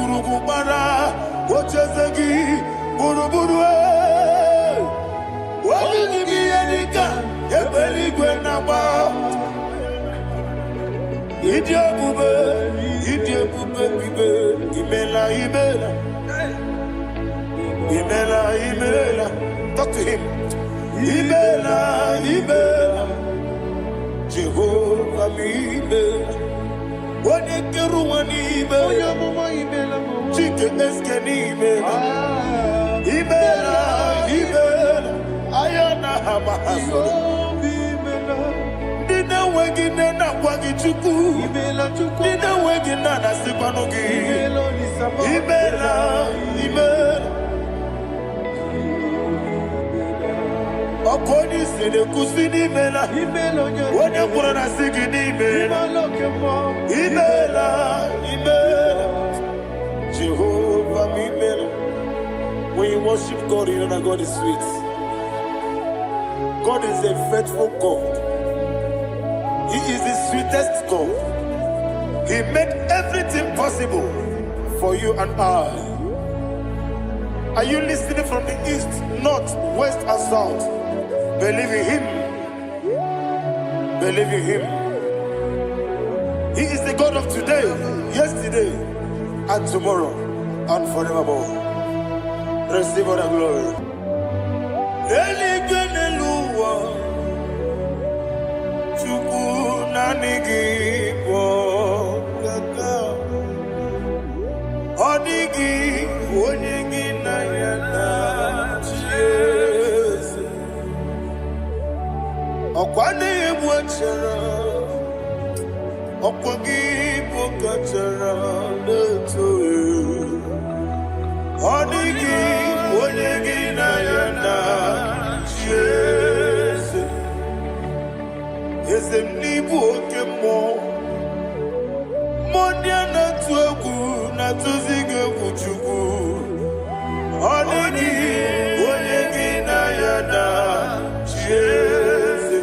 Urugubara, Ochezegi, Buruburu, Wabini Yanika, Ebeli Gwenaba, Idia Bube, Imela, talk to him. Imela, Jehovah, Chicken Ayana Hamahaso. Dina Wagina Wagichuku, Dina Wagina Sipanogi, Imela. Okoni sede kusini mela, wone kurana sigini mela, imela, Jehovah imela. When you worship God, you know that God is sweet. God is a faithful God. He is the sweetest God. He made everything possible for you and I. Are you listening from the east, north, west, and south? Believe in him. Believe in him. He is the God of today, yesterday, and tomorrow, and forevermore. Receive all the glory. Okwane mwachara, okwagi pokachara letoe. Odigi onyegi na yana Jesu. Ezemnibu okemo, mondia na tuegu na tuzige kuchugu. Odigi onyegi na yana Jesu.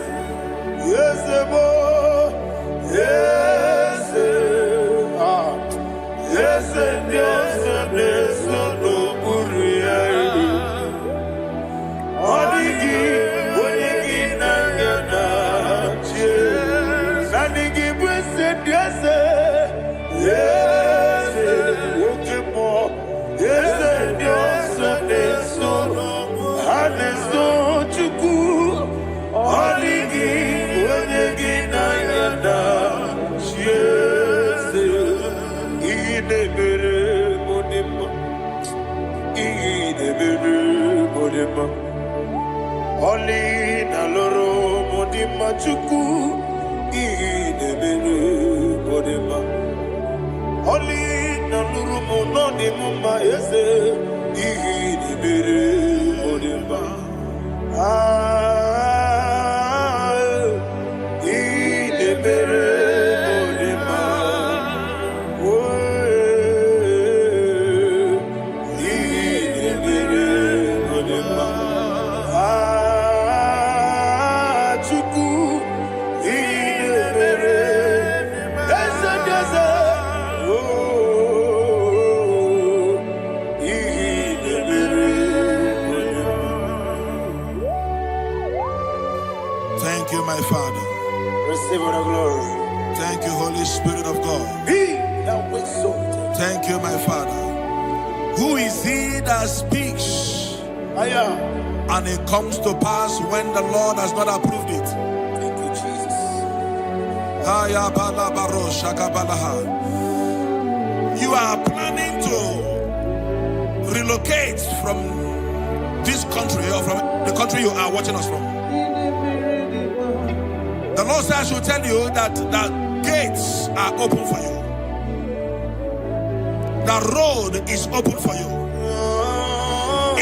Oli na loro modima chuku idebere modima. Oli na loro monodi mumma ese idebere modima. Idebere modima. Idebere modima. Thank you, my Father. Receive all the glory. Thank you, Holy Spirit of God. Thank you, my Father. Who is he that speaks and it comes to pass when the Lord has not approved it? Thank you, Jesus. You are planning to relocate from this country or from the country you are watching us from. The Lord says I should tell you that the gates are open for you. The road is open for you.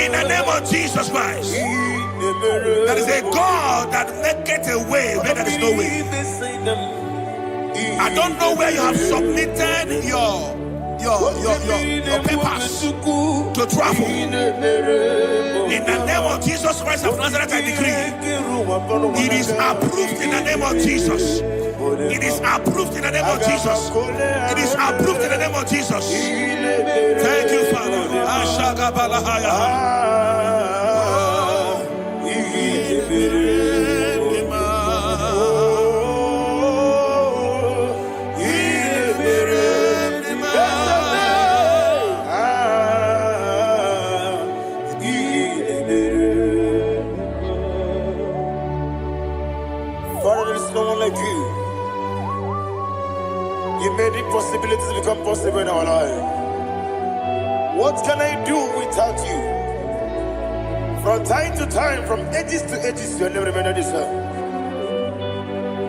In the name of Jesus Christ. There is a God that maketh a way where there is no way. I don't know where you have submitted your papers us to travel. In the name of Jesus Christ of Nazareth, I decree it is approved in the name of Jesus. It is approved in the name of Jesus. It is approved in the name of Jesus. Thank you, Father. Father, there is no one like you. You made impossibilities become possible in our life. What can I do without you? From time to time, from ages to ages, you never remain the same.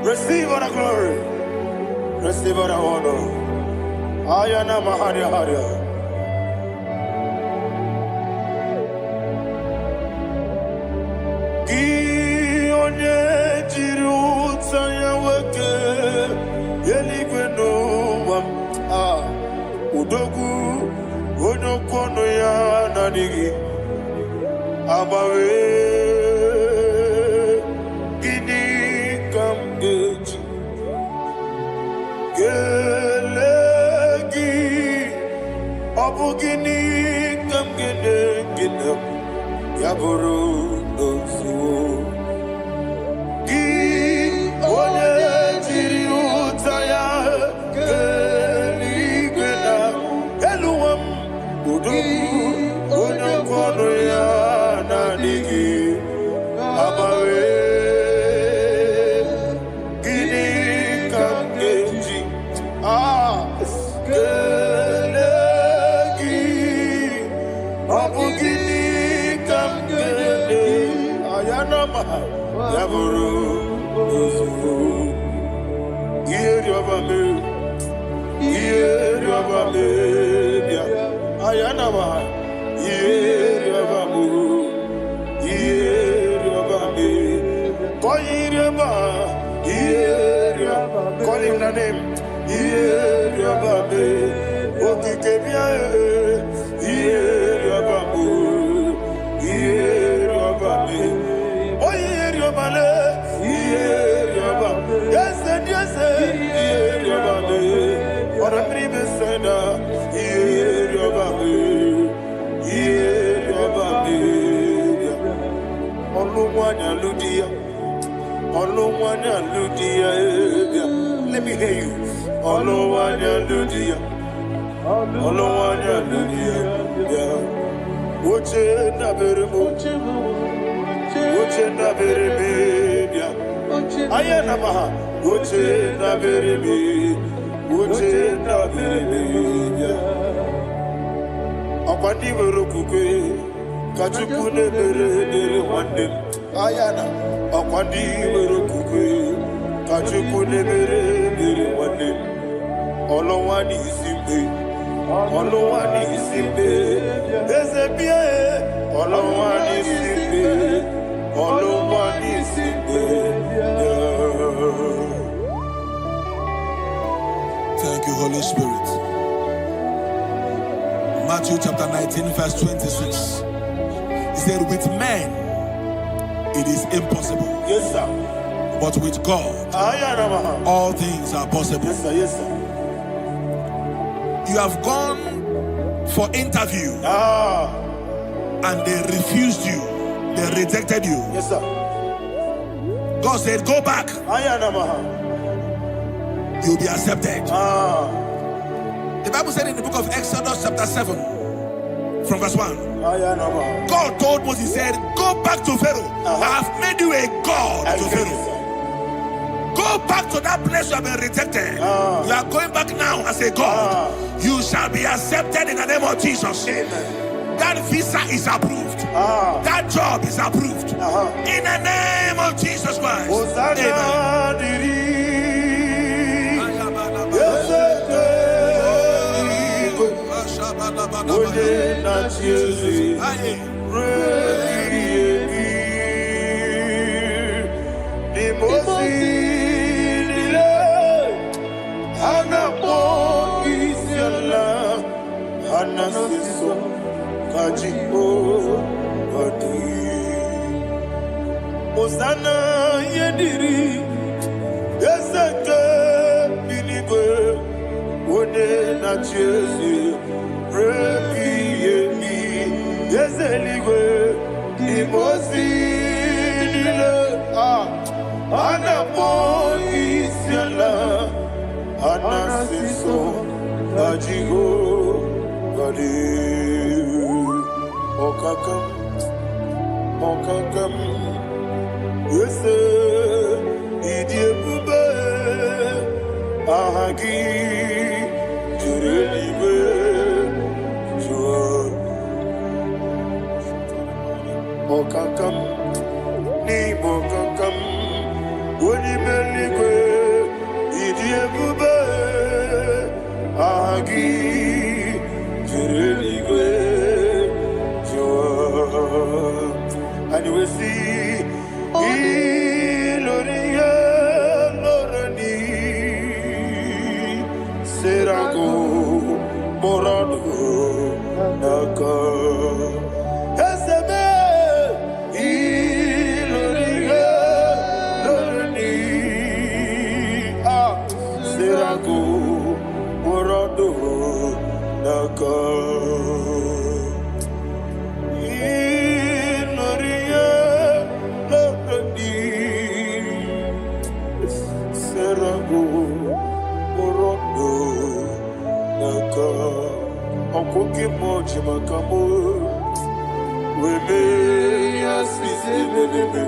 Receive all the glory. Receive all the honor. Ayana Maharia Haria. Udogu onokono ya nadigi abawe gini kamgeji gelegi abu gini kamgene ginam yaburu dosuo gi one jiri utaya kono ya nadigi abawe gini kamgeji gelegi abu gini kamgene ayana maha yaburu uzu yeri obame bia ayana maha call him the name. Let me hear you. Ayana akwandi merokukwe kachukune mere wane olowani isimbe ezebie olowani isimbe. Thank you, Holy Spirit. Matthew chapter 19 verse 26. He said, with men it is impossible. Yes, sir. But with God, all things are possible. Yes, sir. Yes, sir. You have gone for interview and they refused you. They rejected you. Yes, sir. God said, go back. You'll be accepted. The Bible said in the book of Exodus chapter 7 from verse 1. God told Moses, he said, go back to Pharaoh. I have made you a God to Pharaoh. Go back to that place you have been rejected. You are going back now as a God. You shall be accepted in the name of Jesus. Amen. That visa is approved. That job is approved. In the name of Jesus Christ. Amen. Osana yediri Ezeke binigwe One na Chezi Rebi yemi Ezeligwe Imozi nile Anapo isiala Anasiso Najigo Gadi Okakam Yese Idiebube Ahagi Jurelibe Jua Okakam Ni Bokakam Wonimeligwe Idiebube Ahagi Jurelibe and you will see Iloria Lorani Serago Morado Naka Ezebe Iloria Lorani Serago Morado Naka Okoke moji makamo Weme yasisi leleme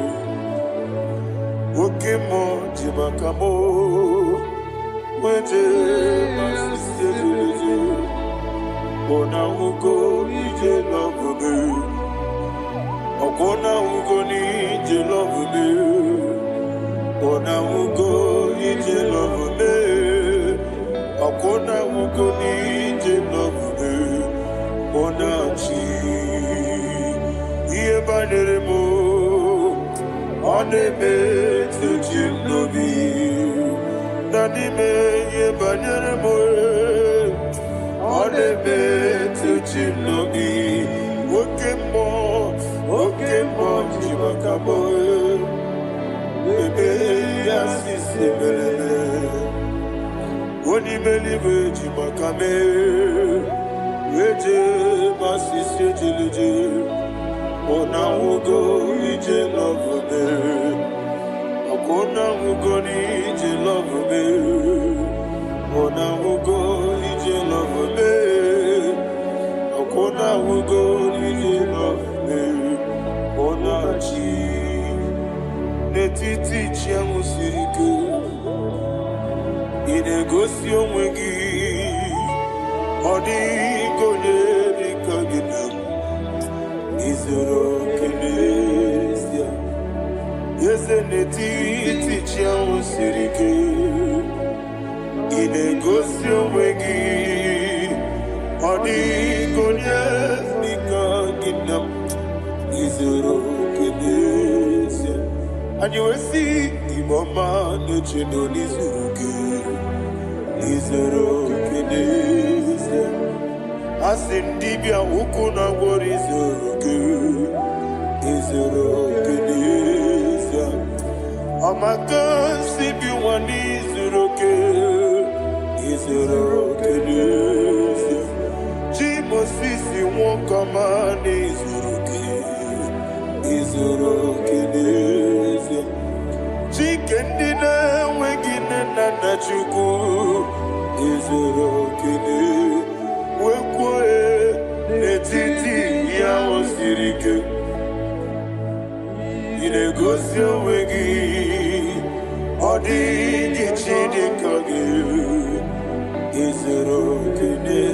Oke moji makamo Wete masisi leleme Ona ugo nije lovebe Okona ugo nije lovebe Ona ugo nije lovebe Okona ugo nije lovebe Onachi Iye banere mo Onebe Tujim nobi Nanime Iye banere mo Onebe Tujim nobi Okemo Jimakamo Bebe Yasisi Belele Onimelibe Jimakame Eje masisi ejeleje Ona ugo ije love me Akona ugo ni ije love me Ona ugo ije love me Akona ugo ije love me Ona chi Netiti chiamu sirike Inegosi onwegi Odi konye dikaginam Izoro kenesia Yese netiti chiamu sirike Inegosi onwegi Odi konye dikaginam Izoro kenesia And you will see Imama nechino nizuruke Izoro kenesia Asindibia ukuna gwori Izoro kenesia Amaka sibi wani Izoro kenesia Chimo sisi wokama Izoro kenesia Chikendina wegine nana chuku Izoro kenesia Wekwe netiti ya osirike Inegosi onwegi Odi gichidikage Izoro kene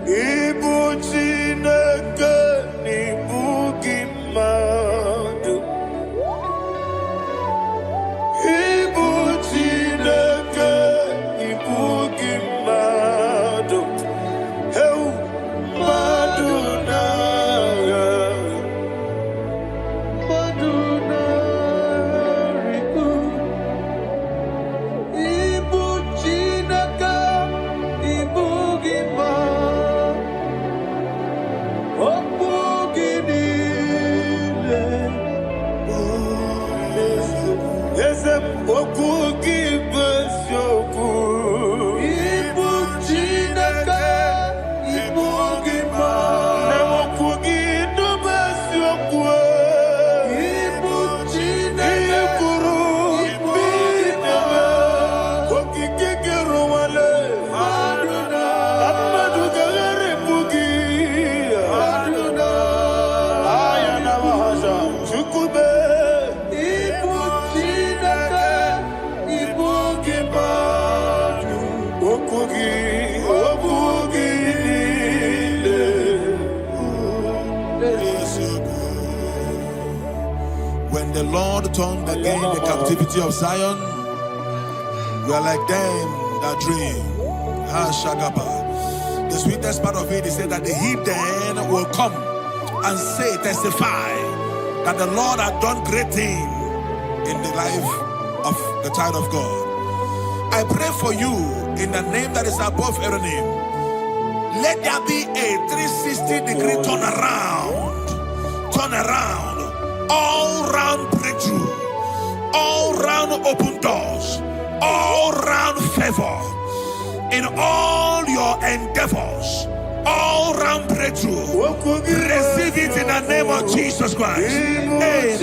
Ibu Chineke Ibu Gimadu Ibu Chineke Ibu Gimadu Ibu Chineke Ibu Gimadu Lord turned again the captivity of Zion. We are like them that dream. The sweetest part of it is said that the heathen will come and say, testify, that the Lord had done great things in the life of the child of God. I pray for you in the name that is above every name. Let there be a 360-degree turn around, all round breakthrough, all round open doors, all round favor in all your endeavors, all round breakthrough. Receive it in the name of Jesus Christ. Amen.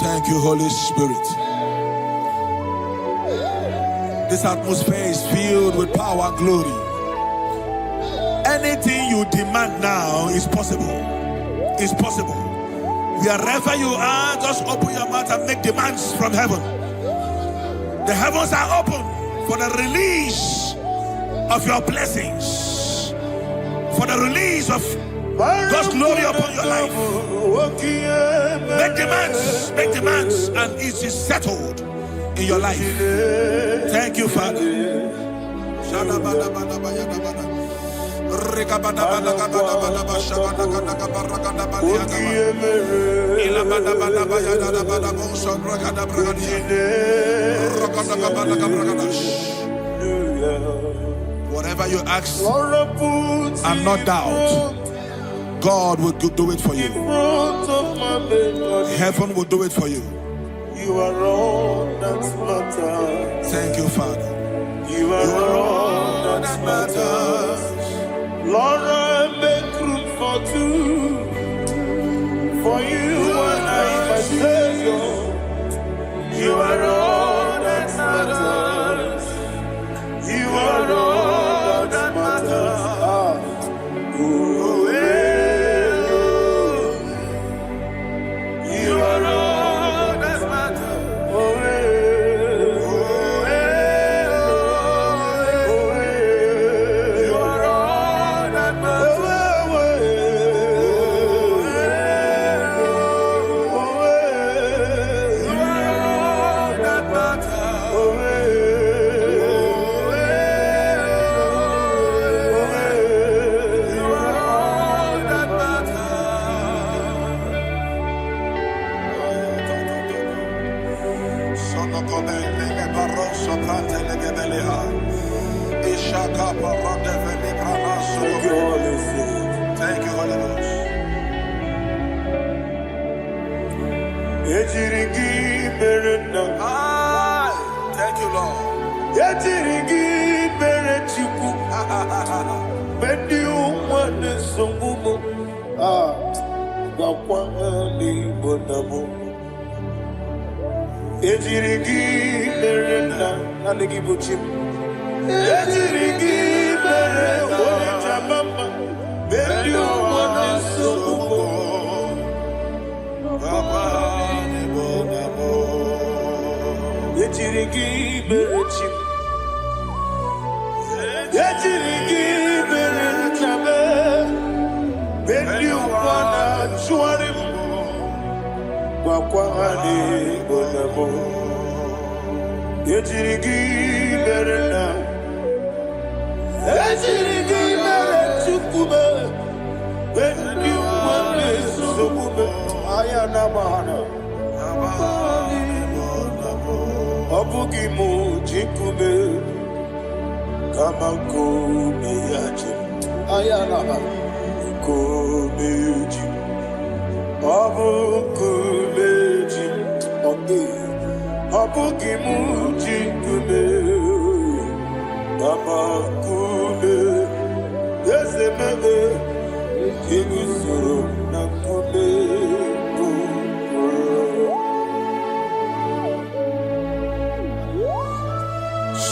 Thank you, Holy Spirit. This atmosphere is filled with power and glory. Anything you demand now is possible. It's possible. Wherever you are, just open your mouth and make demands from heaven. The heavens are open for the release of your blessings, for the release of God's glory upon your life. Make demands, and it is settled in your life. Thank you, Father. Whatever you ask and not doubt, God will do it for you. Heaven will do it for you. You are all that matters. Thank you, Father. You are all that matters. Lord, I make room for two. For you and I, my Savior. You are all that matters. You are all that matters. You are all that matters. You are all that matters. You are all that Thank you, Holy Ghost. Thank you, Lord.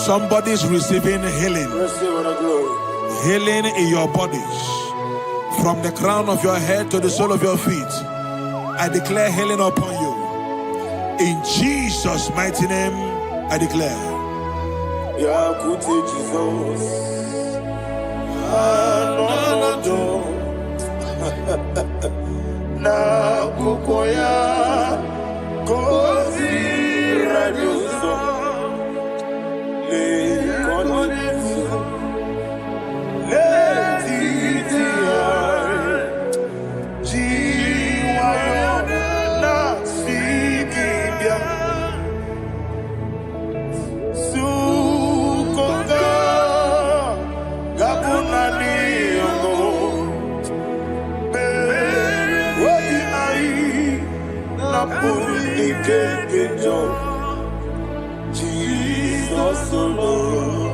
Somebody's receiving healing. Healing in your bodies. From the crown of your head to the sole of your feet. I declare healing upon you. In Jesus' mighty name, I declare. Jesus. Na kukoya kozi rajuso le kononifu le titiare jiwayo na sikibia sukonga gabuna niyongo Jesus alone.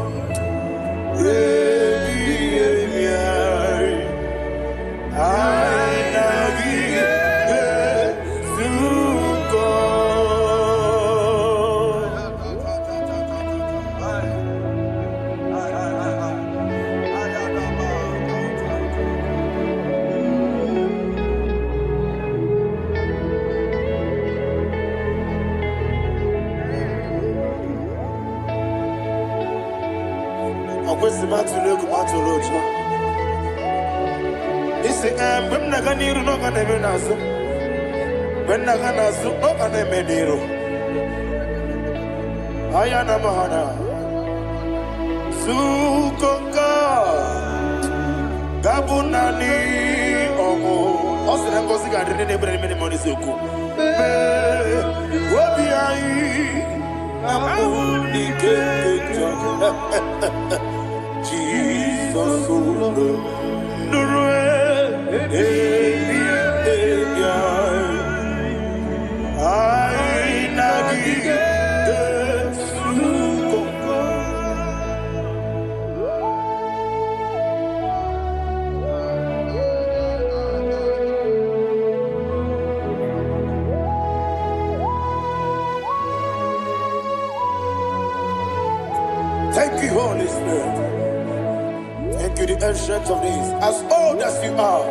Isi when na ganiru no ga neme naso. When na ga naso no ga neme niru. Ayana mahana. Sukonga. Gabunani omo. Osina ngozi ga ndine nebre mene moni suku. Obi ai. Amuni kekeja. Jesus Nurue. Thank you, Holy Spirit. Thank you, the ancient of days. As old as you are,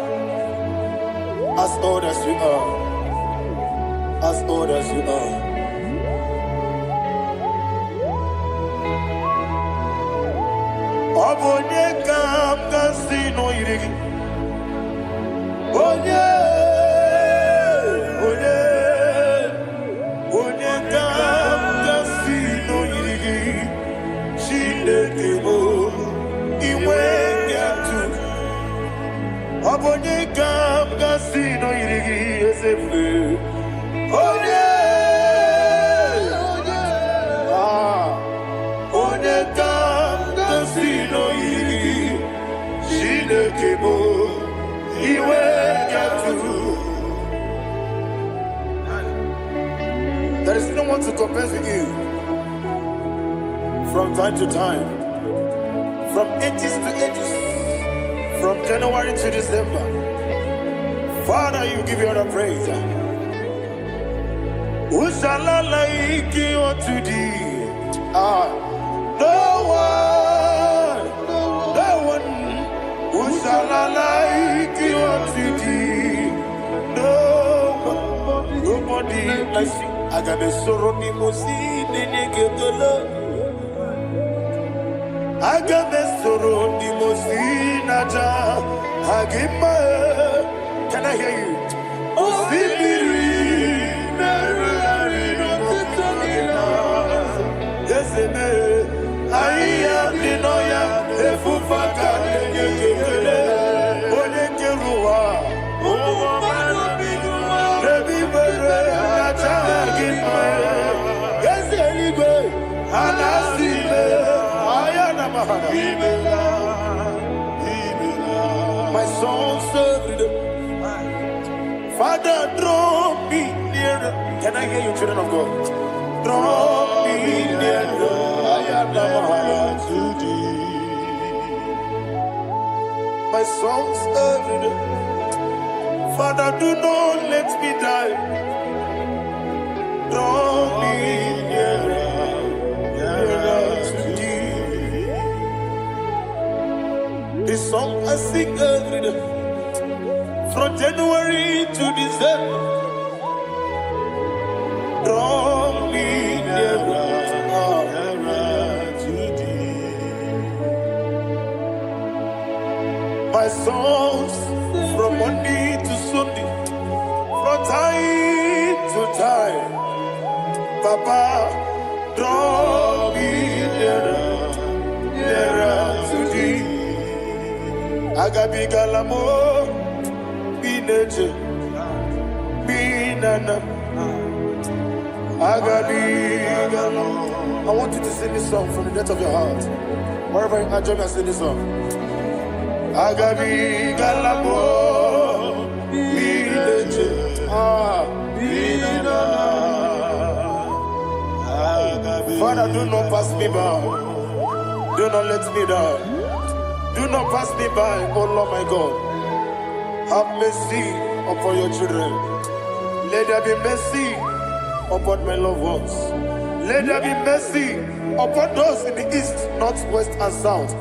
as old as you are, as old as you are. Abonye kam kasino irigi. Onye, onye, onye kam kasino irigi. Chineke mo iwe yatu. Abonye kam kasino irigi esefu. Onye, onye, onye kam kasino irigi. Chineke mo iwe yatu. There is no one to compare with you. From time to time, from ages to ages, from January to December, Father, you give you all the praise. Who shall I like you unto thee? No one, no one. Who shall I like you unto thee? No one, nobody like you. I got a sorrow, Agamesoro di Mosinaja Hagima. Can I hear you? Osibiri Nerari Notitanina. Yes, Aya Dinoya Efufaka Negekele Onekerua Rebi Bere Naja Hagima. Yes, anyway, Anasile. My soul served. Father, draw me nearer. Can I hear you, children of God? Draw me nearer. I am to thee. My soul served. Father, do not let me die. Draw me nearer. This song I sing every day, from January to December. Draw me nearer to thee. My songs from Monday to Sunday, from time to time. Papa, draw me nearer to thee. Agabi galamo, bineje, binana. Agabi galamo. I want you to sing this song from the depth of your heart. Wherever you are, join me and sing this song. Agabi galamo, bineje, binana. Father, do not pass me by. Do not let me die. Do not pass me by, oh Lord my God. Have mercy upon your children. Let there be mercy upon my loved ones. Let there be mercy upon those in the east, north, west, and south.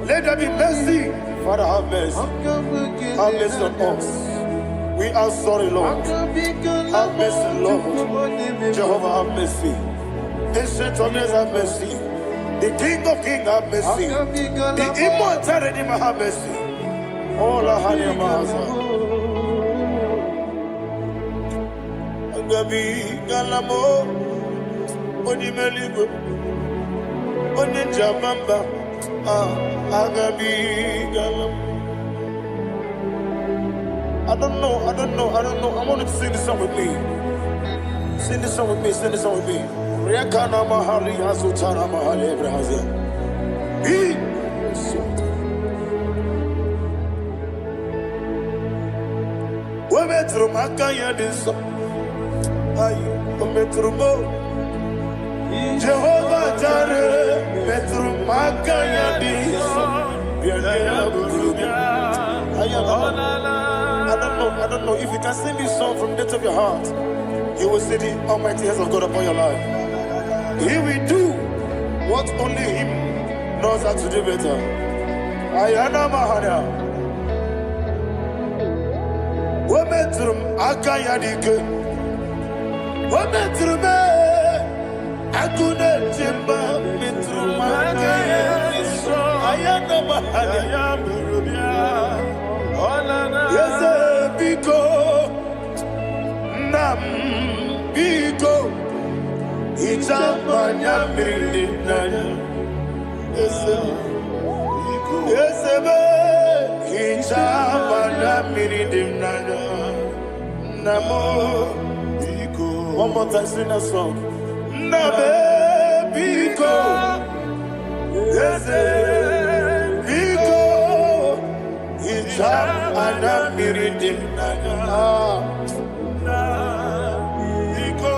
Let there be mercy. Father, have mercy. Have mercy on us. We are sorry, Lord. Have mercy, Lord. Jehovah, have mercy. Ancient of days, have mercy. The King of Kings have mercy. The immortal Redeemer have mercy. All I had in my Agabi Galamo Onimeligo Oninjabamba Agabi Galamo. I don't know. I want you to sing this song with me. Sing this song with me. Riakana Mahali Azutana Mahali Brazil. Metro Makaya this Metro Jehovah Jare Metro Makaya this I don't know if you can sing this song from the depth of your heart, you will see the almighty hands of God upon your life. He will do what only Him knows how to do better. Ayana Mahana Wometrum Akayadike Wometrum Akuna Jimba Metrum Akayadike Ayana Mahana Yes, Biko Nam Biko Itamanya Mirinaya Yes, Biko Yes, Itamanya Mirinaya Namo Biko. One more time, sing a song. Nabe Biko Yes, Biko Itam Adam Miridim Biko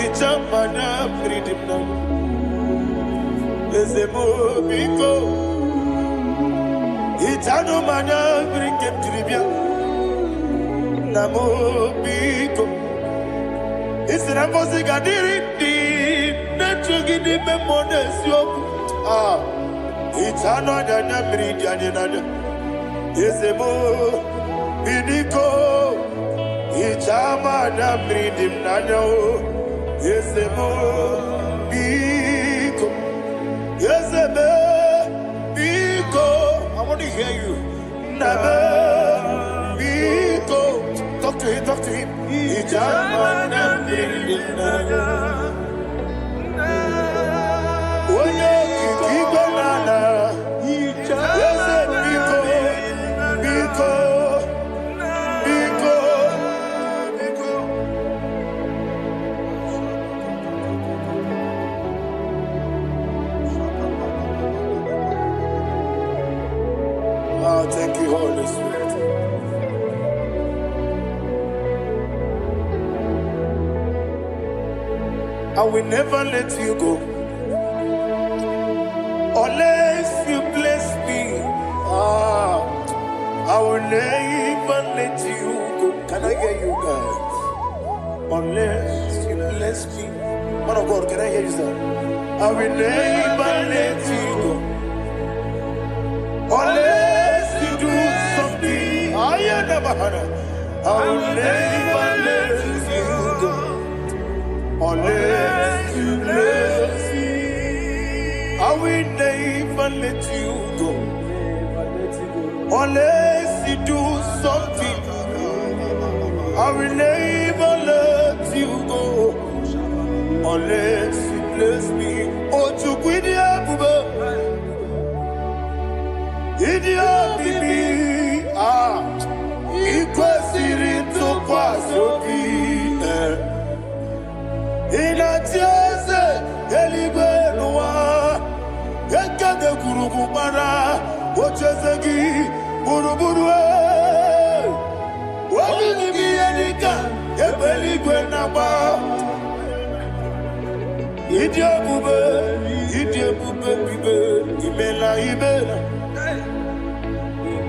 Itam Adam Miridim Ezemo Biko Itano Mana Miridim Tribia Namo Biko It's an impossible gadiri Netrugi di memones yo It's another Miridian Ezemo Bidiko It's Amana Miridim Nano Ezemo Biko Ezemo Biko I want to hear you Nabe Biko Talk to him It's Amana Miridim Nano Oye Kiki Banana Biko Thank you, Holy Spirit. I will never let you go unless you bless me. I will never let you go. Can I hear you guys? Unless you bless me. Man of God, can I hear you, sir? I will never let you go unless you do something. I will never let you go unless you bless me. I will never let you go unless you do something. I will never let you go unless you bless me. Oh, to quit Idia bibi ikwesiri tukwasobi inatieze eligwe nuwa ekade kurukubara ochezegi buruburu wabini biyedika ebeligwe naba Idia bube bibe imela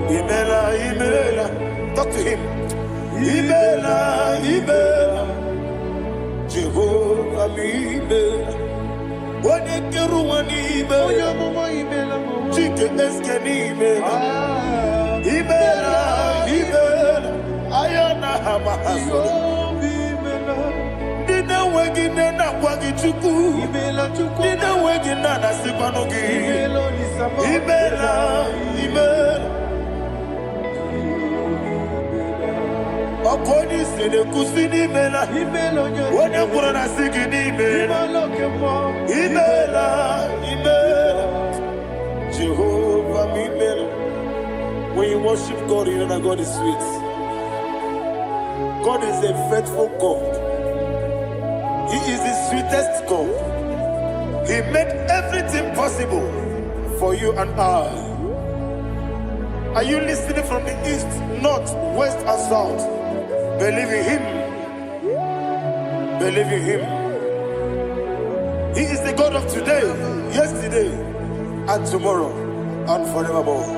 Imela, talk to him. Imela, Jehovah Imela. Wanekeru Imela, Chicken Esken Imela, Dina wegine na kwagi chuku. Dina wegine na sipanogi. Imela. Okoni sede kusini imela. Wone kurana sigini imela. Imela. Jehovah imela. When you worship God, you know that God is sweet. God is a faithful God. He is the sweetest God. He made everything possible for you and I. Are you listening from the east, north, west, and south? Believe in Him. Believe in Him. He is the God of today, yesterday, and tomorrow, and forevermore.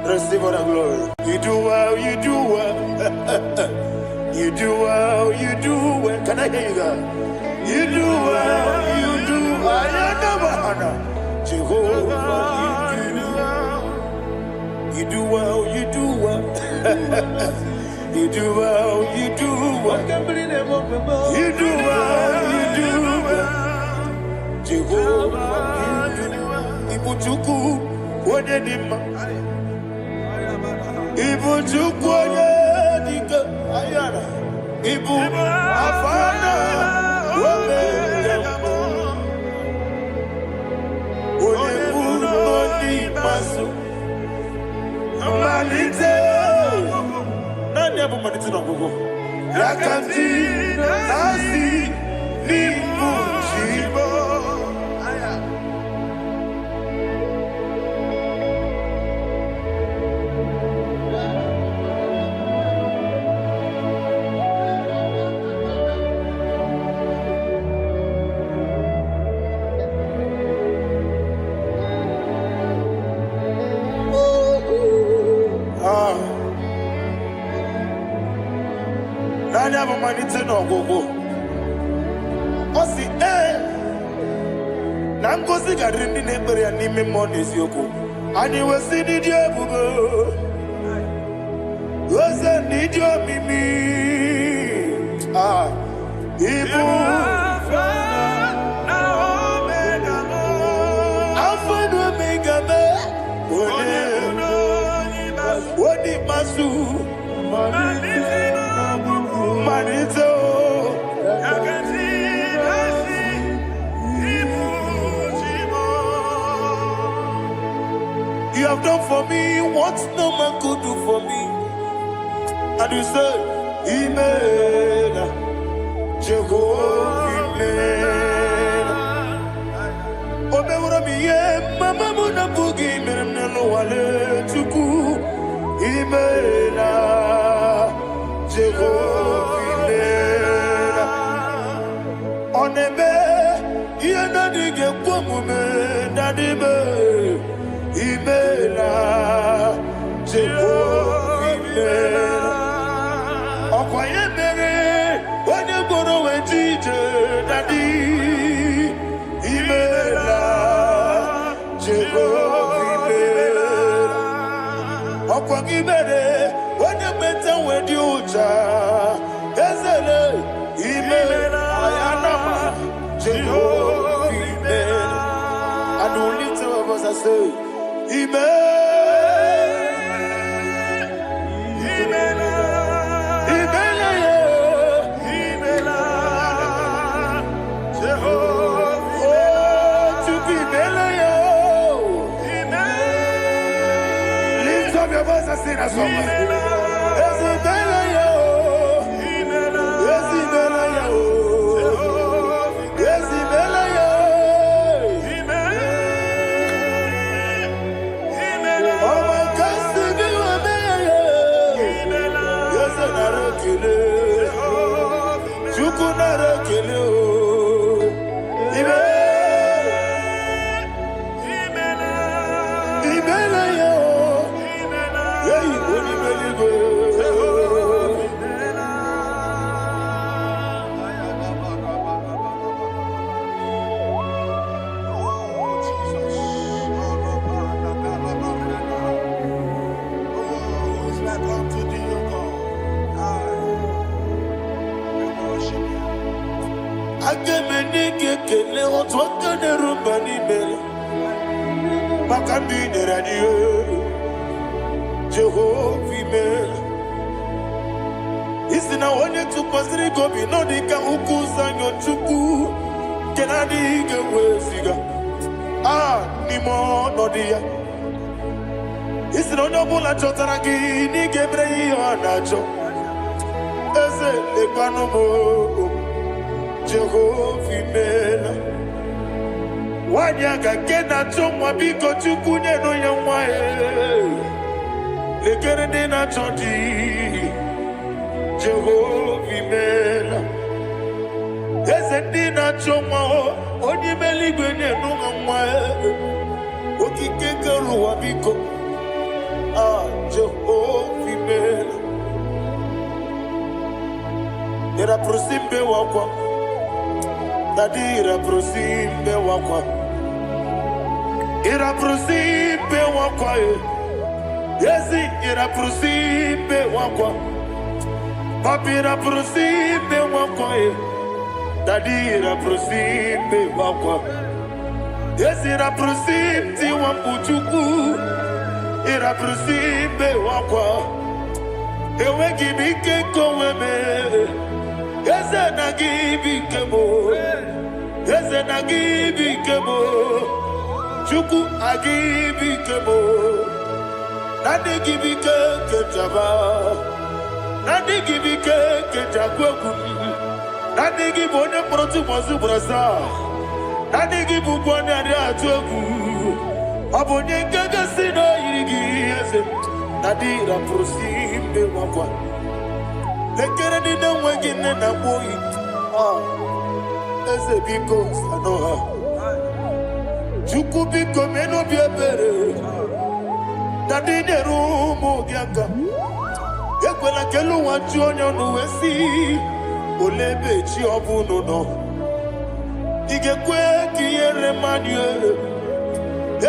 Receive all the glory. You do well, you do well. You do well, you do well. Can I hear you guys? You do well, you do well. Jehovah, you do well, you do well. You do well, you do well. You do well, you do well. Jehovah, you do well. Ibuchuku, what did him? Ibu chukwoye dika ayana. Ibu afana wame yambo. Oyebu noni masu. Manite. Nani abu manite na gogo. Yakanti nasi nibu chibo. Nani abu manite na gogo. Osi na ngozi gadiri ndị na-ekpere ya n'ime mmụọ na eziokwu. Anyị wesi n'ịdị ebube. Oze n'ịdị omimi. Ibu Alpha na Omega mo. Alpha na Omega me. Odi masu. Manito. You have done for me what no man could do for me. And you say, Imela, Jehovah, Imela. Obewura miye, mama muna bugi, meremnelo wale tuku. Imela, Jehovah, Imela. Onebe, yena dige kwomume, nadibe. Imela, Jehovah, Imela. Okoye mere, onye gboro wetije, Daddy. Imela, Jehovah, Imela. Okoye mere, onye meta wedi uja, Ezele, Imela, Ayanama, Jehovah, Imela. And only two of us are saved. Lift up your voice and sing a song. kele otwaka ne rumba ni bele makambi ne radio Jehovah imela isina onye tukwasịrị gobi no dịka ukwu zanyo chukwu kenadi ga-weziga n'ime ọnọdụ ya isina onye ọbụla chọtara gị n'ịga emere ihe ọ na-achọ eze lekwanụ m Jehova imela nwanyị aga nke na-achọ nwa biko chukwu nyenụ ya nwa ya lekere ndị na-achọ di Jehova imela eze ndị na-achọ nwa onye ime eluigwe nyenụ ha nwa okike kere ụwa biko Jehova imela ira prosimbe wakwa dadira prosimbe wakwa ira prosimbe wakwa yesi ira prosimbe wakwa papira prosimbe wakwa dadira prosimbe wakwa yesi ira prosimti wambuchuku ira prosimbe wakwa ewe gibike koweme eze na gibike mo eze na gibike mo chuku agibike mo nadi gibike kejaba nadi gibike kejakweku nadi gibone protu mozu brasa nadi gibukwane ari atuegu abonye ngegesi no yirigi eze nadi ra prosimbe wakwa lekere di na nwengi nne na boyi eze biko sanoha chukwu biko meno bi ebere dadi nyeru ụmụ gị aka ekwela kelu nwa chi onye ọnụ wee si ole ebe chi ọbụnụ nọ ị ga-ekwe ka ihere mmadụ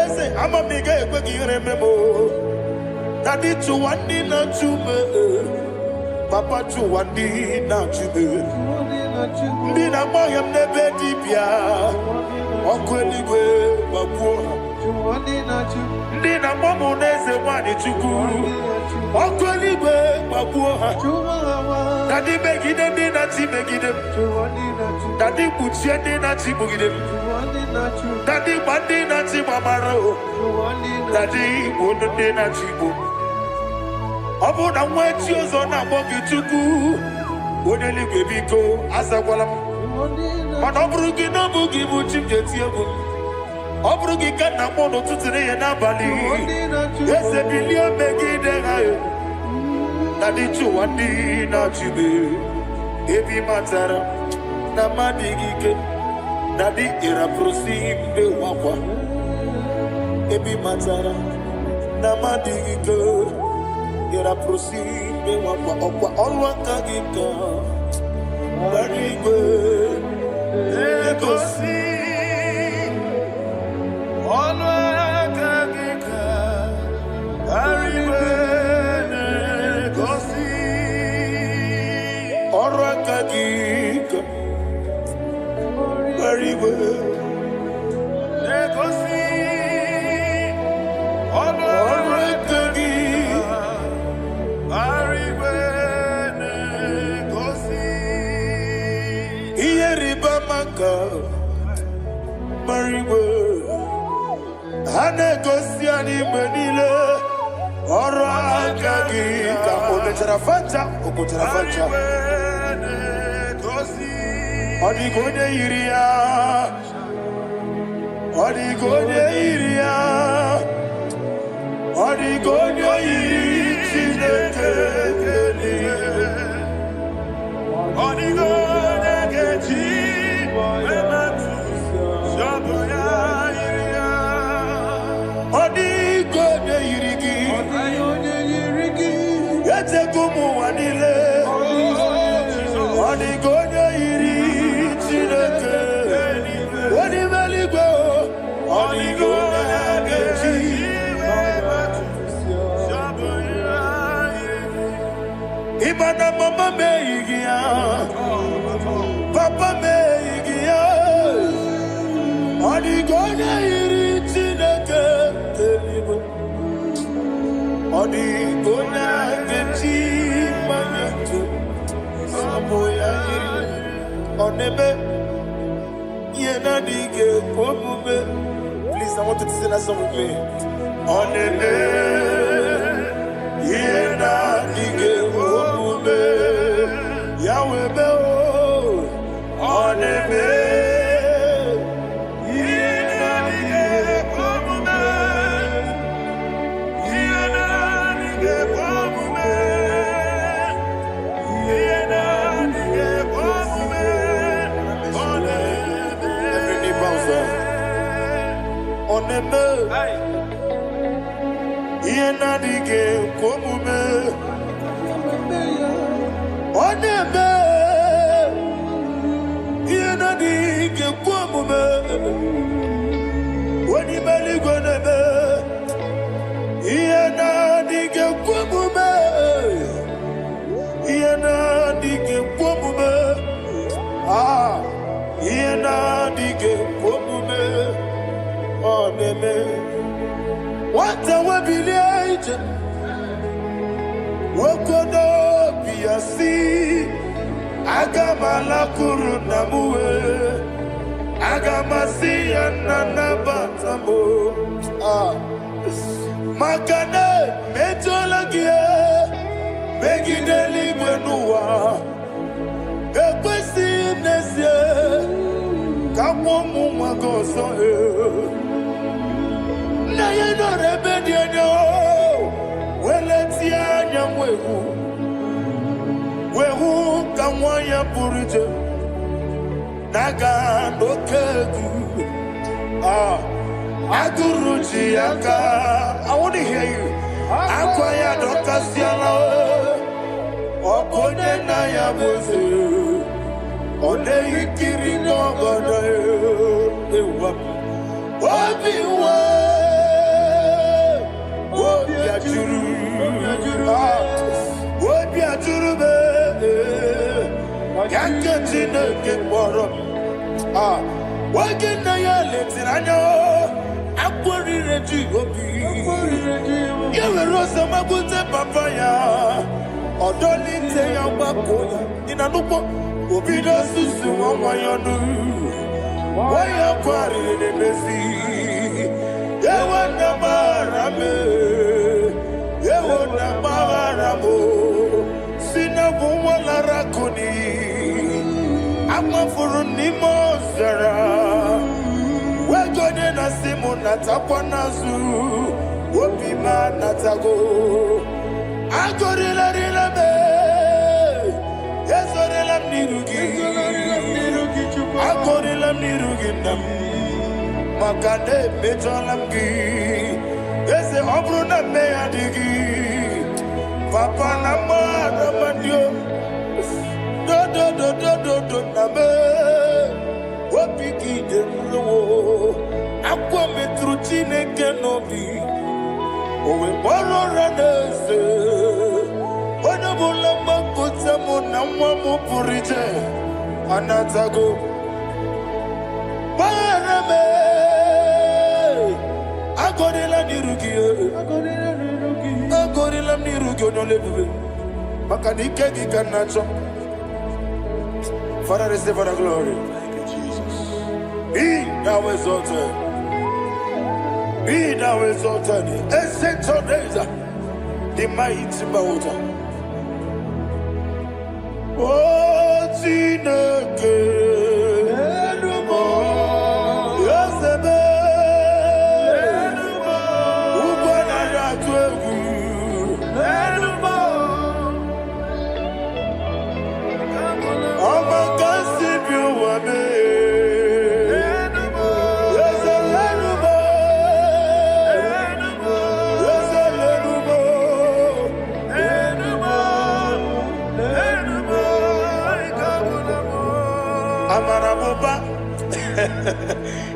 eze ama m ị ga-ekwe ka ihere memo dadi chụwa ndị na-achụ me papa chụwa ndị na-achụ me ndị na-agba ọhịa m n'ebe dibịa ọkụ eluigwe gbagbuo ha ndị na-agba mụ n'eze nwanyị chukwu ọkụ eluigwe gbagbuo ha dadi megide ndị na-achị megide m dadi kpuchie ndị na-achị kpugide m dadi gba ndị na-achị gbamara o dadi igbo ndị na-achị igbo ọ bụ na nwa echi ọzọ na-akpọ gị chukwu onye eluigwe biko azakwala m mana ọ bụrụ gị na ọ bụ gị bụ chi m ga-eti egwu ọ bụrụ gị ka nna mụ n'ụtụtụ n'ihe n'abalị eze bilie megide ha na dị chụwa ndị na-achụbe ebe matara na mmadụ gị ike na dị ịrapụrụsi mbe wakwa ebe matara na mmadụ gị ike ịrapụrụsi mbe wakwa ọkwa ọrụ aka gị ka gbara igwe egosi ọnụ aka gị ka arịbe na-egosi ọrụ aka gị ka arịbe na-egosi ọnụ aka gị arịbe na-egosi ihe rịba maka marigwe ha na-egosi anyị mgbe niile ọrụ aka gị ka o mechara facha o kwụchara facha ọ dịghị onye yiri ya ọ dịghị onye yiri ya ọ dịghị onye yiri Chineke eluigwe ọ dịghị onye ga-eji emetụ shọbụ ya yiri ya ọ dịghị onye yiri gị echego ụmụ ụwa niile ọ dịghị onye yiri Chineke onye ime eluigwe ọ dịghị onye ga-eji ịma na mama meghị gị ya papa meghị gị ya Odi gona gechi manyetu saboya onebe yena dige komube. Please, I want you to sing that song with me. Onebe yena dige komube Yahweh be onebe yena dige komube yena dige komube yena dige komube onebe. Every knee bows down. Onebe yena dige komube onebe yena dige komube onibali gonebe yena dige komube yena dige komube yena dige komube onebe. What a webillage, Wokodo Biasi, Agamala Kurunamue, Agamasi and Nanabatamo, Makane, Metolagia, Megideli Benua, Equesi Nesia, Kamomu Magoso. Na ye no rebedi no weletia nyamwehu wehu kamwaya puruje naga dokegu aguruji aka. I want to hear you. Akwaya dokasiala okonye na ya boze one ikiri no godo ewa obiwa Yewona mawaramo sina bumwala rakuni amafuru ni mozara wegode na simu natakwa nazu wopima natago agorila rila be yezorela mnirugi agorila mnirugi nam makane metolamgi ese obruna me adigi papa na mara mandio do na me wopiki de lo akwa metruchine kenobi owe boro ranese ona bola makota mo na mwa purije anatago barame agorela nirugi onolebube makanike gikanacho. Father, receive the glory. Thank you, Jesus. Be thou exalted. Be thou exalted. Ancient of days, the mighty mountain. Oh, Chineke.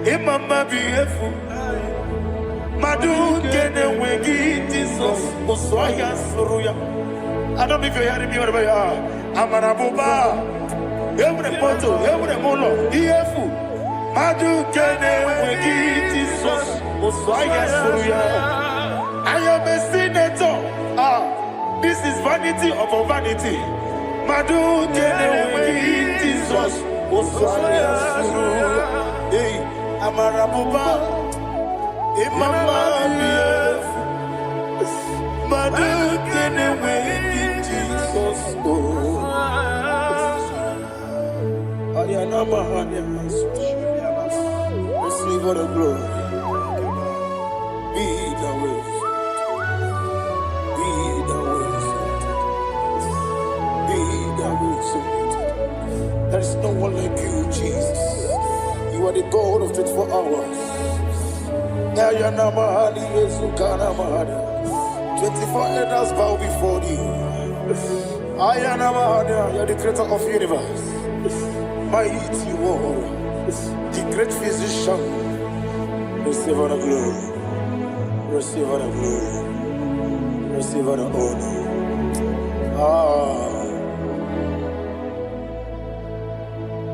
Imama beautiful Madu kene wegi Jesus Oswaya Suruya. I don't know if you're hearing me wherever you are. Amarabuba Every photo, every molo Iefu Madu kene wegi Jesus Oswaya Suruya. I am a senator This is vanity upon vanity. Madu Kenewe Jesus. Oswaya Suru. Hey, Amarabuba. Imama Bief. Madu Kenewe Jesus. Ayanama Hanyas. Receive all the glory. Be the way. Be the way. Be the way. There is no one like you, Jesus. You are the God of 24 hours. 24 elders bow before you. You are the creator of the universe. Mighty warrior, the great physician. Receive all the glory. Receive all the glory. Receive all the honor.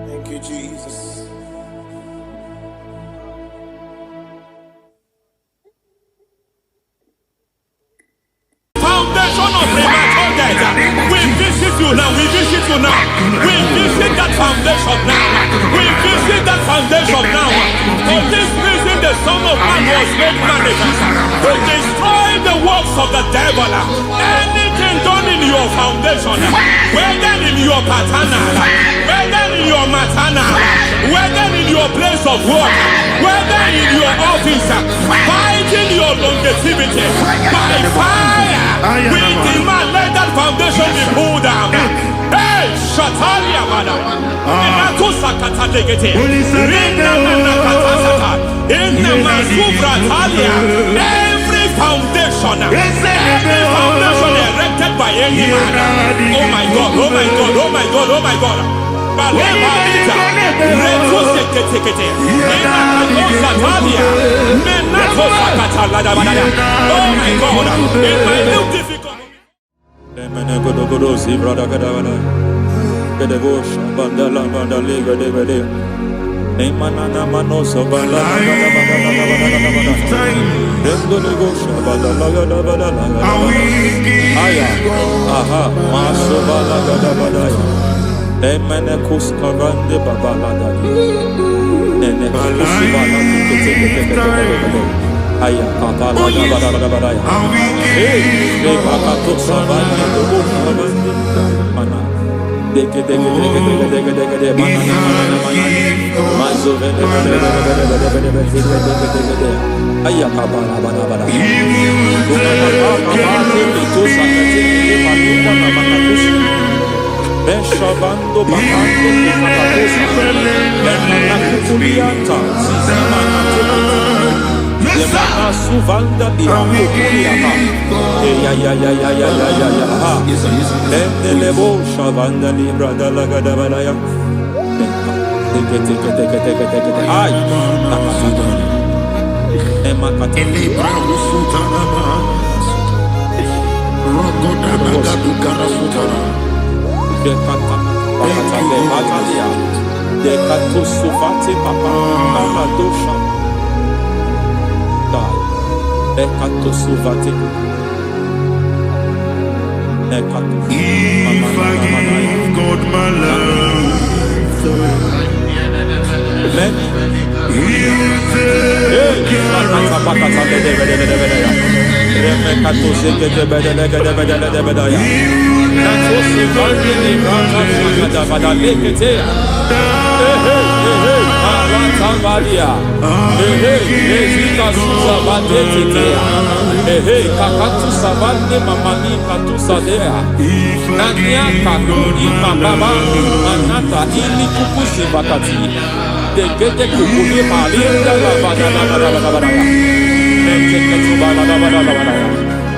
Thank you, Jesus. Foundation of premature death. We visit you now. We visit you now. We visit that foundation now. We visit that foundation now. For this reason, the Son of Man was made manifest to destroy the works of the devil. Anything done in your foundation, whether in your paternal, whether in your maternal, whether in your place of work, whether in your office, fighting your longevity by fire. We demand let that foundation be pulled down. Hey, Shatalia, madam. Every foundation erected by any man. Oh my God, oh my God, oh my God, oh my God. Oh my God, in my new difficult. Emenekus karande babalada. Nene kusibana kete. Aya kapala bada. Hey, bakato sabana dobo sabana. Mana. Deke mana. Mazo vele. Aya kapala bada. Beshavando bakando kikakosa Emana kukulianta Zizimana tebata Yemana suvanda bihakukuliata Ya Endelebo shavanda libra dalagada balaya Teke Ay Nakasada Emakata Libra usutanama Rogoda bagadu karasutara Dekata Batalia Dekato Sufati Papa Amadosha Dai Dekato Sufati Dekato If I give God my love He'll take care of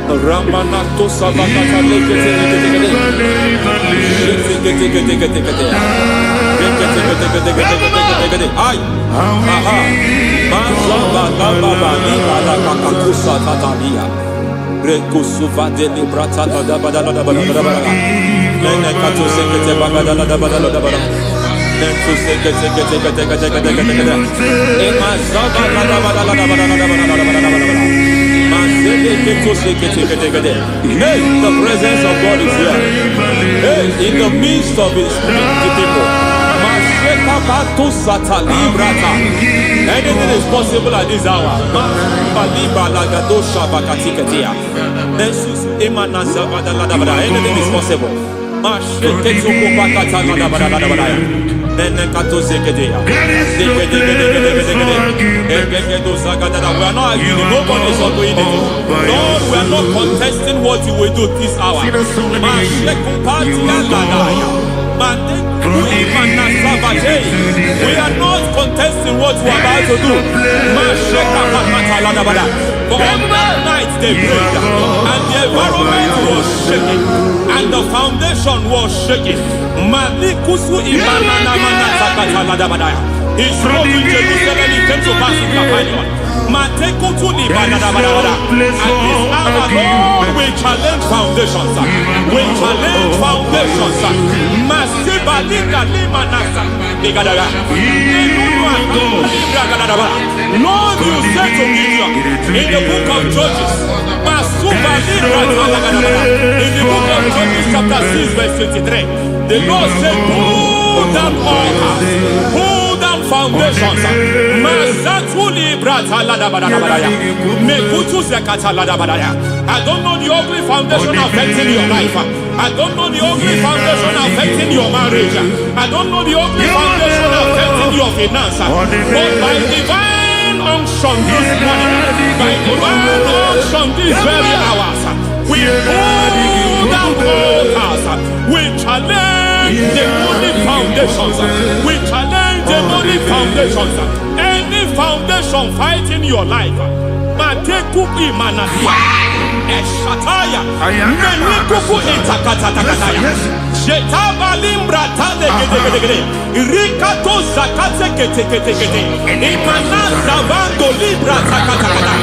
Ramanato Savakata Ay, aha, Mazaba Baba Nibala Kakakusa Tatalia, Rekusuva de Librata Badabada, Menekato Sekete Bagada Badabada, Nentu Sekete, Emazaba Badabada. Mazele Hey, the presence of God is here. Hey, in the midst of His people. Anything is possible at this hour. Anything is possible. We are not arguing, nobody is doing it. Lord, we are not contesting what you will do this hour. We are not contesting what we are about to do. For on that night they prayed, and the environment was shaking, and the foundation was shaking. He spoke in Jerusalem, he came to pass in Capernaum. At this hour, Lord, we challenge foundations. We challenge foundations. Lord, you said to Gideon in the book of Judges, in the book of Judges chapter 6 verse 23, the Lord said, pull down altars, pull down foundations. I don't know the ugly foundation affecting your life. I don't know the ugly foundation affecting your marriage. I don't know the ugly foundation affecting your finance. But by divine unction this morning, by divine unction these very hours, we pull down altars. We challenge demonic foundations. We challenge demonic foundations. Any foundation fighting your life, Matekuki Manadia, Eshataya, Menikuku Itakatatakataya, Shetabalim Bratade, Rikato Zakate Ketekete, Imanasa Vando Libra Takataka.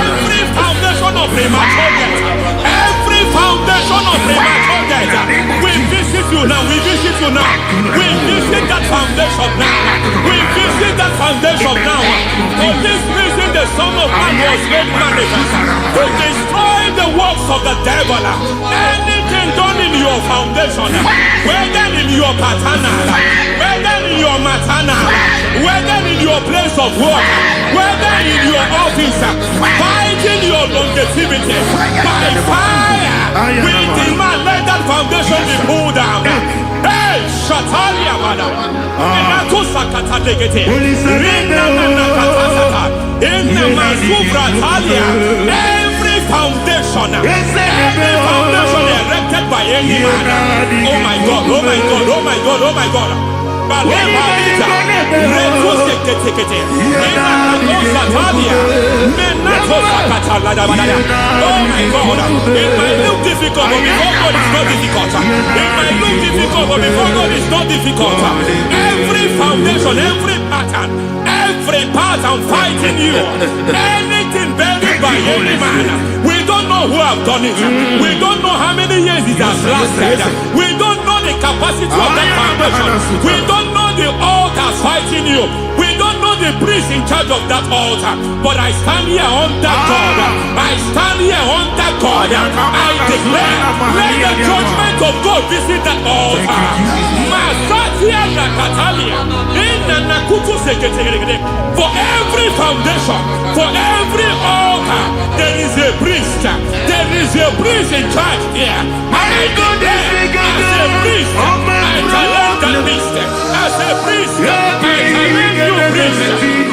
Every foundation of premature death, every foundation of premature death, we visit you now, we visit you now, we visit that foundation now, we visit that foundation now. For this reason, the Son of Man was made manifest to destroy the works of the devil. Anything done in your foundation, whether in your paternal, whether in your maternal, whether in your place of work, whether in your office, fighting your longevity by fire, we demand let that foundation be pulled down. Hey, Shatalia, madam. Every foundation erected by any man. Oh my God, oh my God, oh my God, oh my God. Oh my God, it might look difficult, but before God it's not difficult. It might look difficult, but before God it's not difficult. Every foundation, every pattern fighting you, anything buried by any man, we don't know who have done it. We don't know how many years it has lasted. We don't know the capacity of that foundation. We don't know the altars fighting you. We don't know the priest in charge of that altar. But I stand here under God. I stand here under God. I declare, let the judgment of God visit that altar. For every foundation, for every altar, there is a priest. There is a priest in charge here. I declare, as a priest, I challenge that priest. As a priest, I challenge you priest.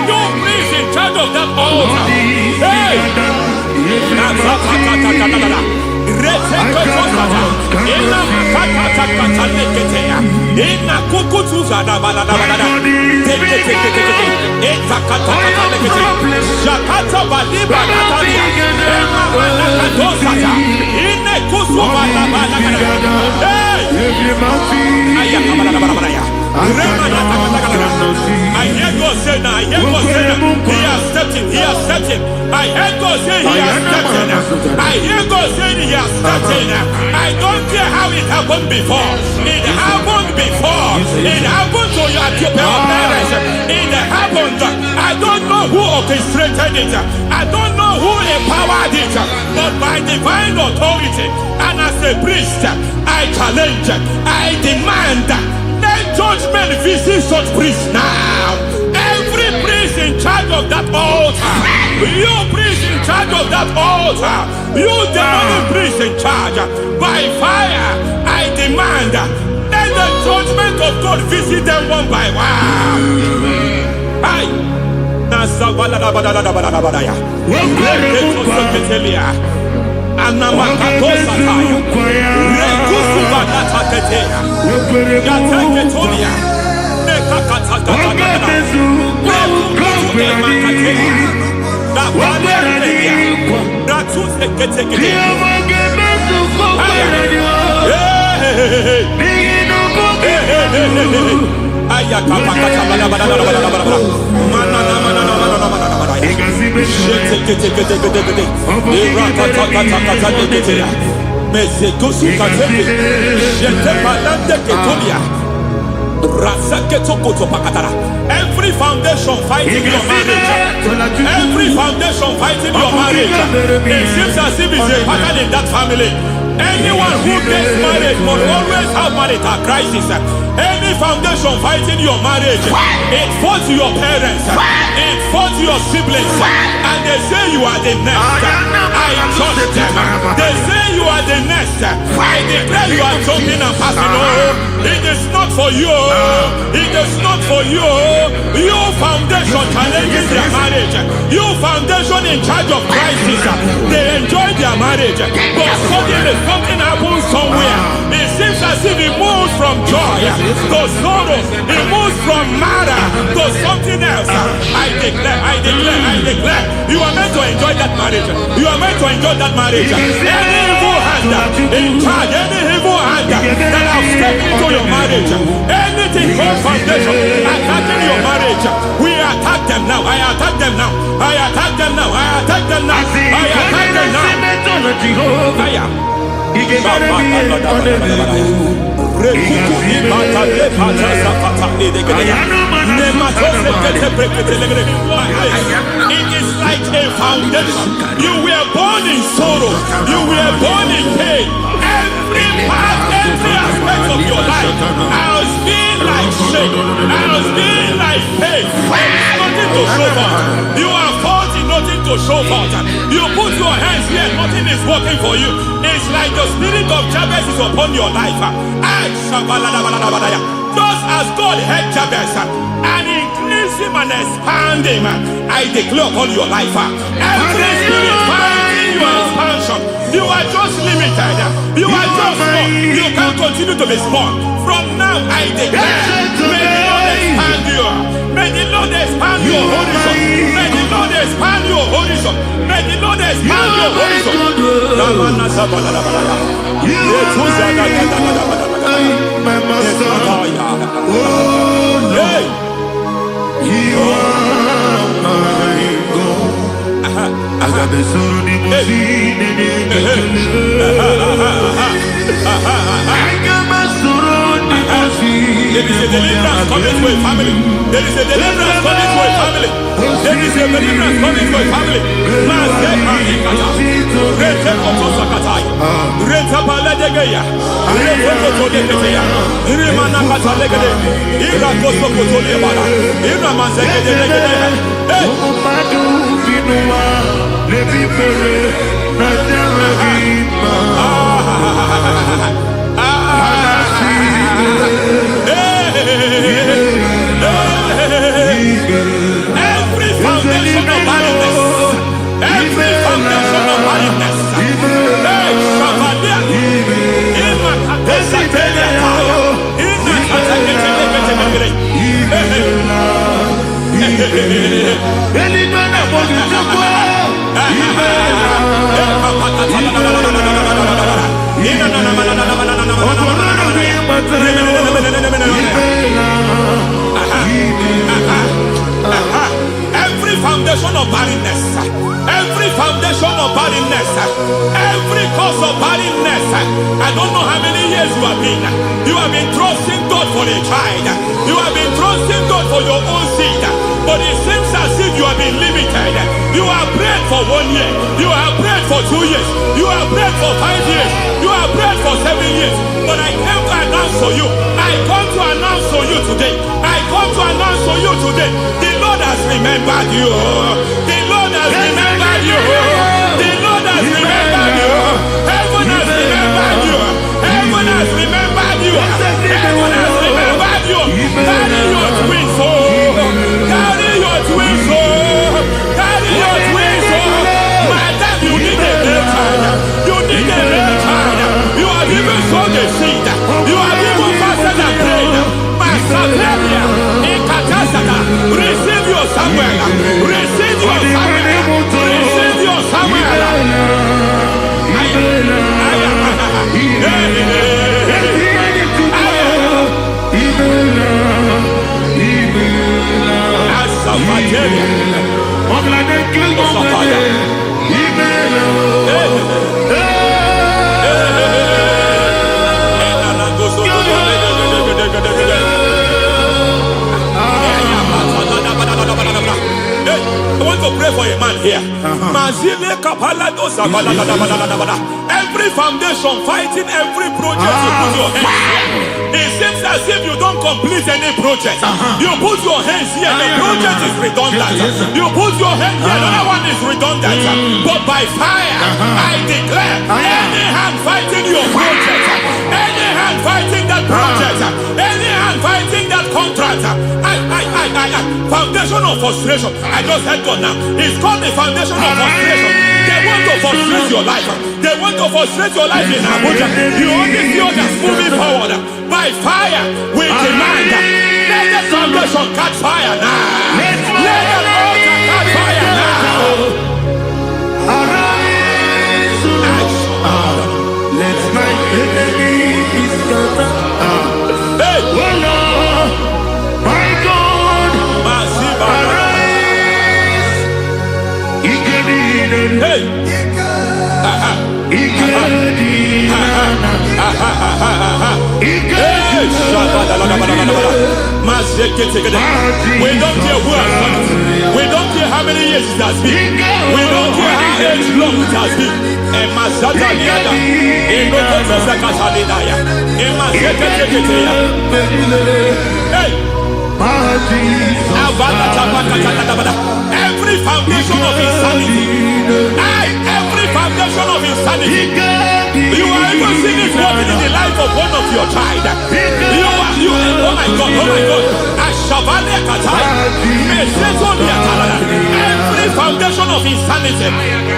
You priest in charge of that altar. Hey! I hear God say now, he has stepped in, I heard God saying he has stepped in. I hear God saying he has stepped in. I don't care how it happened before. It happened before. It happened to your parents. It happened. I don't know who orchestrated it. I don't know who empowered it. But by divine authority and as a priest, I challenge, I demand, let judgment visit such priests now. Every priest in charge of that altar, you priest in charge of that altar, you demonic priest in charge, by fire, I demand, let the judgment of God visit them one by one. Aye. Every foundation fighting your marriage, every foundation fighting your marriage, it seems as if it's a pattern in that family. Anyone who gets married must always have marital crisis. Any foundation fighting your marriage, it fought your parents, it fought your siblings, and they say you are the next. I judge them. They say you are the next. I declare you are jumping and passing. Oh, it is not for you. It is not for you. You foundation challenging their marriage. You foundation in charge of crisis. They enjoy their marriage, but suddenly something happens somewhere. It seems as if it moves from joy to sorrow. It moves from matter to something else. I declare, you are meant to enjoy that marriage. You are meant to enjoy that marriage. Any evil hand in charge, any evil hand that have stepped into your marriage, anything called foundation attacking your marriage, we attack them now. I attack them now. I attack them now. I attack them now. I attack them now. I am. It is like a foundation. You were born in sorrow. You were born in pain. Every part, every aspect of your life has been like shame. Has been like pain. Nothing to show for. You are faulty, nothing to show for. You put your hands here, nothing is working for you. It's like the spirit of Jabez is upon your life. Just as God had Jabez and increased him and expand him, I declare upon your life, every spirit finding your expansion, you are just limited. You are just small. You can't continue to be small. From now, I declare, may the Lord expand you. May the Lord expand your horizon. May the Lord expand your horizon. May the Lord expand your horizon. My master, oh, you are my God. I got the soul in my feet. I got my soul in my feet. There is a deliverance coming to a family. There is a deliverance coming to a family. There is a deliverance coming to a family. Rete Kotosakai, Rete Paladegeya, Rete Kotodekeya, Irimana Katalegade, Ira Kosokotolebara, Ira Mazegede. Madu Binua, Levi Pere, every foundation of barrenness, every foundation of barrenness, every foundation of barrenness, of barrenness, every cause of barrenness, I don't know how many years you have been trusting God for a child, you have been trusting God for your own seed, but it seems as if you have been limited. You have prayed for 1 year, you have prayed for 2 years, you have prayed for 5 years, you have prayed for 7 years, but I came to announce for you, I come to announce for you today, I come to announce for you today, the Lord has remembered you, the Lord has remembered you, the Lord has remembered you, heaven has remembered you, heaven has remembered you, heaven has remembered you. Carry your twins, carry your twins, carry your twins, madam, you need a real child, you need a real child, you have even sown the seed, you have even fasted and prayed, Masaperia, Ekatasata, receive your Samuel, receive your Samuel, receive your Samuel. I want to pray for a man here. Every foundation fighting every project you put your hands here. It seems as if you don't complete any project. You put your hands here, the project is redundant. You put your hand here, another one is redundant. But by fire, I declare, any hand fighting your project, any hand fighting that project, any hand fighting that contract, foundation of frustration. I just heard God now. It's called the foundation of frustration. They want to frustrate your life. They want to frustrate your life in Abuja. You only see others moving forward. By fire, we demand. Let the foundation catch fire now. Let the altar catch fire now. Arise, let my enemies scatter. Hey, Oh Lord, my God, arise. hey, we don't care who has done it. We don't care how many years it has been. We don't care how age long it has been. Hey, every foundation of insanity, every foundation of insanity, you are even seeing it working in the life of one of your child. Oh my God, every foundation of insanity,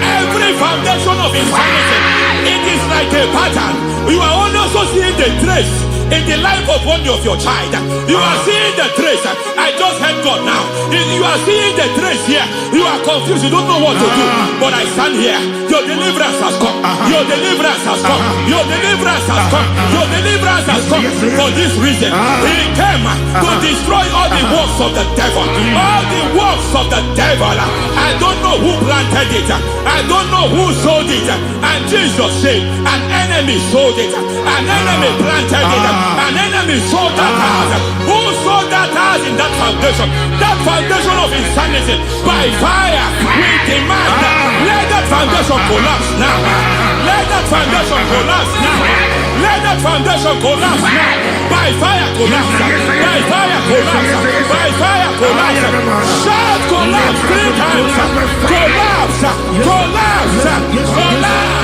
every foundation of insanity, it is like a pattern. You are also seeing the trace in the life of one of your child. You are seeing the trace. I just heard God now. You are seeing the trace here. You are confused. You don't know what to do. But I stand here. Your deliverance has come. Your deliverance has come. Your deliverance has come. Your deliverance has come. For this reason, He came to destroy all the works of the devil. All the works of the devil. I don't know who planted it. I don't know who sold it. And Jesus said, an enemy sold it. An enemy planted it. An enemy sold that house. Who sold that house in that foundation? That foundation of insanity. By fire, we demand, let that foundation collapse now. Let that foundation collapse now. Let that foundation collapse now. By fire collapse. By fire collapse. By fire collapse. Shout collapse 3 times. Collapse. Collapse. Collapse.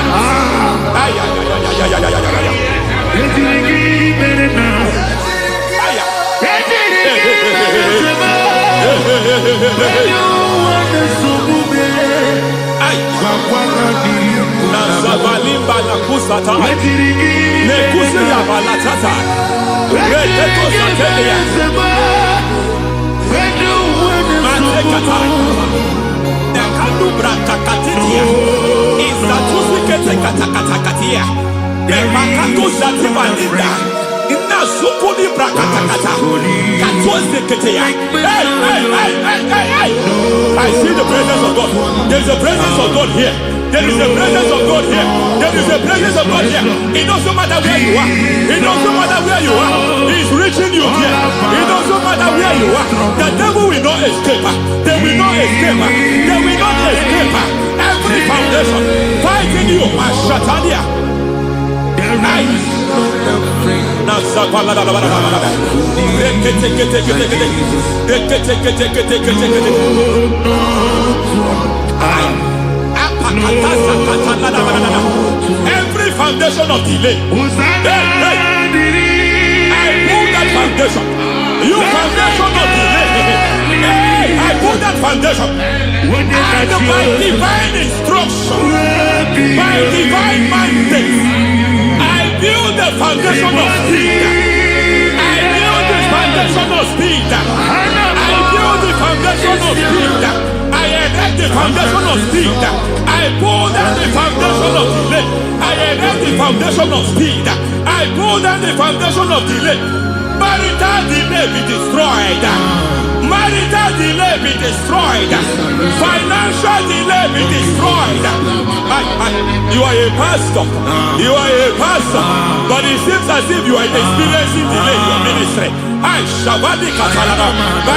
I see the presence of God. There's a presence of God here. There is a presence of God here. There is a presence of God here. It doesn't matter where you are. It doesn't matter where you are. He's reaching you here. It doesn't matter where you are. The devil will not escape. They will not escape. They will not escape. Every foundation fighting you. Shatters. Every foundation of delay, I pull that foundation. You foundation of delay, I pull that foundation. And by divine instruction, by divine mandate, I build the foundation of speed. I build the foundation of speed. I build the foundation of speed. I erect the foundation of speed. I pull down the foundation of delay. I erect the foundation of speed. I pull down the foundation of delay. Marital delay be destroyed. Marital delay be destroyed. Financial delay be destroyed. You are a pastor. You are a pastor. But it seems as if you are experiencing delay in your ministry. By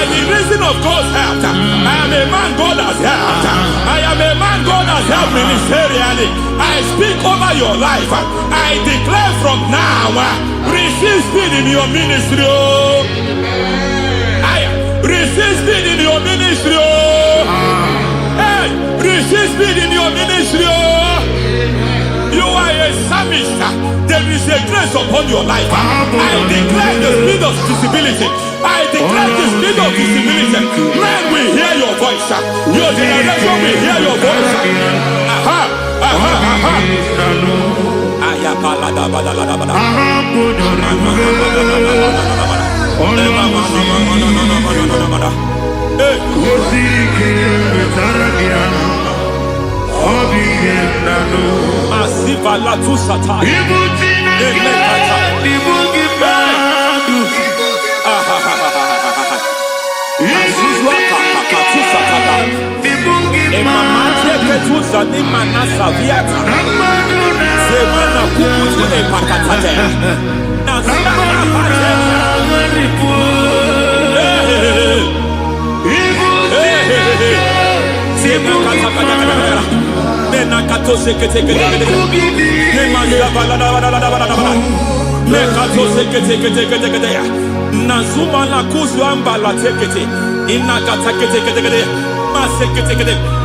the reason of God's help, I am a man God has helped. I am a man God has helped ministerially. I speak over your life. I declare from now, receive speed in your ministry. Receive speed in your ministry. Hey, receive speed in your ministry. You are a psalmist. There is a grace upon your life. I declare the speed of visibility. I declare the speed of visibility. Men will hear your voice. Your generation will hear your voice. Aha, aha, aha. Asiva la tu sata.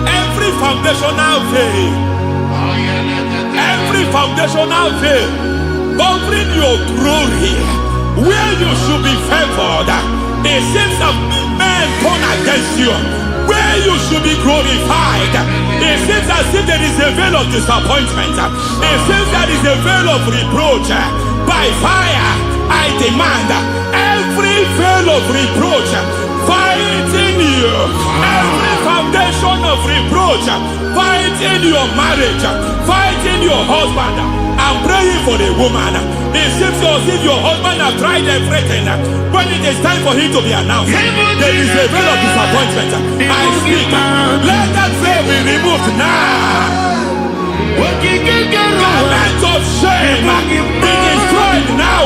Every foundational veil, every foundational veil covering your glory, where you should be favored, it seems that men turn against you. Where you should be glorified, it seems as if there is a veil of disappointment. It seems there is a veil of reproach. By fire, I demand every veil of reproach fighting you, every foundation of reproach fighting your marriage, fighting your husband. I'm praying for the woman. It seems as if your husband has tried everything. When it is time for him to be announced, there is a veil of disappointment. I speak. Let that veil be removed now. Garment of shame be destroyed now.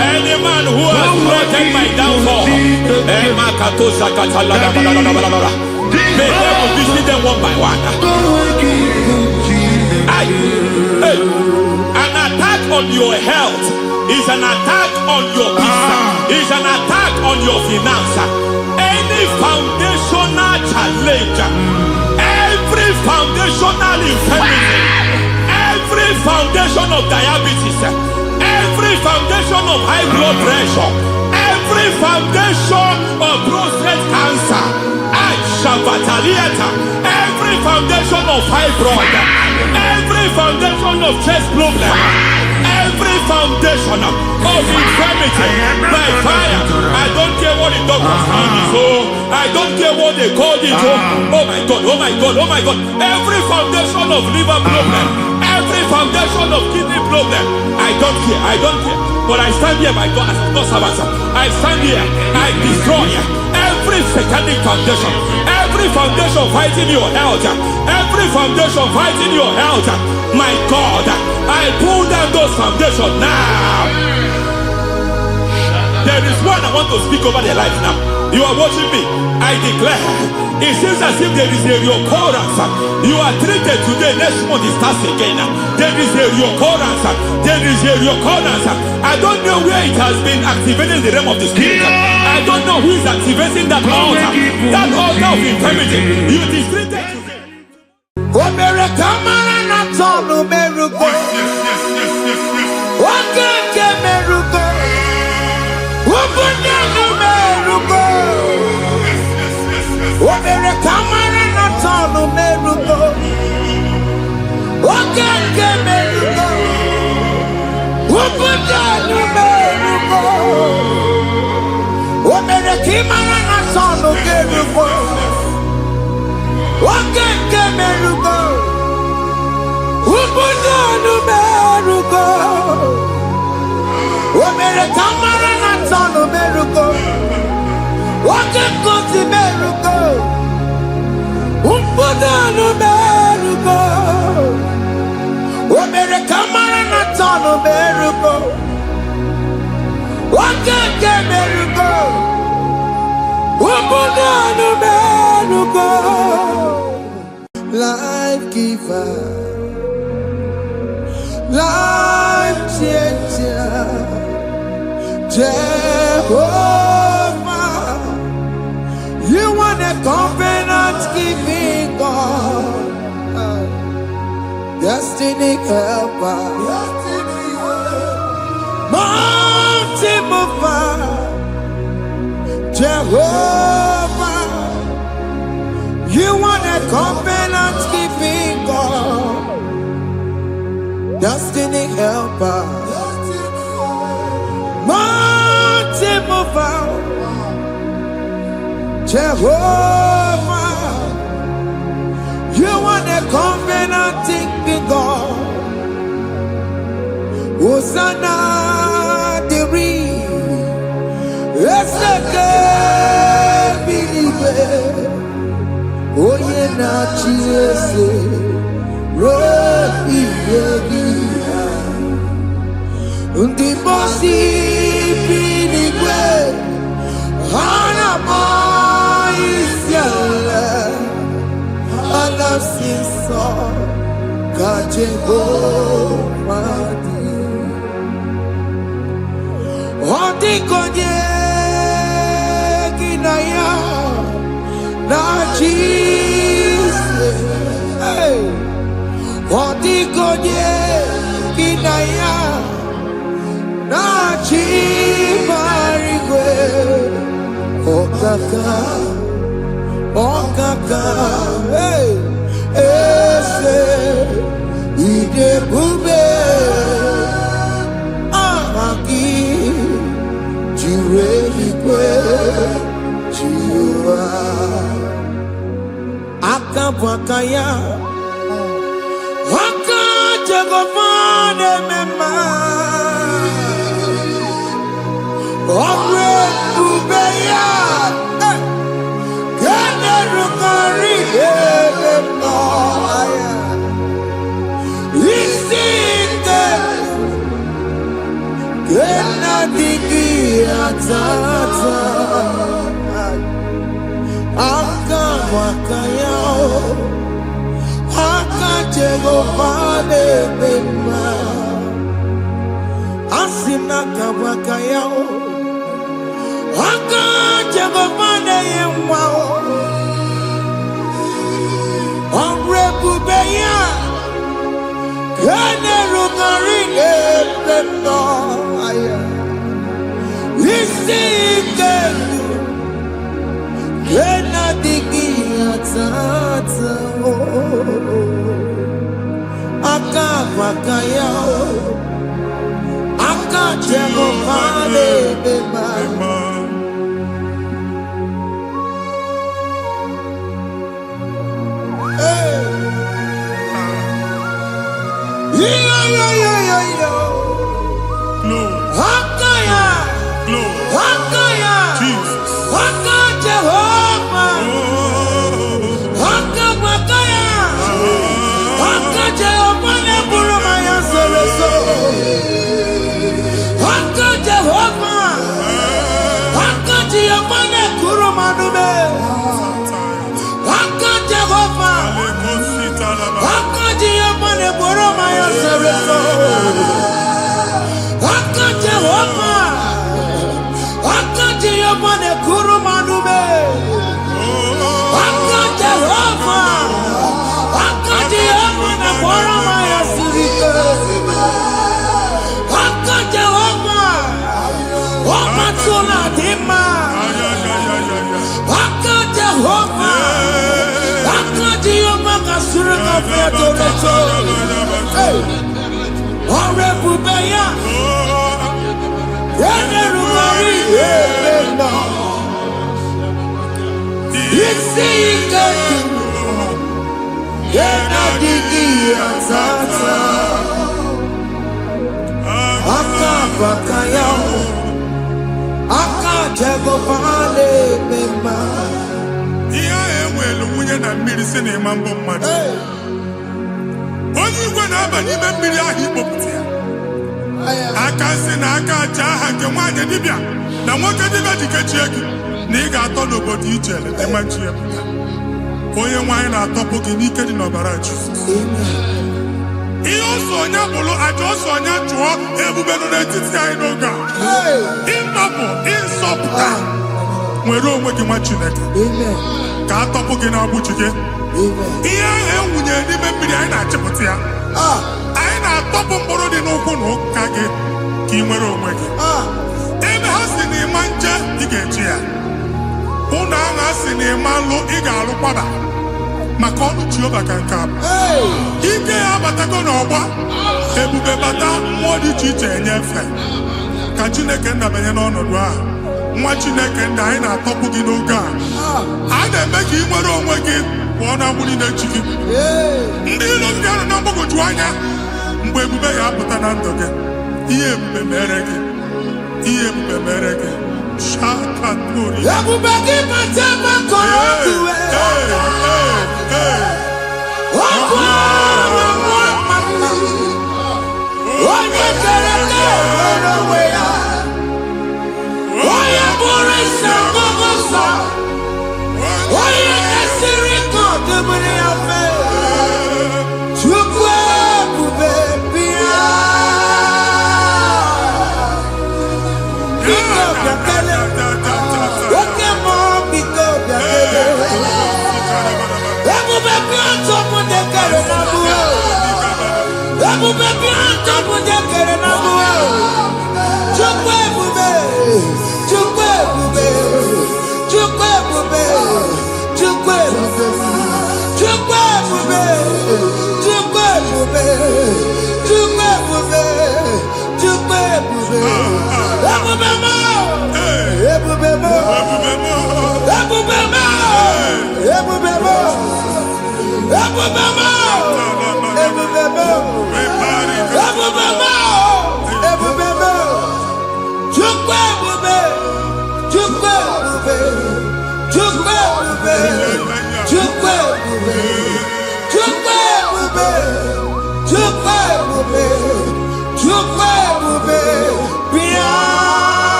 Any man who has plotted my downfall, may devil visit them one by one. An attack on your health is an attack on your peace, is an attack on your finance. Any foundational challenge, every foundational infirmity, every foundation of diabetes, every foundation of high blood pressure, every foundation of prostate cancer, every foundation of fibroid, every foundation of chest problem, every foundation of infirmity, by fire. I don't care what the doctors call it, so I don't care what they called it. Oh my God, oh my God, oh my God. Every foundation of liver problem, every foundation of kidney problem, I don't care, I don't care. But I stand here, my God, as God's servant. I stand here, I destroy every satanic foundation, every foundation fighting your health, every foundation fighting your health. My God, I pull down those foundations now. There is one I want to speak over their life now. You are watching me. I declare, it seems as if there is a recurrence. You are treated today, next month it starts again. There is a recurrence. There is a recurrence. I don't know where it has been activated in the realm of the spirit. I don't know who is activating that altar. That altar of infirmity. You is treated today. Life giver, life changer, Jehovah, you want a covenant keeping God, destiny helper, mountain mover, Jehovah, you want a covenant keeping God, destiny helper, mountain mover, Jehovah, you want a covenant keeping God. Hosanna diri, eseke bilibe. Oye na chiese rohi yegia undi bosi binigwe hana maisiala alasinso kajego madi ondi konye kinaya na Jesus, hey, Odigonye kinaya na chimarigwe, okaka, hey, ese idebube, amaki, jirelikwe, jiwa. Akabwakaya Wakajagofane mema Ogwe ubeya Gene rukari mema Isinde Gena digi atata Akabwakaya Akajegofane mema Asina kabwakaya Akajegofane yemwa Ongrebubeya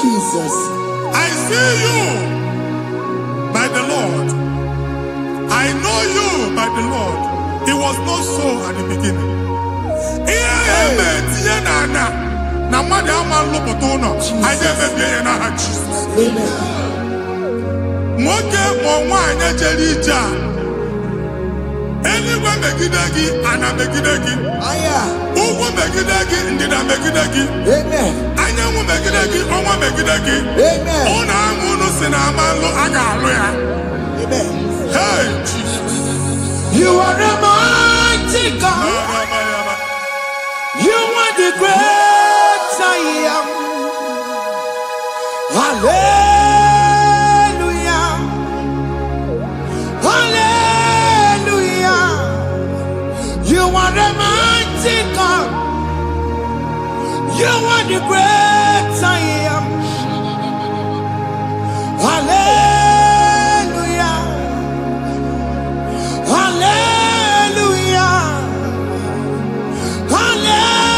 Jesus. I see you by the Lord. I know you by the Lord. It was not so at the beginning. na mmadụ ama nlụpụta ụlọ anyị emebie ya n'aha Jizọs. Nwoke ma nwaanyị jere ije a, eluigwe megide gị, ana megide gị, ugwu megide gị, ndịda megide gị, anyanwụ megide gị, ọnwa megide gị. Ụlọ ahụ unu si na ama nlụ a ga-alụ ya. Hey, Jesus. You are the mighty God. You are the great I am. Hallelujah. Hallelujah. You are the mighty God. You are the great I am. Hallelujah. Hallelujah. Hallelujah.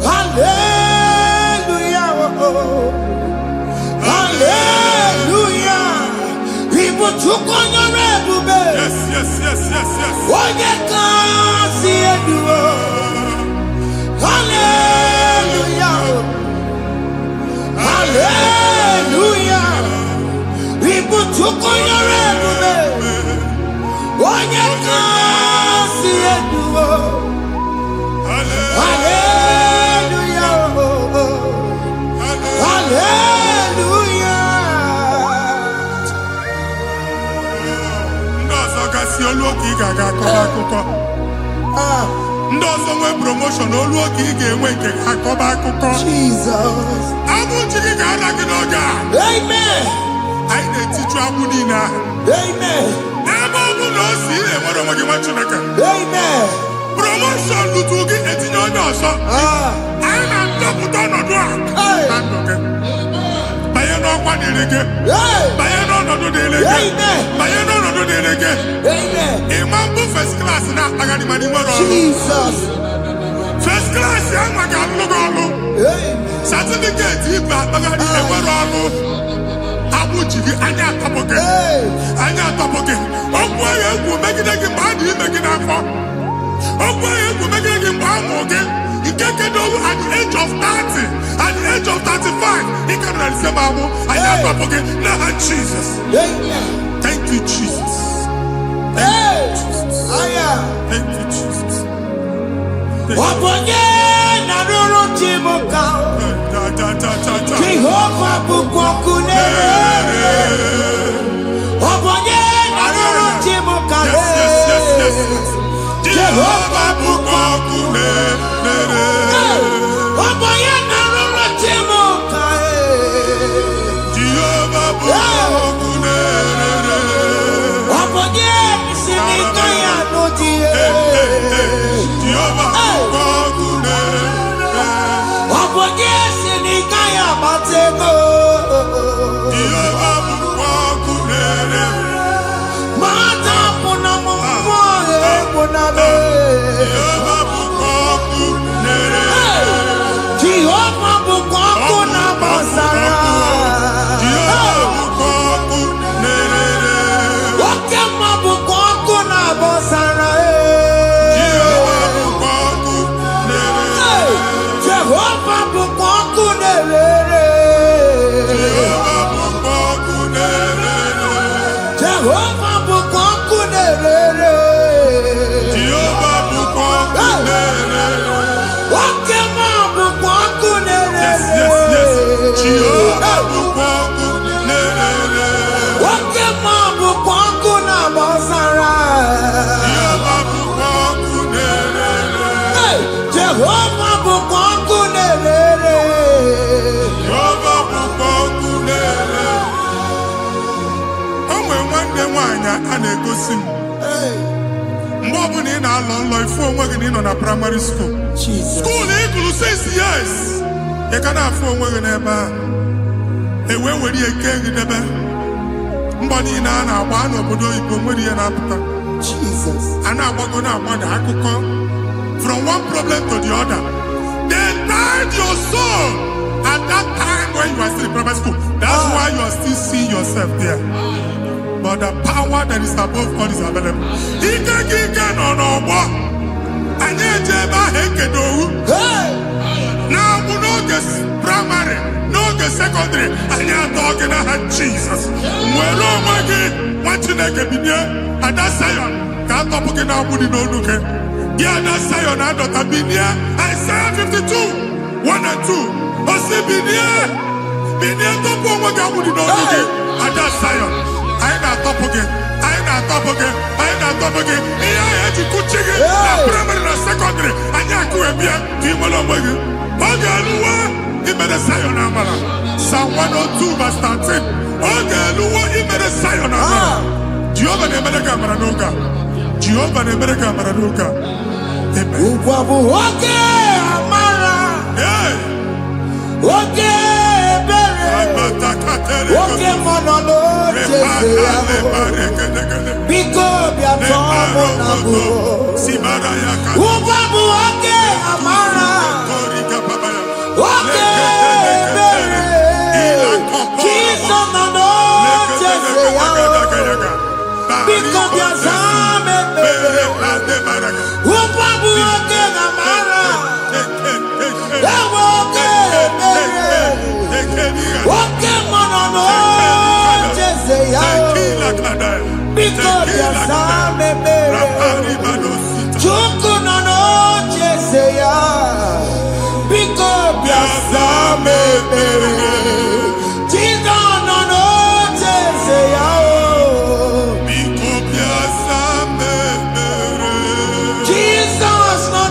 Hallelujah. Hallelujah. People took on your rebel. Yes, yes, yes, yes, yes. Oh, you can't see it. Hallelujah. Hallelujah. People took on your rebel. Oh, you can't see it. Hallelujah. Hallelujah. Ndị ọzọ gasị olu oge ị ga-aga akọba akụkọ. Ndị ọzọ nwee promotion olu oge ị ga-enwe nke akọba akụkọ. Jesus. Abụ chi gị ga-ada gị n'oge a. Amen. Anyị na-etiju agbụ niile ahụ. Amen. Ebe ọ bụ na o si enwere onwe gị nwa Chineke. Amen. Promotion lutu gị etinye onye ọzọ. Anyị na-ndọpụta ọnọdụ a na ndụ gị. Banye n'ọkwa dịrị gị. Banye n'ọnọdụ dịrị gị. Banye n'ọnọdụ dịrị gị. Ịma mbụ first class na-akpagharị ma n'ime ọrụ. Jesus. First class ya nwa ga-alụ gị ọrụ. Certificate ibu akpagharị enwere ọrụ. Abụ ji gị anya atọpụ gị. Anya atọpụ gị. Okwu ahụ egwu megide gị mgbe a dị ime gị n'afọ. Okwu ahụ egwu megide gị mgbe a mụrụ gị. Nke kedu at the age of 30, at the age of 35, ị ka nọ na December abụ. Anya atọpụ gị n'aha Jesus. Thank you, Jesus. Thank you, Jesus. Thank you, Jesus. Wabonye na ruru chimuka. Jehovah bukokune. Wabonye na ruru chimuka. Jehovah bukokune. Wabonye na ruru chimuka. Jehovah bukokune. Wabonye sinika ya notie. Jehovah bukokune. Wabonye sinika ya batego. Jehovah bukokune. Mata puna mumwa puna be. Jehovah bukokune. Jehovah bukokuna basara. Jehovah bukokune. Wakema bukokuna basara. Jehovah bukokune. Jehovah bukokune. Jehovah bukokune. Jehovah bukokune. Jehovah bukokune. Wakema bukokune. Yes, yes, yes. Jehovah bukokune. Wakema bukokuna basara. Jehovah bukokune. Jehovah bukokune. Jehovah bukokune. O nwere nwanne nwaanyị a na-egosi m mgbe ọbụla ị na-alọ nlọ ifu onwe gị na ị nọ na praịmarị skuul. Jesus. Skuul ị gụrụ 6 years ị ka na-afụ onwe gị n'ebe ahụ. Ewe were ihe kee gị debe. Mgbe niile a na-agba n'obodo oyibo nwere ihe na-apụta. Jesus. A na-agbago na-agbada akụkọ from one problem to the other. They tied your soul at that time when you are still in primary school. That's why you are still seeing yourself there. But the power that is above all is available. Ike no more. And yet, now we know this primary, know the secondary, and you're talking about Jesus. Well, oh my God, what you like a billion, and that's Zion. Can't talk about it, no look at. Yeah, that's Zion, I don't have been here. Isaiah 52, 1 and 2. But see, been here, don't go what I would know, and that's Zion. I ain't not top again. I ain't not top again. I ain't not top again. Yeah, you could check it. Primary and secondary, and you could be a team along with you. He made a Zion Amara. Psalm 102 verse 13. He made a Zion Amara. Jehovah ne made a camera noga. Jehovah ne made a camera noga. Amen. Okay, Amara. Yeah. Okay, Bere. Okay, Monolo. Because you are Tomo. Simaraya. Okay, Amara. Jesus no because you're Zame Upabu again Amara okay Monono because you're Zame Chuku no Jeseya because you're Zame Jesus no Jeseya Jesus no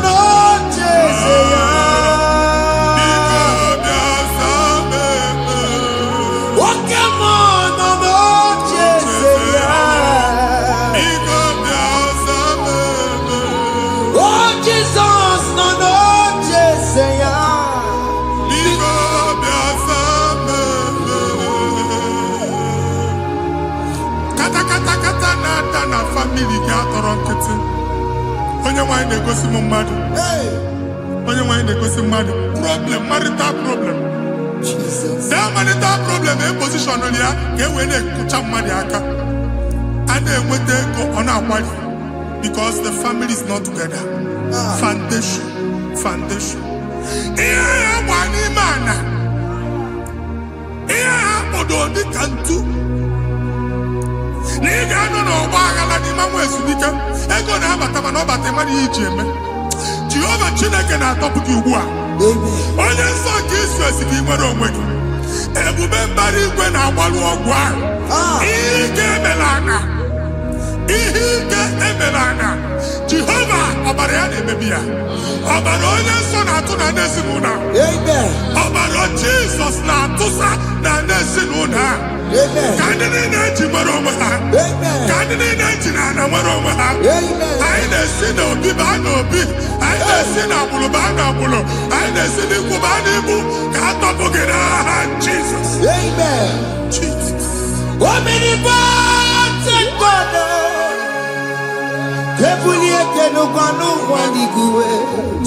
Jeseya okay Monono Jeseya oh Jesus no Jeseya na family ga atọrọ nkịtị onye nwanyị na-egosi m mmadụ onye nwanyị na-egosi mmadụ problem marital problem Jesus that marital problem e position ya ka e wee na-ekucha mmadụ aka a na-enweta ego ọ na-akwali because the family is not together foundation ihe ya gba n'ime ana ihe ha kpọdo dị ka ntu n'iga anọ n'ọgba aghala n'ime nwa ezumike ego na-abata mana ọ bata mmadụ iji eme Jehova Chineke na-atọpụ gị ugbu a onye nsọ nke Izrel si gị nwere onwe gị ebube mbara igwe na-agbalụ ọgwụ ahụ ihe ike emela anya Jehova ọbara ya na-emebi ya ọbara onye nsọ na-atụ na n'ezinụlọ ọbara Jizọs na-atụsa na n'ezinụlọ ha ka ndị niile eji nwere onwe ha ka ndị niile eji na ana nwere onwe ha anyị na-esi n'obi baa n'obi anyị na-esi n'agbụrụ baa n'agbụrụ anyị na-esi n'ikwu baa n'ikwu ka a tọpụ gị n'aha Jizọs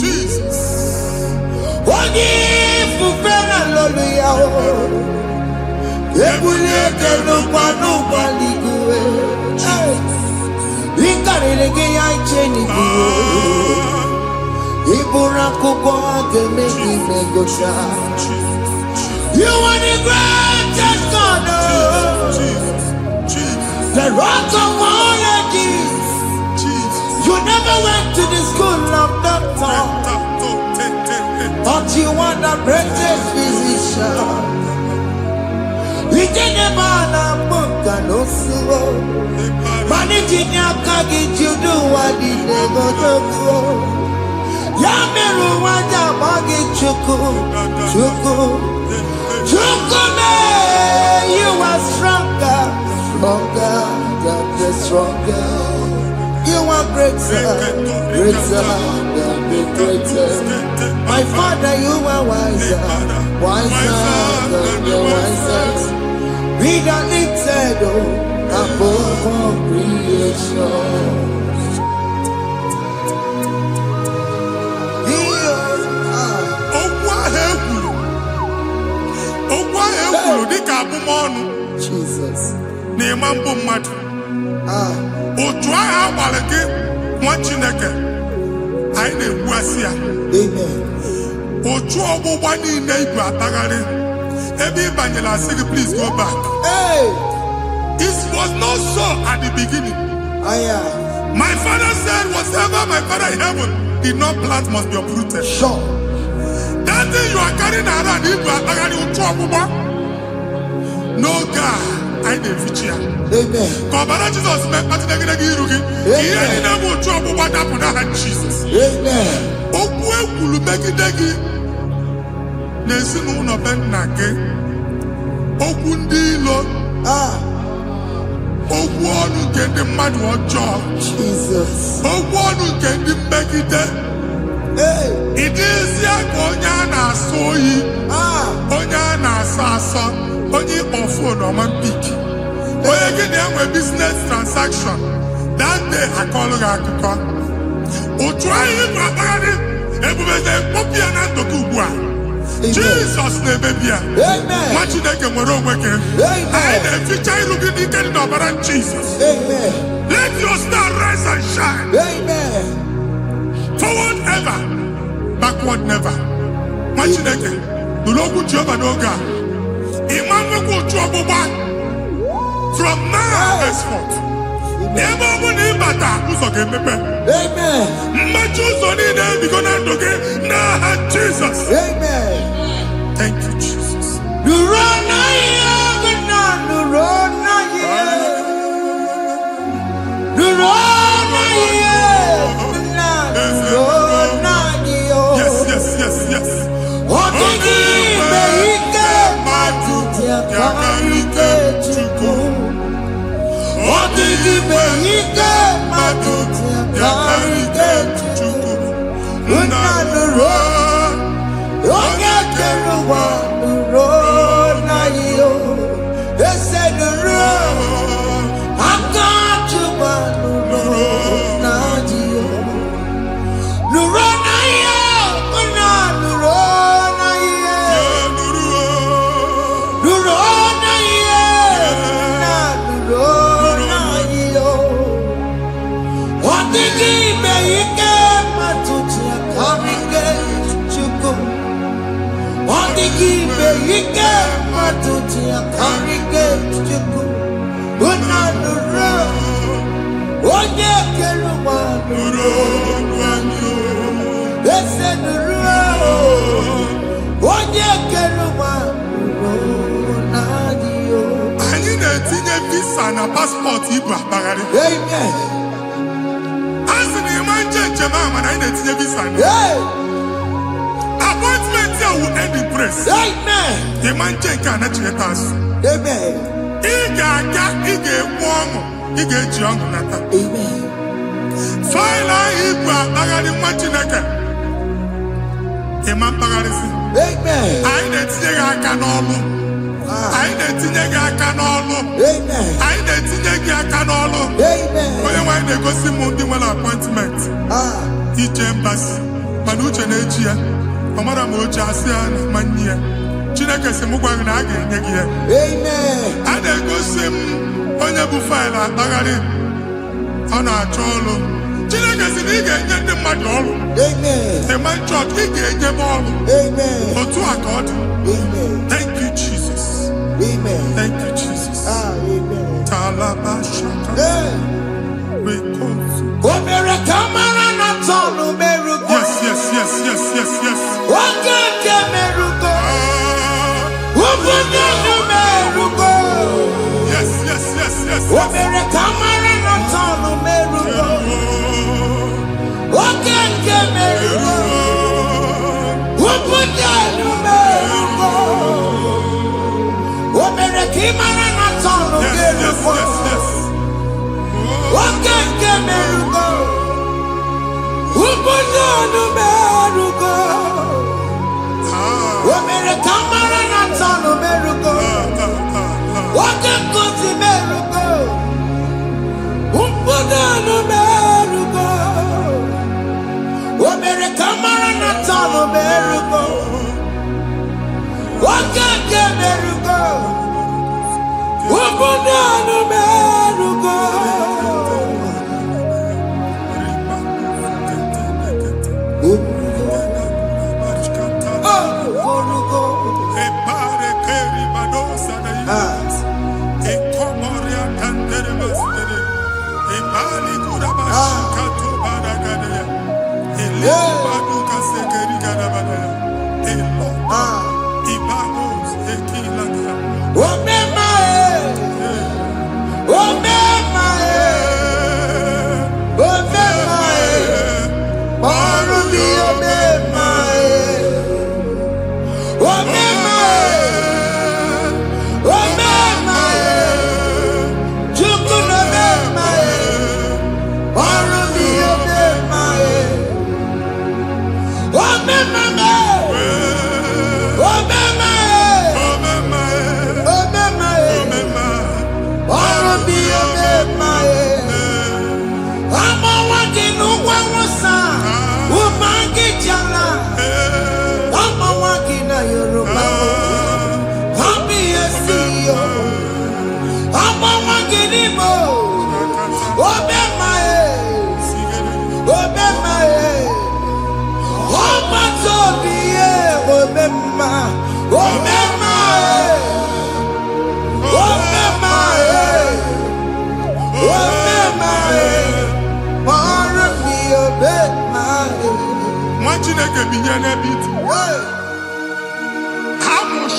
Jesus onye ifufe na lolu ya ebulike n'ụkwa n'igwe ịkarịrị gị ya iche n'igwe ịbụrụ akụkọ ga-eme gị megocha you are the greatest God the rock of all ages you never went to the school of doctor but you are the greatest physician Ijenebana muka no suo Manijinya kagi judu wadi nego togo Ya meru waja bagi chuku me you are stronger you are greater than the greatest my Father you are wiser than the wisest be the lifted above all creation. Jesus. Otu agha agbara gị nwa Chineke anyị na-egbuasị ya. Otu ọgbụgba niile ibu atagharị ebe ị banyere asị gị please go back. It was not so at the beginning. My father said whatever my father in heaven did not plant must be uprooted. Sure. That thing you are carrying around ibu atagharị otu ọgbụgba. No God, I dey feature. Amen. Kọbara Jesus mekpatụ negedege iru gị. Ihe niile bụ otu ọgbụgba dapụ n'aha Jesus. Amen. Okwu ekwuru megide gị n'ezinụlọ be nna gị. Okwu ndị ilo. Okwu ọnụ nke ndị mmadụ ọjọọ. Jesus. Okwu ọnụ nke ndị mmegide. Ịdịzie ka onye a na-asọ oyi. Onye a na-asọ asọ. Onye ịkpọ fon ọma mpiki. Onye gị na-enwe business transaction. That day akọlụ gị akụkọ. Otu anyị bụ akpagharị ebubeze mkpọpụ ya na ndụ gị ugbu a. Jesus na-emebi ya. Nwa Chineke nwere onwe gị. Anyị na-eficha iru gị n'ike dị n'ọbara Jesus. Let your star rise and shine. Forward ever, backward never. Nwa Chineke nụrụ okwu Jehova n'oge a. Ịma nnukwu otu ọgbụgba from now henceforth. Ebe ọ bụ na ịbata ụzọ ga-emepe. Mmachi ụzọ niile ebigo na ndụ gị n'aha Jesus. Thank you, Jesus. Yes. Anyị na-etinye visa na paspọtụ ibu akpagharị. Asị na ịma njem ahụ mana anyị na-etinye visa na appointment ya will end in praise. Ịma njem nke a na-echeta azụ. Ị ga-aga, ị ga-ekwu ọṅụ, ị ga-eji ọṅụ nata. Faịlụ ahụ ibu akpagharị nwa Chineke. Ịma mkpagharịsị. Anyị na-etinye gị aka n'ọlụ. Anyị na-etinye gị aka n'ọlụ. Anyị na-etinye gị aka n'ọlụ. Onye nwaanyị na-egosi m ndị nwere appointment ije mbasi mana uche na-eji ya. Ọ mara ma oche asị ya na manye ya. Chineke sị m gwa gị na a ga-enye gị ya. A na-egosi m onye bụ faịlụ akpagharị ọ na-achọ ọrụ. Chineke sị na ị ga-enye ndị mmadụ ọrụ. Ịma chọọchị ị ga-enye m ọrụ. Otu a ka ọ dị. Thank you, Jesus. Thank you, Jesus. Talaba shaka. What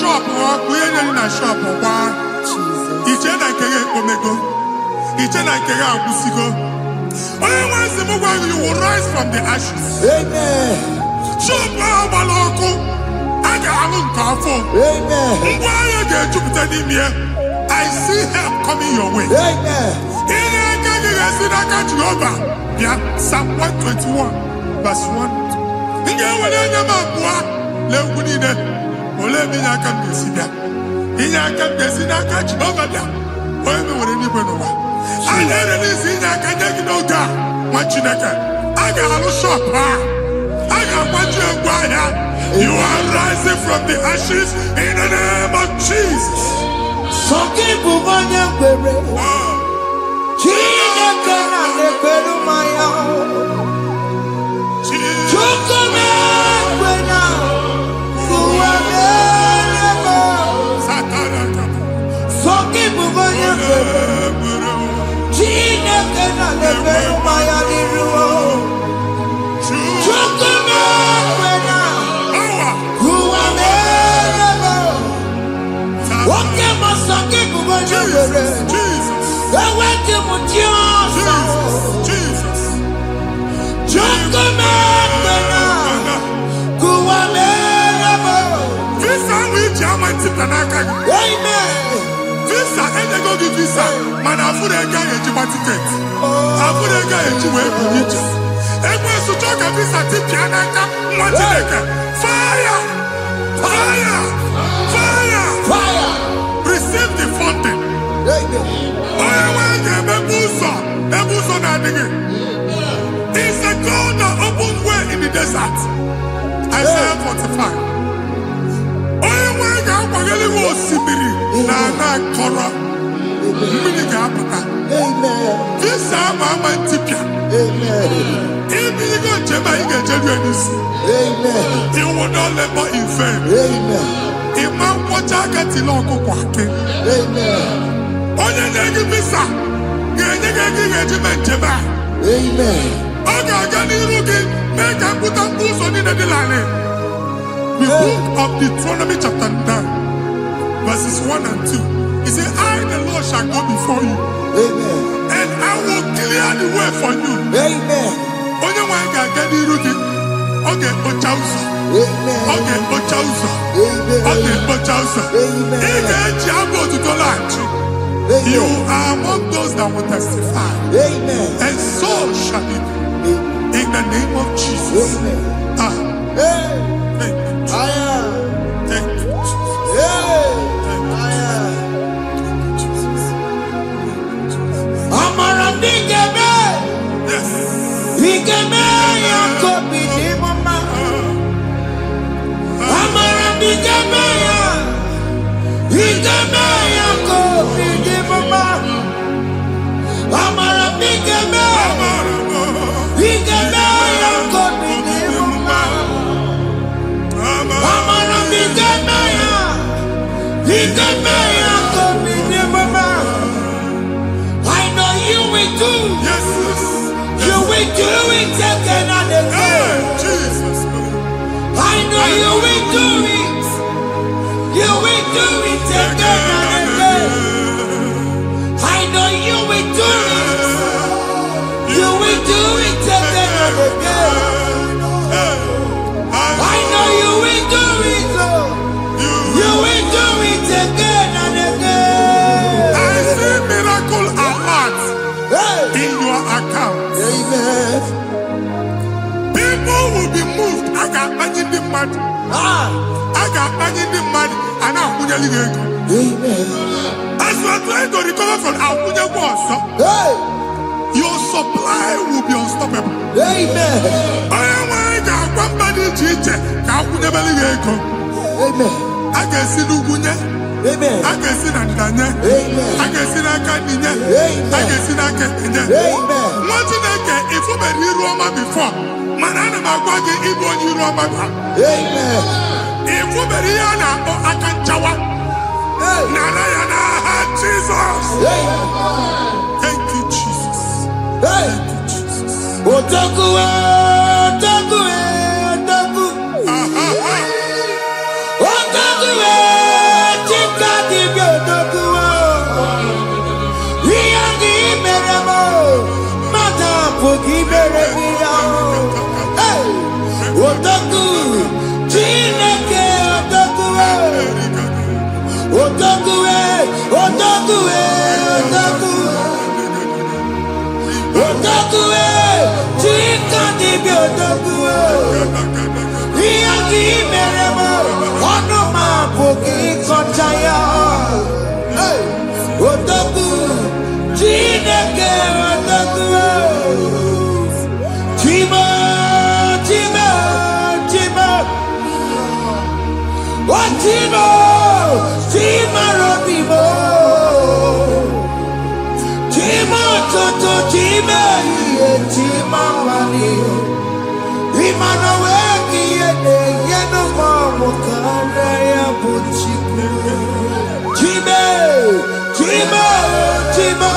shop we ain't na shop wa. Iche na kere omego. Iche na kere abusigo. Once the mugwa you will rise from the ashes. Amen. Shop wa baloko. Aga alun kafo. Amen. Ngwa ya ge Jupiter di mie. I see help coming your way. Amen. Ine ka ge sina ka Jehovah. Yeah, Psalm 121 verse 1. Nge wele nyama bua le wunide. Ole mi nya ka mbesi bia. Inya ka mbesi na ka Jehovah bia. Oye mi wele ni beno wa. Anya release inya ka nyegi no ga. Wa Chineke. Aga alu shop ha. Aga kwaju egwa ya. You are rising from the ashes in the name of Jesus. Sokibu banya kwere. Chineke na lekwere maya. Chukome kwena. Kuwamelebo. Sokibu banya kwere. Chineke na lekwere maya liruo. Chukome kwena. Kuwamelebo. Oke masokibu banya kwere. Jesus. Visa which German Titanaka. Amen. Visa and they go to visa. Man, I put a guy in Jima ticket. I put a guy in Jima ticket. And when you talk about visa Titanaka, fire. Receive the funding. It's a God that opens way in the desert. Isaiah 45. This is my tipia. If you go to you will not labor in vain. Imam Wachaka Amen. The book of Deuteronomy chapter 9, verses 1 and 2. He said, I, the Lord, shall go before you. Amen. And I will clear the way for you. Amen. Okay, Ochausa. Okay, Ochausa. Okay, Ochausa. You are among those that will testify. Amen. And so shall it be. In the name of Jesus. Amen. Thank you, Jesus. Thank you, Jesus. I know you will do. Yes. You will do it again and again. Jesus. I know you will do it. You will do it again and again. I know you will do it. You will do it again and again. I know you will do it. You will do it again and again. I see miracle alert in your account. Amen. People will be moved. I got money in the mud. I got money in the mud. And I'm going to go. Amen. As you are trying to recover from Abuja Wars, your supply will be unstoppable. Amen. I got one body teacher. Amen. I can see Lugunya. Amen. I can see Nandanya. Amen. I can see Nakaninya. Amen. I can see Nakaninya. Amen. What did I get if you were here Roma before? Manana Magwagi, Ibo, you Roma. Amen. If you were here now, I can Jawa. Narayana, Jesus. Thank you, Jesus. Thank you, Jesus. Otaku, Otaku, Otaku. meremo, onuma bogi kochaya. Otaku, Chineke otaku. Chima, Chima, Chima. Oh Chima, Chima Robibo. Chima Toto, Chima, Chima Mani. Imanaweki yeno mamu kanda ya buchiku. Chime, Chime, Chime.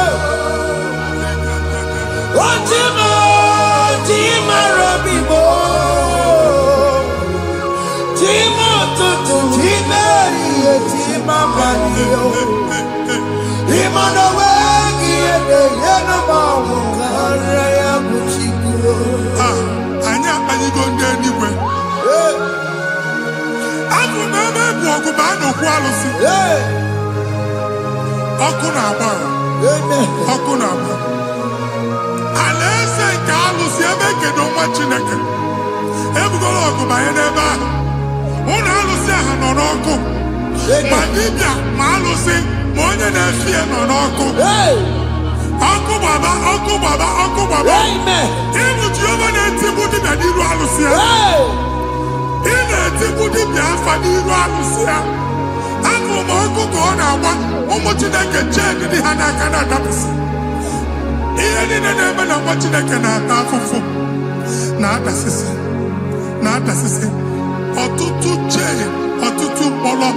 Oh Chime, Chime Robibo. Chime tutu, Chime Chime manio. Imanaweki yeno mamu kanda ya buchiku. Anyị go anywhere. Abụ m ebe bụ ọgụ ma a na-okwu alụsị. Ọkụ na-agba. Ọkụ na-agba. Alaeze nke alụsị ebe ekedo nwa Chineke. Ebugoro ọgụ banye n'ebe ahụ. Ụlọ alụsị ahụ nọ n'ọkụ. Ma dibịa ma alụsị ma onye na-efi ya nọ n'ọkụ. Ọkụ gbaba, ọkụ gbaba, ọkụ gbaba. Ịbụ Jehova na-etigbu dibịa n'iru alụsị ya. Ị na-etigbu dibịa afa n'iru alụsị ya. Afọ ma ọkụ ka ọ na-agba ụmụ Chineke chee dị ha n'aka na-adapụsị. Ihe niile na-eme na nwa Chineke na-ata afụfụ na-adasịsị. Ọtụtụ chee, ọtụtụ mkpọrọ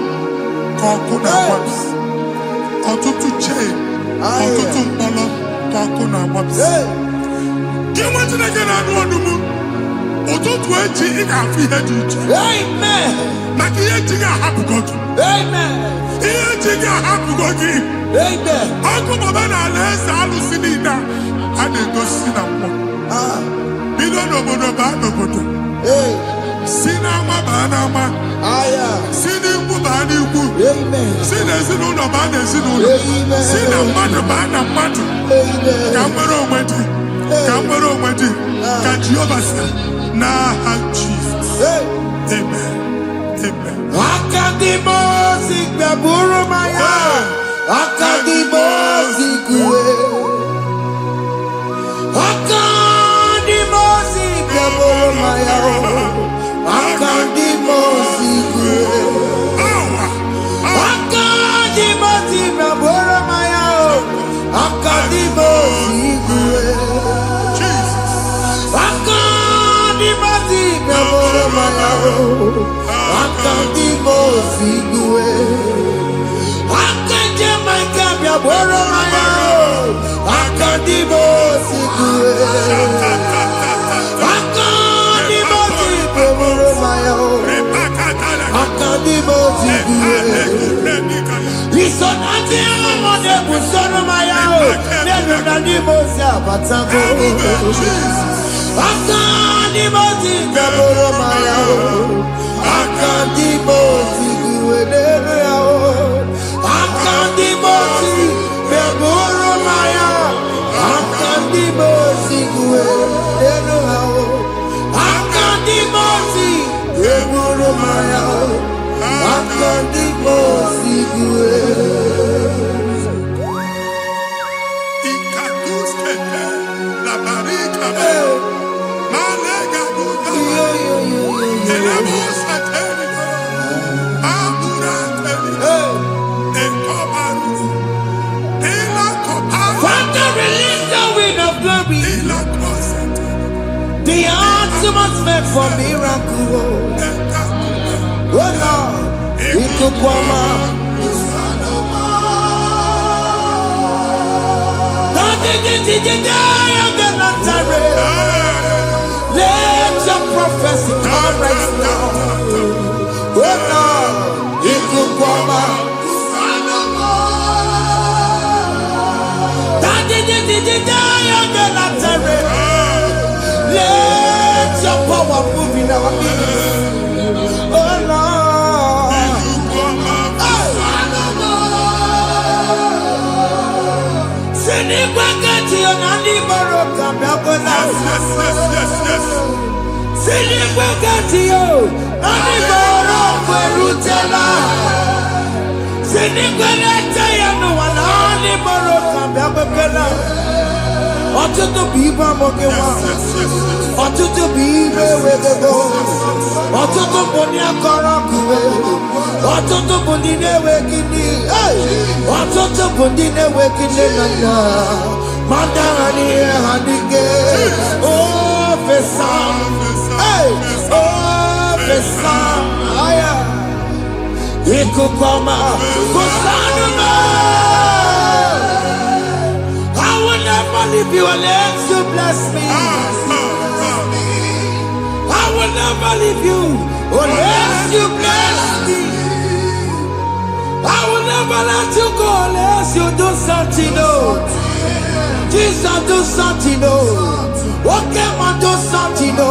ka ọkụ na-agbapụsị. Ọtụtụ chee, ọtụtụ mkpọrọ ka ọkụ na-agbapụsị. Gị nwa Chineke na-anụ ọdụm, ụtụtụ echi ị ga-afụ ihe dị iche. Maka ihe echi ga-ahapụgo gị. Ihe echi ga-ahapụgo gị. Ọkụ baba na alaeze alụsị niile a na-egosi na mmụọ. Bido n'obodo baa n'obodo. Si n'ama baa n'ama. Si n'ikwu baa n'ikwu. Si n'ezinụlọ baa n'ezinụlọ. Si na mmadụ baa na mmadụ. Ka nwere onwe dị. Ka nwere onwe dị. Ka Jehova sị n'aha Jizọs. Amen. Amen. Akadimosi gbaburu maya. Akadimosi kue. Akadimosi gbaburu maya. Akadimosi kue. Akadimosi gbaburu maya. Akadimosi kue. Akadimosi gbaburu maya. Akadimosi kue. Akadimosi gbaburu maya. Akadimosi kue. Akadimosi gbaburu maya. Akadimosi kue. Isonati amode busono maya. Nenu nadimosi abatago. Akadimosi gbaburu maya. Akadimosi kue. Akadimosi gbaburu maya. Akadimosi kue. Akadimosi gbaburu maya. Akadimosi kue. Father, release the wind of glory. The atmosphere for miracle. Oh Lord, Ikukwama. Let your prophecy come right now. Oh Lord, Ikukwama. Let your power move in our midst. Oh Lord. Sinigwegatio, Aniboro Perutela. Sinigwelete Yanuana, Aniboro Kambabela. Otutu Biba Mokewa, Otutu Bibe Wego, Otutu Bonia Korakue, Otutu Bundine Wekini, Otutu Bundine Wekini Nana, Mandani Hanike, oh, Fesam, oh, Fesam, Aya, Ikukoma, Kusanuma. I will never leave you unless you bless me. I will never leave you unless you bless me. I will never let you go unless you do something. No. Jesus, do something. No. Okay, man, do something. No.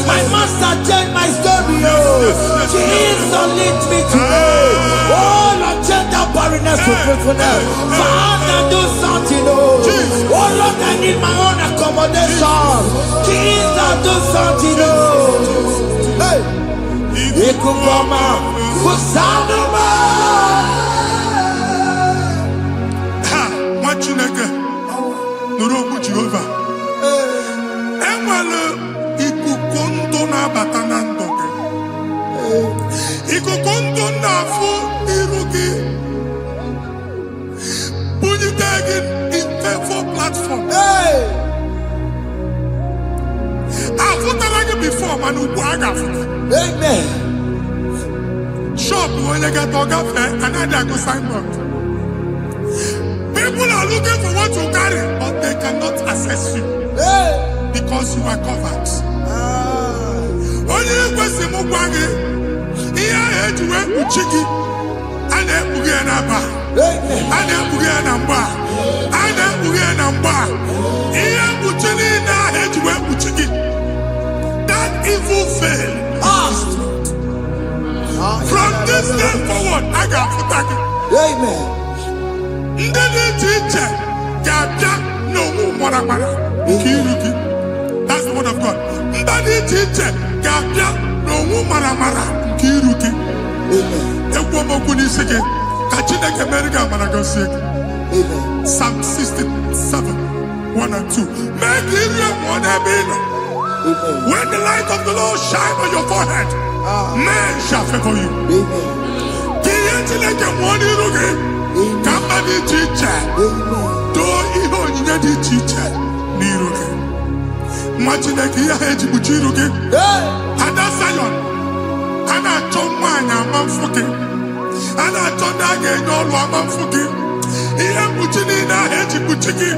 My master changed my story. Jesus, lead me today. Oh, Lord, change that barrenness to fruitfulness. Father, do something. Oh, Lord, I need my own accommodation. Jesus, do something. Hey, Ikukoma, Kusanuma. Ha, Machineke, Nurobu Jehovah. Emalo, Ikukondo na batanandoke. Ikukondo na fu irugi. Bunitagin in favor platform. Hey, Afutalagi before Manu Waga. amen. Shop when you get Ogafe, another go signboard. People are looking for what you carry, but they cannot access you Hey, because you are covered. Only question Mugwagi, here head to work with Chiki, and then Bugianaba, amen. and then Bugianamba, and then Bugianamba. Here Buchini now head to work with Chiki. That evil fail. From this day forward, I got Futaki. Amen. Ndede teacher, Gabia, no Moramara, Kiruki. That's the word of God. Ndede teacher, Gabia, no Moramara, Kiruki. Ekwomo Kuniseke, Kachina America Managosi. Psalm 67, 1 and 2. Make Israel one Abina. When the light of the Lord shine on your forehead, men shall favor you. Kiyantileke one iruge, Kambadi teacher, do iho nyedi teacher, niruge. Machineke ya heji buchiruge. Ada Zion, ana chomanya mamfuke, ana chonage nyolu amamfuke. Iya buchini na heji buchiki,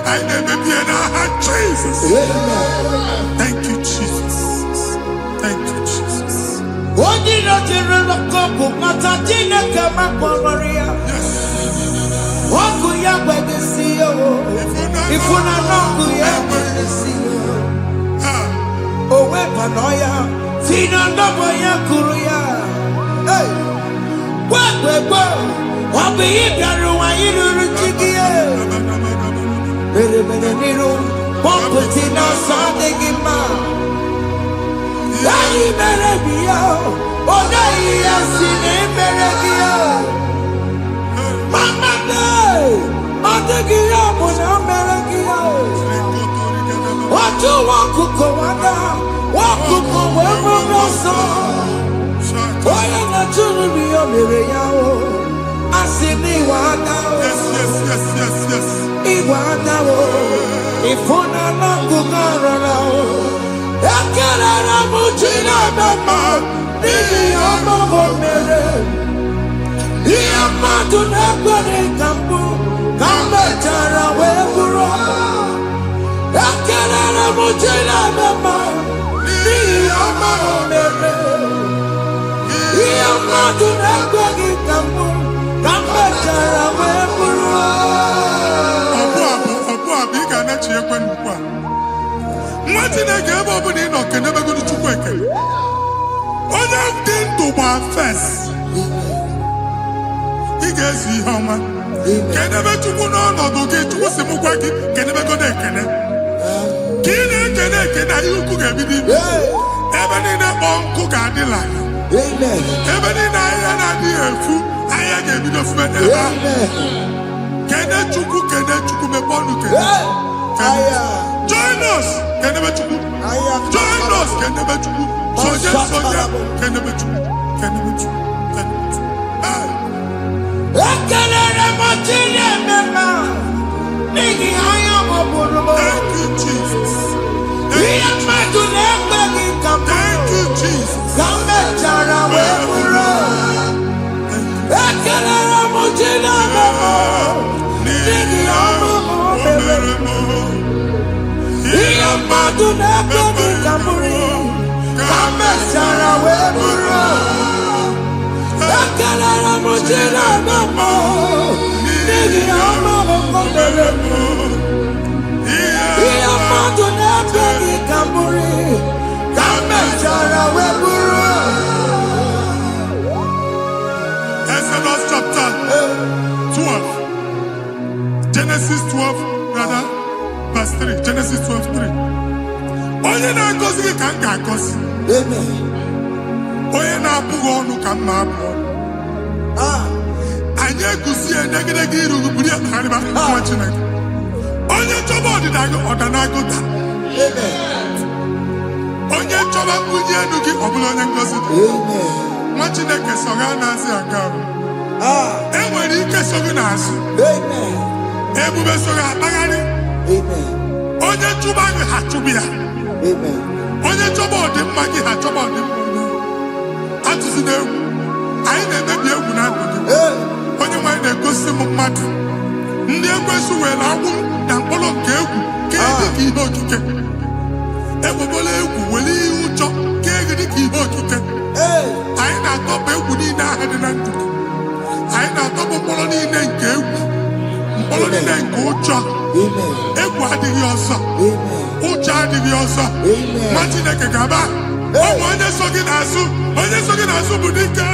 I never be an Jesus. Thank you, Jesus. Thank you, Jesus. Odino tirolo koku matajine kama kwamaria. Waku ya bedesiyo. Ifuna noku ya bedesiyo. Owe panoya. Fina ndobo ya kuruya. Hey. Wegwegwe. Wabi ibiaru wa iruru chigiye. Bere niru. Pomputi na sadegima. Dai berebia, odai asine berebia. Mama day, adegia mona berebia. Watu wakuko wada, wakuko wewe roso. Oya na tunu biyo mereyao, asini wada. Yes. Iwada wo, ifuna na kukarana wo. Ekelera mujina bema, nibi amabo mere. Iya madu nekwere kambu, kambe jara weburo. Ekelera mujina bema, nibi amabo mere. Iya madu nekwere kambu, kambe jara weburo. Obu iga na chi ekwe nukwa. Chineke ebe ọ bụla ị nọ kenebegodi Chukwu ekele. Onye dị ndụ gba fes. Ị ga-ezi ihe ọma. Kenebe Chukwu n'ọnọdụ gị, Chukwu si mụ gwa gị kenebegodi ekele. Ka ị na-ekele ekele, ihe ukwu ga-ebido ime. Even in a bonku gadila. Amen. Even in a yana di efu. Aya gave me of men. Kene chuku me bonu kene. Join us. Kene me chuku. Join us. Kene me chuku. Soja. Kene me chuku. Kene me chuku. Thank you, Jesus. Thank you, Jesus. Exodus chapter 12. Genesis 12, rather, verse 3. Genesis 12, 3. Onye na-agọzi gị ka m ga-agọzi. Onye na-abụghị ọnụ ka m na-abụ ọnụ. Anyị egusi enegidegị iru buru ya karịba nwa Chineke. Onye chọba ọdịda gị ọdanagoda. Onye chọba mbunye elu gị ọ bụla onye ngozi dị. Nwa Chineke so ga na-asị aga ahụ. E nwere ike so gị n'azụ. Ebube so ga akpagharị. Onye chụba gị ha chụbụ ya. Onye chọba ọdịmma gị ha chọba ọdịmma onye. Atụzina egwu. Anyị na-emebi egwu na ndụ gị. Onye nwanyị na-egosi m mmadụ. Ndị ekwensu were agwụ na mkpụrụ nke egwu kee dị ka ihe okike. Egbebola egwu were ihe ụjọ kee dị ka ihe okike. Anyị na-atọpụ egwu niile ahụ dị na ndụ gị. Anyị na-atọpụ mkpụrụ niile nke egwu. Mkpụrụ niile nke ụjọ. Egwu adịghị ọzọ. Ụjọ adịghị ọzọ. Nwa Chineke ga-aba. Ọ bụ onye so gị n'azụ. Onye so gị n'azụ bụ dike.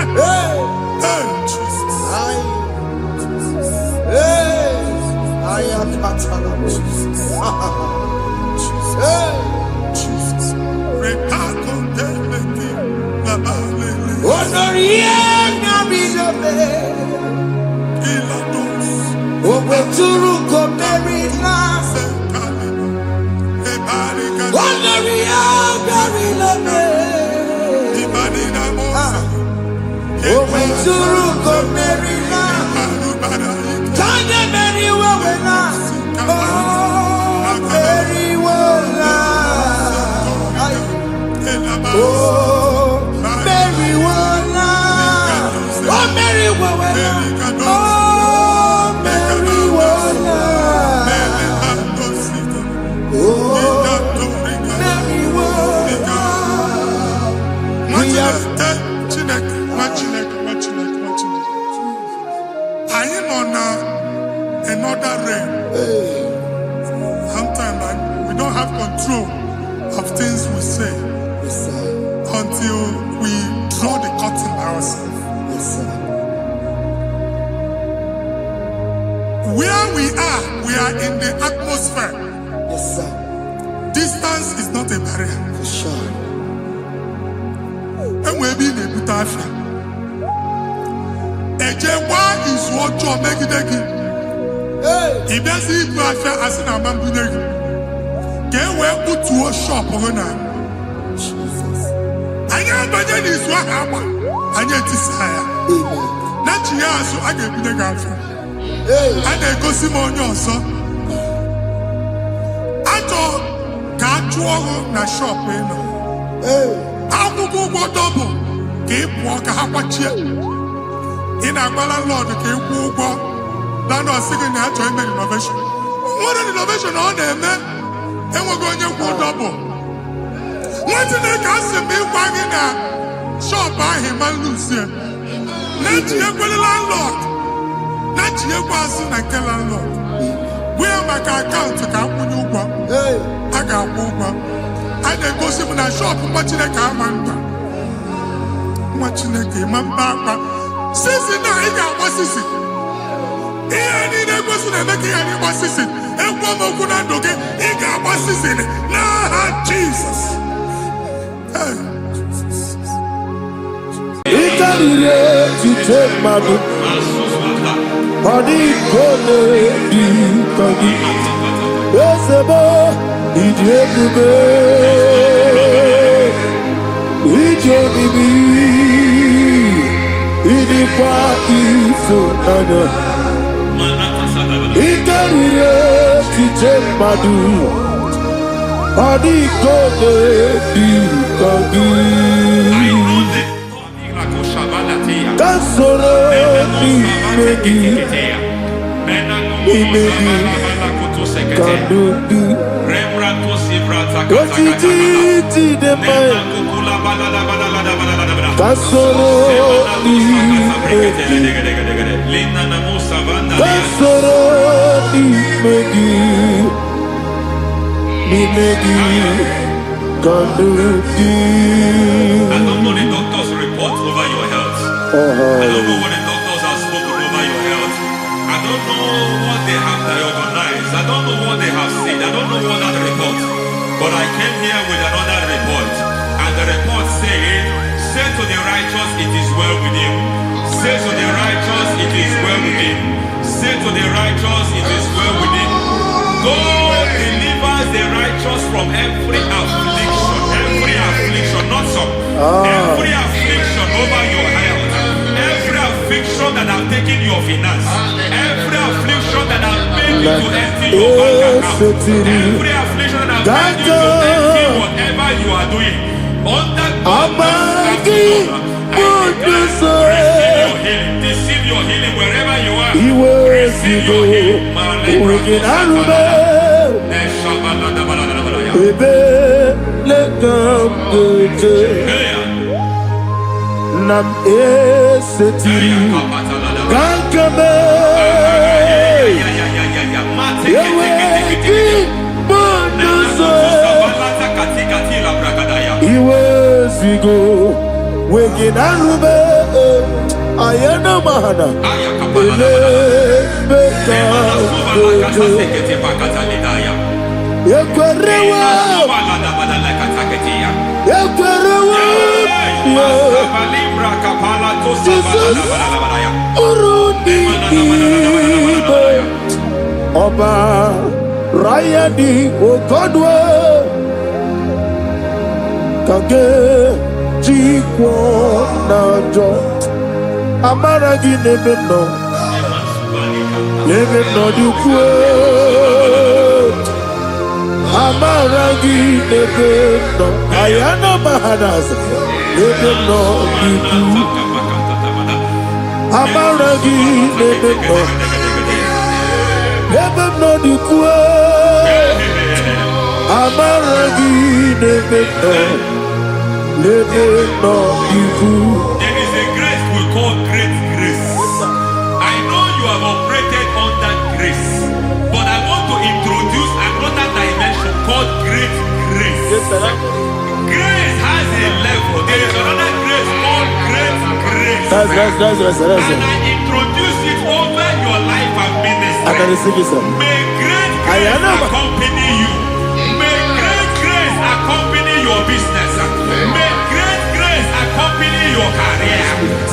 Another realm. Sometimes we don't have control of things we say until we draw the curtain by ourselves. Where we are in the atmosphere. Distance is not a barrier. For sure. And we'll be in a good affair. Ejekwa is what you're making. If there's a good affair, as in a man, get where put to a shop over now. Jesus. I am the is what happened. I get this higher. Not you, so I get the girlfriend. And I go see more also. I thought, can't you na shop, you know? I will go double. Keep walk a half a chair. In a landlord, keep walk. Landlord singing the actual innovation. What an innovation on them, man. And we're going to go double. What's in the castle be wagging a shop by him and Lucia? Not yet with the landlord. Not yet was in a landlord. Where my account to come when you go? I got one. I then go see when I shop watching a car man. Watching a game and back. Since now, I got what's this? Here, I need a person and making any what's this? And one more good and okay. He got what's this in it. Nah, Jesus. Hey. Ikarire chitemadu Adi kone di kagi Esebo Idiekube Ijebibi Idikwa Isunanya Ikarire chitemadu Adi kone di kagi Kasoro imegi Kandudu Ojiji deme Kasoro imegi Kasoro imegi Kandudu. I don't know the doctor's report over your health. I don't know what the doctors have spoken over your health. I don't know what they have diagnosed. I don't know what they have said. I don't know what that report. But I came here with another report. And the report said, say to the righteous, it is well with him. Say to the righteous, it is well with him. Say to the righteous, it is well with him. God delivers the righteous from every affliction. Every affliction, not some. Every affliction over your health. Every affliction that have taken your finance. Every affliction that have made you to empty your bank account. Every affliction that have made you to empty whatever you are doing. Under God's receive your healing wherever you are. Receive your healing. Nam esetiri Gankame Yeweki Bonoso Iwezigo Weginarube Ayana Mahana Ele Beka Yekwerewa Yekwerewa Jesus Urudi Oba Rayadi Okodwe Kage Jikwo Najo Amaragi Nebeno Nebeno Dukwe Amaragi Nebeno Ayana Mahanas Nebeno Dukwe Amaragi Nebeno Nebeno Dukwe Amaragi Nebeno Nebeno Dukwe. There is a grace we call great grace. I know you have operated under grace, but I want to introduce another dimension called great grace. Grace has a level. There is another grace called great grace. That's And I introduce it over your life and ministry. May great grace accompany you. May great grace accompany your business. May great grace accompany your career.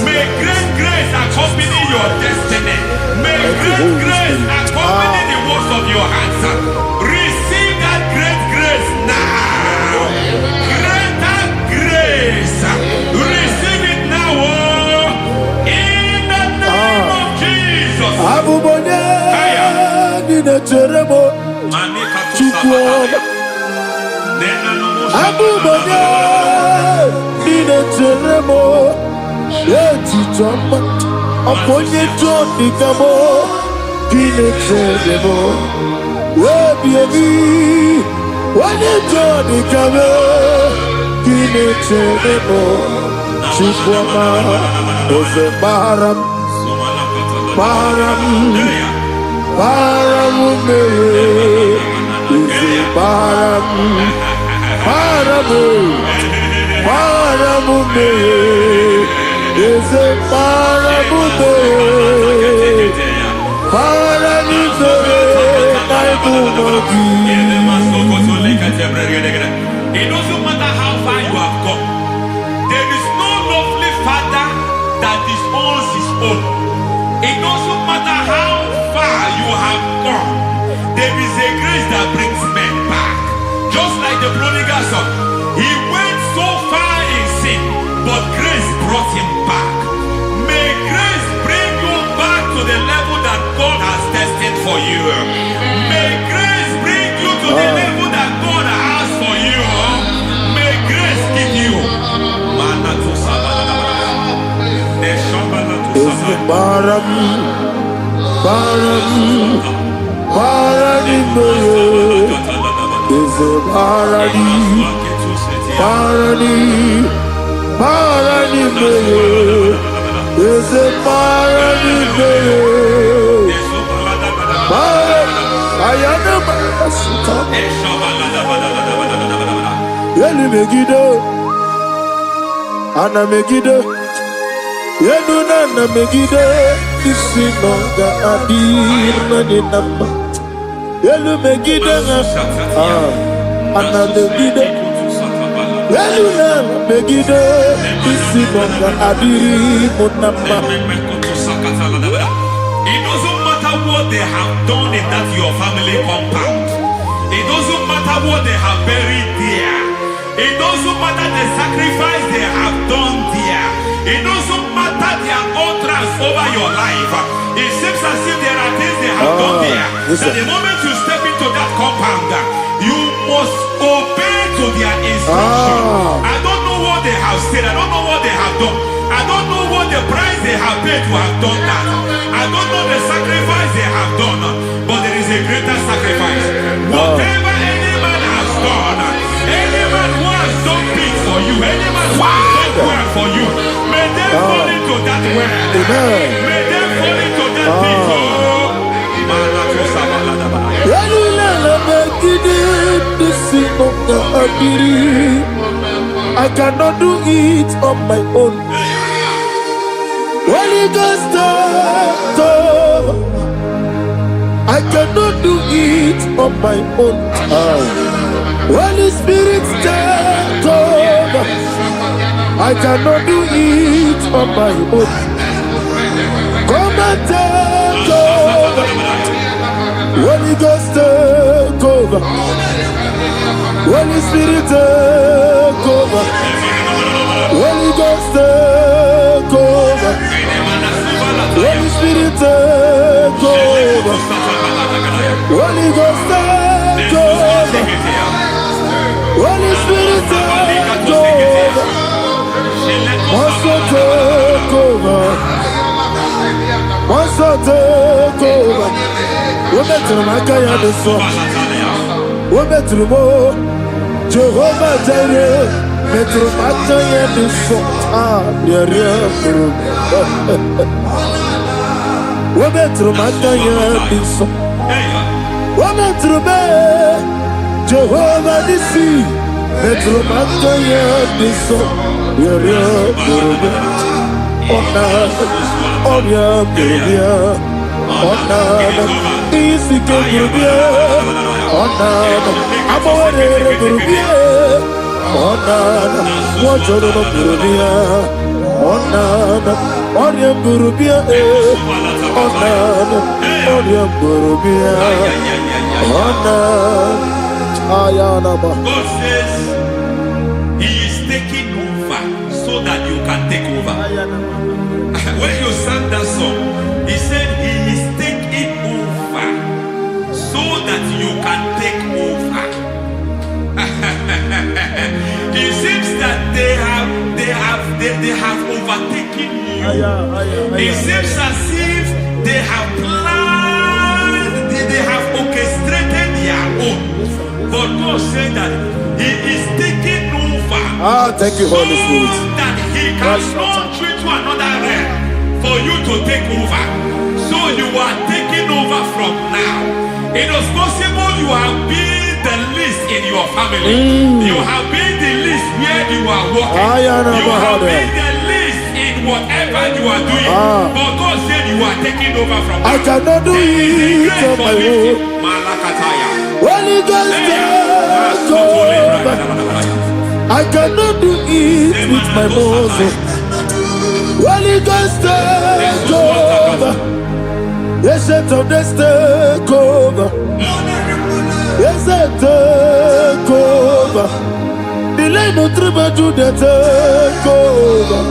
May great grace accompany your destiny. May great grace accompany the works of your hands. Receive that great grace now. Greater grace. Receive it now. In the name of Jesus. Abubone Nina Teremo Chukwu Abubone Nina Teremo Eti Joma Oponye Jodi Kamo Nina Teremo Webi Wanye Jodi Kamo Nina Teremo Chukwu Oze Baram Baram Paramume, Paramume, is a Paramume, Paramume, It doesn't matter how far you have come. There is no lovely father It doesn't matter how far you have gone. There is a grace that brings men back. Just like the prodigal son. He went so far in sin, but grace brought him back. May grace bring you back to the level that God has destined for you. May grace bring you to the level that God has for you. May grace give you. Ana Megiddo, Yenuna Megiddo, Isinonga Adir Nanamba, Yelu Megiddo, Ana Megiddo, Yenuna Megiddo, Isinonga Adir Munamba. It doesn't matter what they have done in that your family compound. It doesn't matter what they have buried there. It doesn't matter the sacrifice they have done there. It doesn't matter their utterance over your life. It seems as if there are things they have done there. That the moment you step into that compound, you must obey to their instruction. I don't know what they have said. I don't know what they have done. I don't know what the price they have paid to have done that. I don't know the sacrifice they have done. But there is a greater sacrifice. Whatever any man has done, any man who has done big for you, any man who has done well for you, may they fall into that well. May they fall into that pit. I cannot do it on my own. Holy Ghost, I cannot do it on my own. Holy Spirit, take over. I cannot do it on my own. Come and take over. Holy Ghost, take over. Holy Spirit, take over. Holy Ghost, take over. Holy Spirit, take over. Holy Ghost, take over. Holy Spirit, take over. Also take over. Also take over. We better make a decision. We better more. Jehovah Jireh, better make a decision. We better make a decision. We better make Jehovah Nissi, better make a decision. God says He is taking over so that you can take over. When you sang that song, He said He is taking over so that you can take over. It seems that they have overtaken you. It seems as if they have planned, they have orchestrated their own. But God said that He is taking over. Thank you, Holy Spirit. So that He can launch you to another realm for you to take over. So you are taking over from now. It is possible you have been the least in your family. You have been the least where you are working. You have been the least in whatever you are doing. But God said you are taking over from now. I cannot do it on my own. Holy Ghost, take over. I cannot do it with my muscle. Holy Ghost, take over. Yes, it on this take over. Yes, it take over. Delay no tribe to the take over.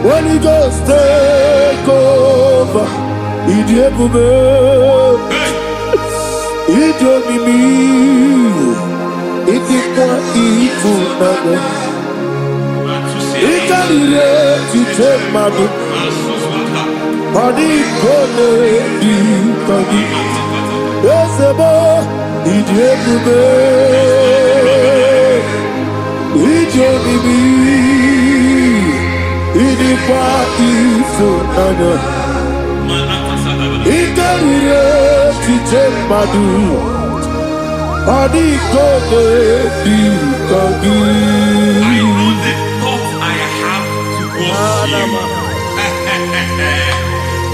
Holy Ghost take over. Idiebube, Idiomimi, Idikwa Ifunade, Ikarire Titemadu, Padi Kone Dikadi, Yesebo, Idiebube, Idiomimi, Idikwa Ifunade, Ikarire Titemadu, Padi Kone Dikadi. I know the thoughts I have towards you.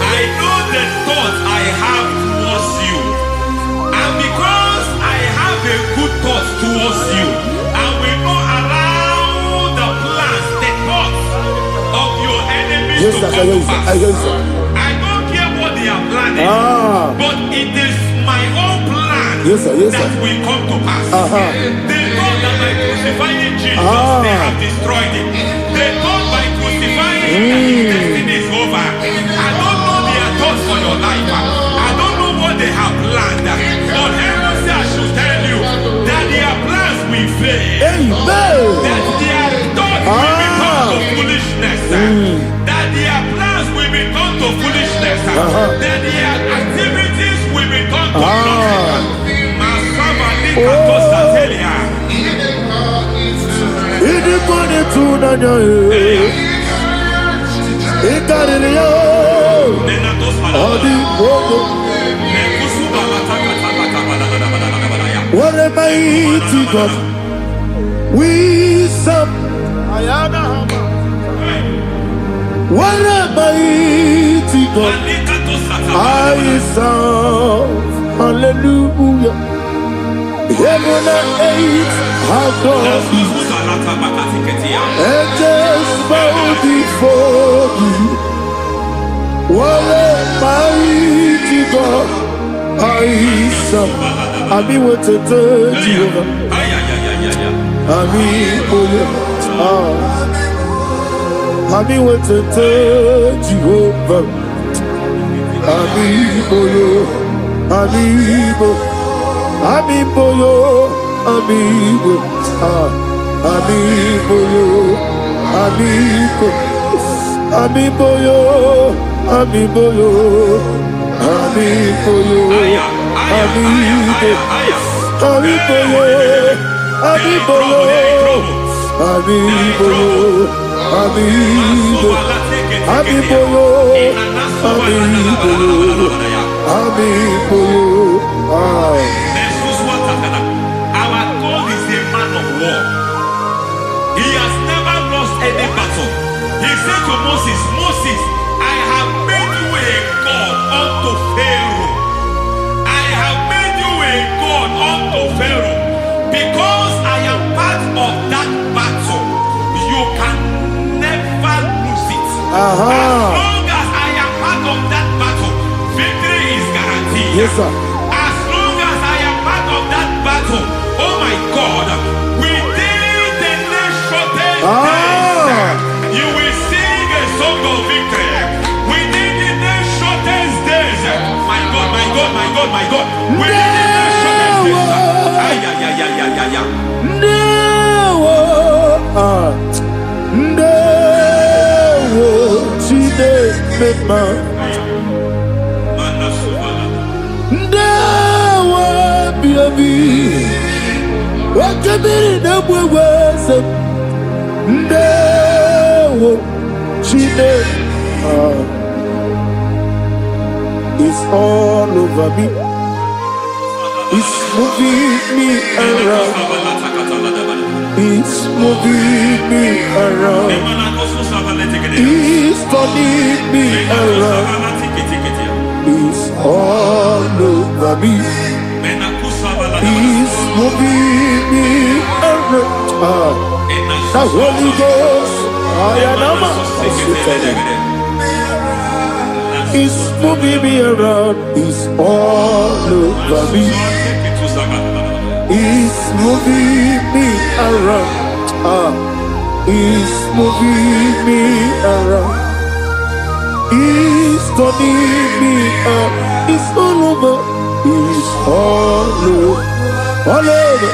I know the thoughts I have towards you. And because I have a good thought towards you, I will not allow the plans, the thoughts of your enemies to come to pass. I don't care what they are planning, but it is my own plan that will come to pass. They thought that by crucifying Jesus, they have destroyed him. They thought by crucifying that his destiny is over. I don't know their thoughts for your life. I don't know what they have planned. But heaven says I should tell you that their plans will fail. That their thoughts will be turned to foolishness. That their plans will be turned to foolishness. That their activities will be turned to nothing. What a mighty God we serve. What a mighty God I serve. Hallelujah. Heaven and earth have done it. Angels bow before you. What a mighty God I serve. Ami wetete Jehovah. Ami oyo. Ami wetete Jehovah. Ami oyo. Ami oyo. Amibo yo, amibo, amibo yo, amibo, amibo yo, amibo yo, amibo yo, amibo, amibo yo, amibo yo, amibo yo, amibo, amibo yo, amibo yo, amibo yo. Our God is a man of war. He has never lost any battle. He said to Moses, Moses, I have made you a God unto Pharaoh. I have made you a God unto Pharaoh. Because I am part of that battle, you can never lose it. As long as I am part of that battle, victory is guaranteed. Yes, sir. As long as I am part of that battle, oh my God, within the next shortest days, you will sing a song of victory. Within the next shortest days, my God, my God, my God, my God, within the next shortest days, It's all over me. It's moving me around. It's moving me around. It's turning me around. It's all over me. It's moving me around. The Holy Ghost, I am a He's moving me around. He's all over me. He's moving me around. He's moving me around. He's turning me up. He's all over. He's all over. All over.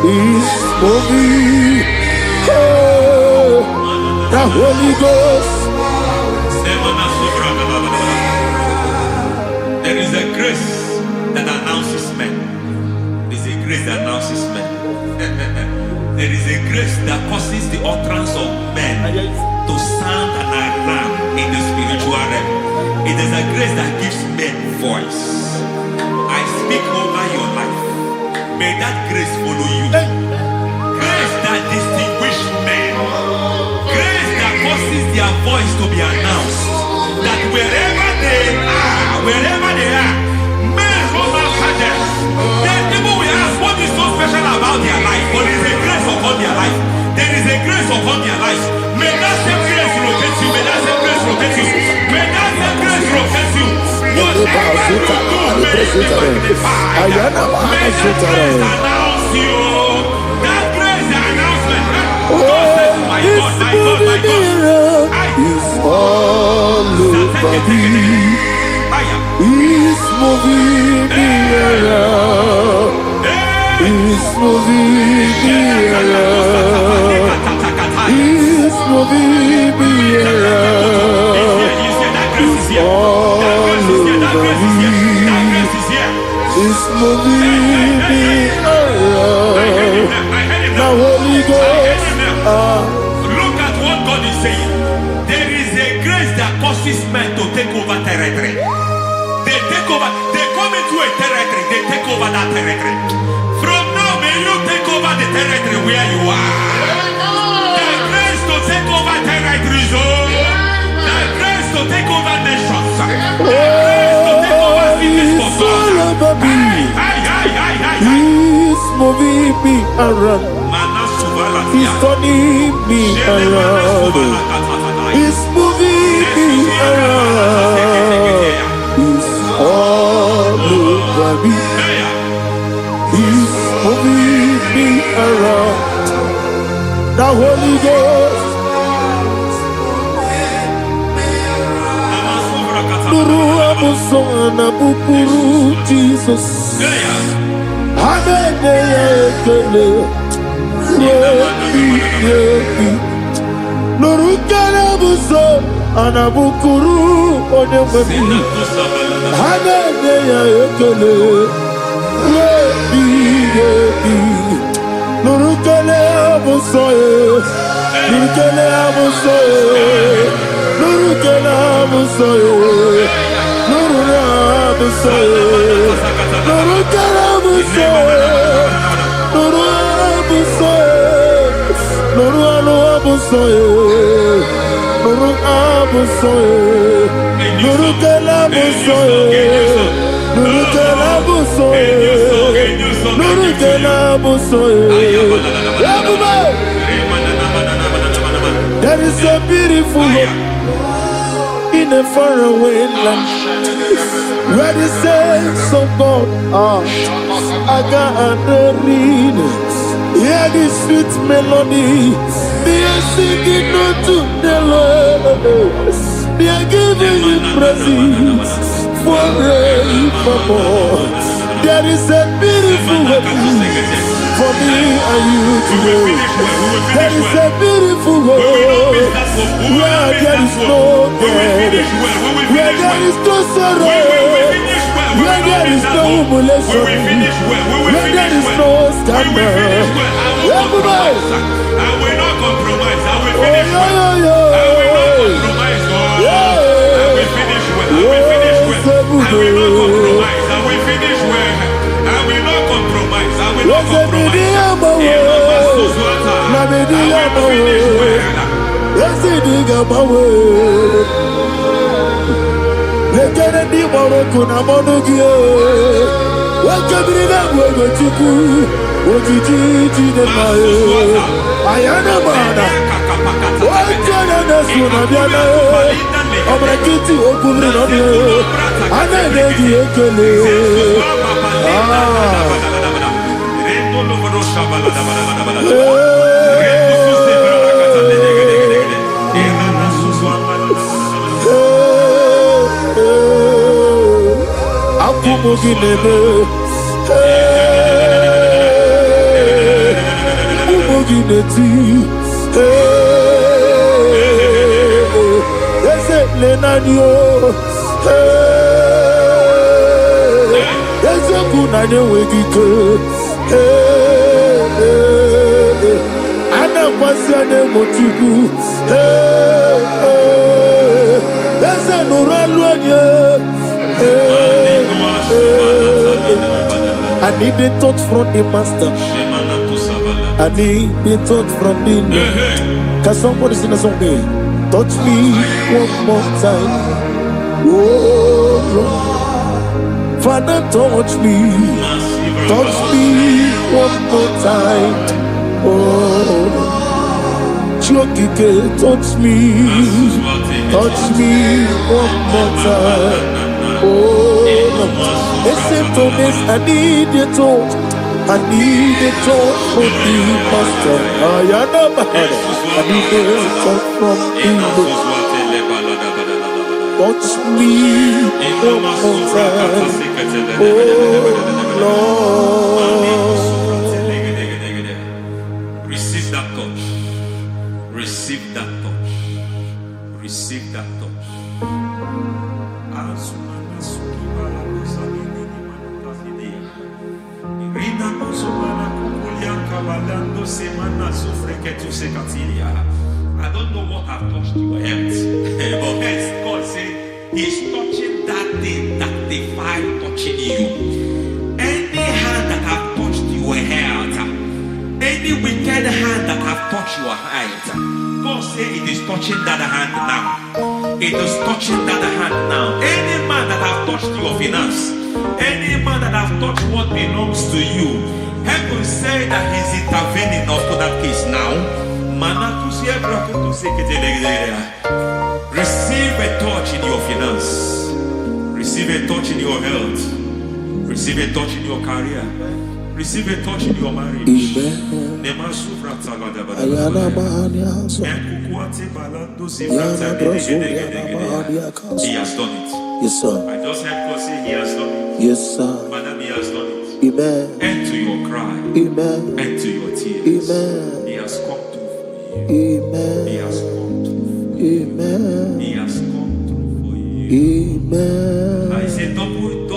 He's moving. Oh, the Holy Ghost. There is a grace that announces men. There is a grace that announces men. There is a grace that causes the utterance of men to sound an alarm in the spiritual realm. It is a grace that gives men voice. I speak over your life. May that grace follow you. Grace that distinguishes men. Grace that causes their voice to be announced. That wherever they are, men run after them. Then people will ask what is so special about their life. But there is a grace upon their life. There is a grace upon their life. May that same grace locate you. May that same grace locate you. May that same grace locate you. Whatever you do, may it be magnified. May that grace announce you. That grace, the announcement. God says, my God, my God, my God. He's all over me. He's moving me around. He's moving me around. He's moving me around. He's all over me. He's moving me around. The Holy Ghost. Look at what God is saying. There is a grace that causes men to take over territory. They take over. They come into a territory. They take over that territory. From now, may you take over the territory where you are. The grace to take over territories. The grace to take over nations. The grace to take over cities for God. He's moving me around. He's turning me around. He's moving me around. He's all over me. He's moving me around. The Holy Ghost. Nuru amusona bukuru Jesus. Hanene ekele. Nurukana buso anabukuru onyamani. Hanene ekele. Nurukele abusoye. Nurukele abusoye. Nurukele abusoye. Nurukele abusoye. Nurukele abusoye. Nuru abusoye. Nuru abusoye. Nuru kelabusoye. Nuru kelabusoye. Nuru kelabusoye. There is a beautiful hope in a faraway land where the saints of God are. I got the readings. Hear the sweet melody. They are singing unto the Lord. They are giving you praise forevermore. There is a beautiful hope for me and you today. There is a beautiful hope where there is no death, where there is no sorrow, where there is no humiliation, where there is no scandal. Everybody, I will not compromise. I will finish well. I will not compromise. I will finish well. I will finish well. I will not compromise. I will finish well. I will not compromise. I will not compromise. Obrakiti okubri nobe. Ananegi ekele. Akumugi nebe. Akumugi neti. Lenanio, there's a good idea with you. I know what's your name, what you do. There's a no run. I need the touch from the master. I need the touch from the Lord. Can somebody sing a song me? Touch me one more time. Oh, Lord. Father, touch me. Touch me one more time. Oh, Chokike, touch me. Touch me one more time. Oh, listen to this. I need your touch. I need a touch from the master. I need a touch from the Lord. Touch me one more time. Oh Lord. Receive that touch. Receive that touch. Receive that touch. I don't know what I've touched your health, but hence God said He's touching that thing that defied touching you. Any hand that have touched your health, any wicked hand that have touched your health, God said it is touching that hand now. It is touching that hand now. Any man that have touched your finance, any man that have touched what belongs to you, heaven say that He's intervening of that case now. Receive a touch in your finance. Receive a touch in your health. Receive a touch in your career. Receive a touch in your marriage. He has done it. Yes, sir. I just heard God say He has done it. Yes, sir. Madam, He has done it. Amen. End to your cry. Amen. End to your tears. Amen. He has come through for you. Amen. He has come through for you. Amen. He has come through for you. Amen. I say double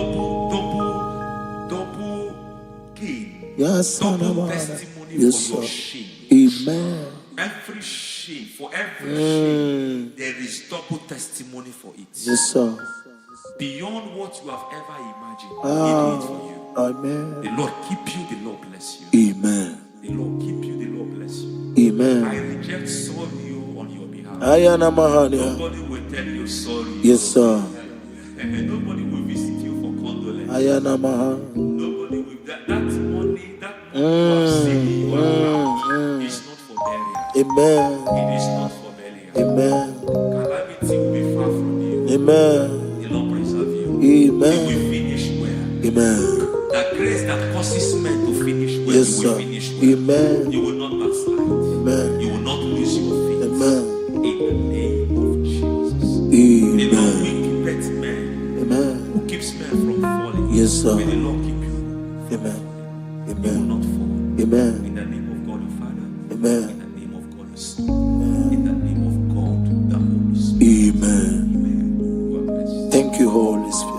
gain. Yes, double testimony yes, for your sir. shame. Amen. Every shame, for every shame, there is double testimony for it. Yes, sir. Beyond what you have ever imagined, He did it for you. Amen. The Lord keep you, the Lord bless you. Amen. The Lord keep you, the Lord bless you. Amen. I reject sorry on your behalf. Nobody will tell you sorry. Yes, sir. And nobody will visit you for condolence. Nobody will. That money you have saved in your account is not for burial. Amen. It is not for burial. Amen. Calamity will be far from you. Amen. The Lord preserve you. Amen. You will finish well. Amen. The grace that causes men to finish well, Yes, you will sir. finish well. Amen. You will not backslide. Amen. You will not lose your faith. Amen. In the name of Jesus. Amen. The Lord will keep men. Amen. Who keeps men from falling? Yes, sir. May the Lord keep you. Amen. You will Amen. not fall. Amen. In the name of God the Father. Amen. In the name of God the Son. In the name of God the Holy Spirit. Amen. Amen. God bless you. Thank you, Holy Spirit.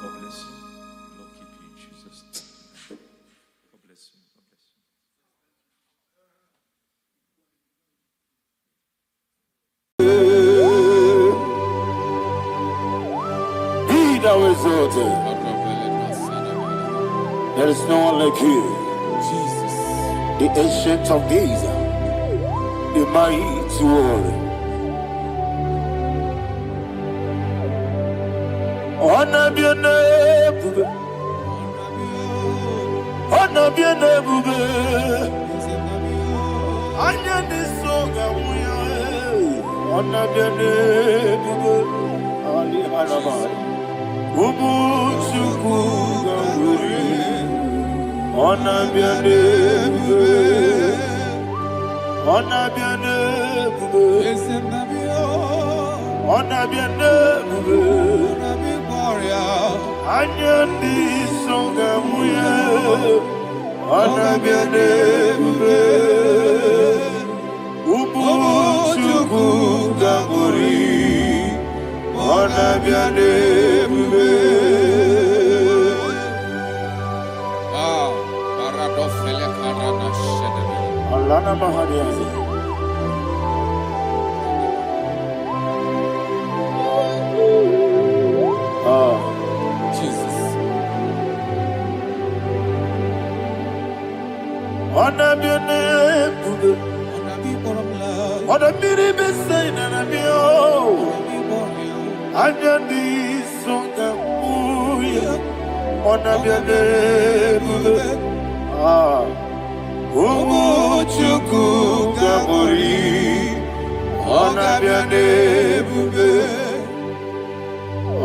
God bless you. The Lord keep you in Jesus' name. God bless you. God bless you. Be thou exalted. There is no one like you. Jesus. The ancient of days. The mighty warrior. Honor be your name. Honor be your name. Anya ni soga muya. Onabiane bube ali hanabai. Ubu chuku ganguri. Onabiane bube. Onabiane bube. Onabiane bube. Anyandi songa muye. Onabiane bube. Ubuchuku ganguri. Onabiane bube. Paradofele karana shedebe. Alana mahadiazi. Jesus. Onabiane bube. Onabiri besai nanabio. Anyandi songa muye. Onabiane bube. Ubuchuku ganguri. Onabiane bube.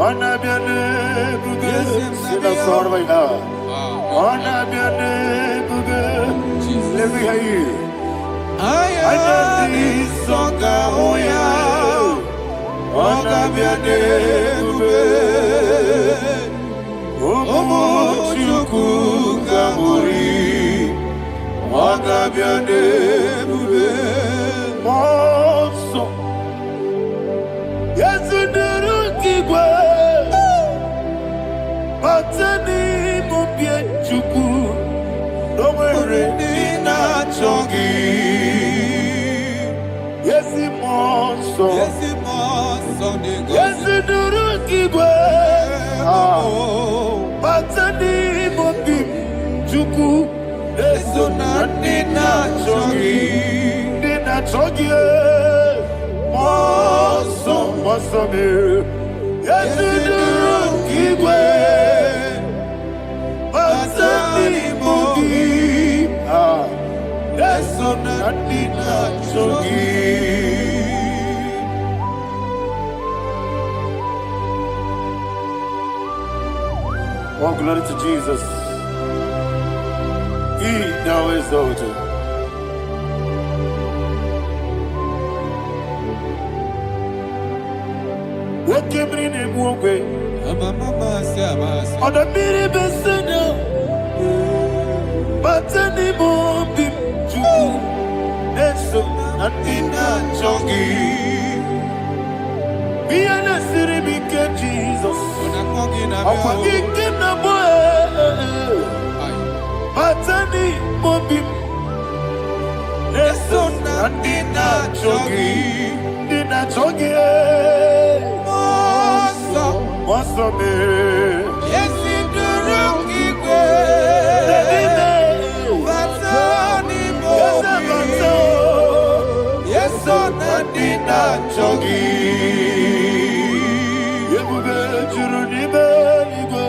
Onabiane bube. Sina sorvaina. Onabiane bube. Let me hear you. Anyandi songa muya. Onabiane bube. Ubuchuku ganguri. Onabiane bube. Monso. Yesunuru kigwe. Batani mubie chuku. Nomere nina chongi. Yesi monso. Yesunuru kigwe. Batani mubie chuku. Yesu nina chongi. Nina chongi. Monso me. Yesunuru kigwe. Batani mubie. Yesu nina chongi. Oh, glory to Jesus. He now exalted. What came in a walkway? On the mini besena. But anymore be true. Eso natina chongi. Be an asiri bike Jesus. Akwagike na boy. But anymore be. Eso natina chongi. Nina chongi. Monso me. Yesiduru kigwe. Batani mobi. Yeso nadina chogi. Yebube juru ni beligwe.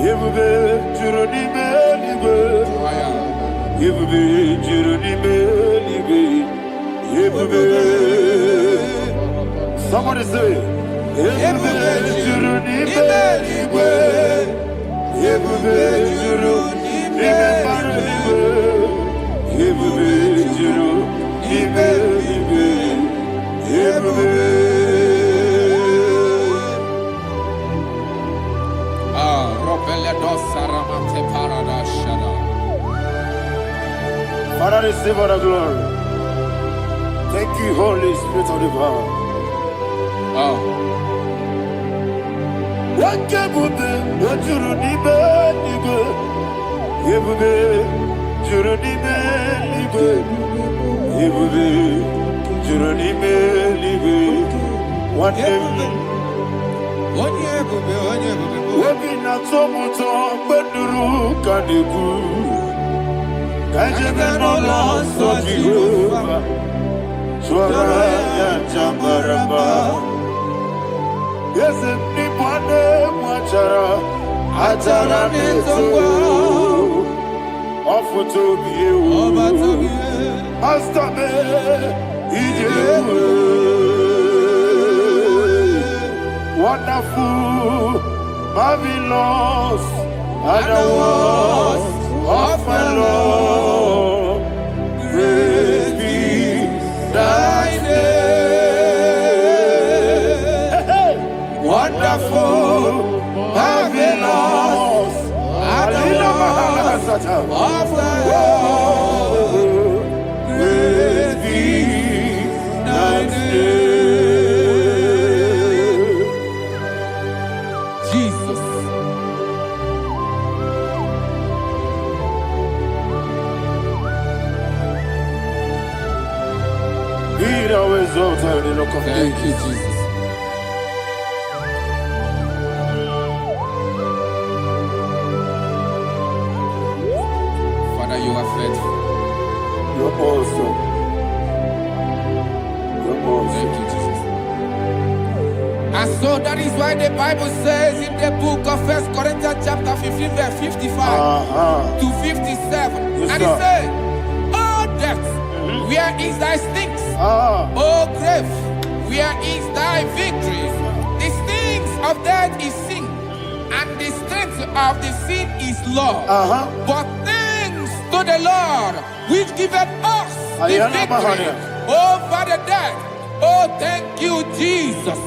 Yebube juru ni beligwe. Yebube juru ni beligwe. Yebube. Somebody say. Yebube juru ni beligwe. Yebube juru ni beligwe. Yebube juru ni beligwe. Yebube. Robele dosara mate paradashada. Father, receive all the glory. Thank you, Holy Spirit of the Father. Wakabube, wajuru nibe nibe. Yebube, juru nibe nibe. Yebube, juru nibe nibe. Webi na tomuto beduru kaniku. Kajebe no loso Jehovah. Swara ya jambaramba. Yese ni bwane mwachara. Achara netongo. Ofu tobiye o. Master me. Wonderful, marvelous, are the words of my Lord. Praise be thy name. Wonderful, marvelous, are the words of my Lord. Praise be thy name. Thank you, Jesus. Father, you are faithful. You're awesome. You're awesome. Thank you, Jesus. And so that is why the Bible says in the book of 1 Corinthians chapter 15, verse 55 to 57. Yes, and it says, "Oh death, where is thy sting? Oh grave, where is thy victory? The stings of death is sin, and the strength of the sin is law. But thanks to the Lord, which giveth us the victory over the death. Oh, thank you, Jesus."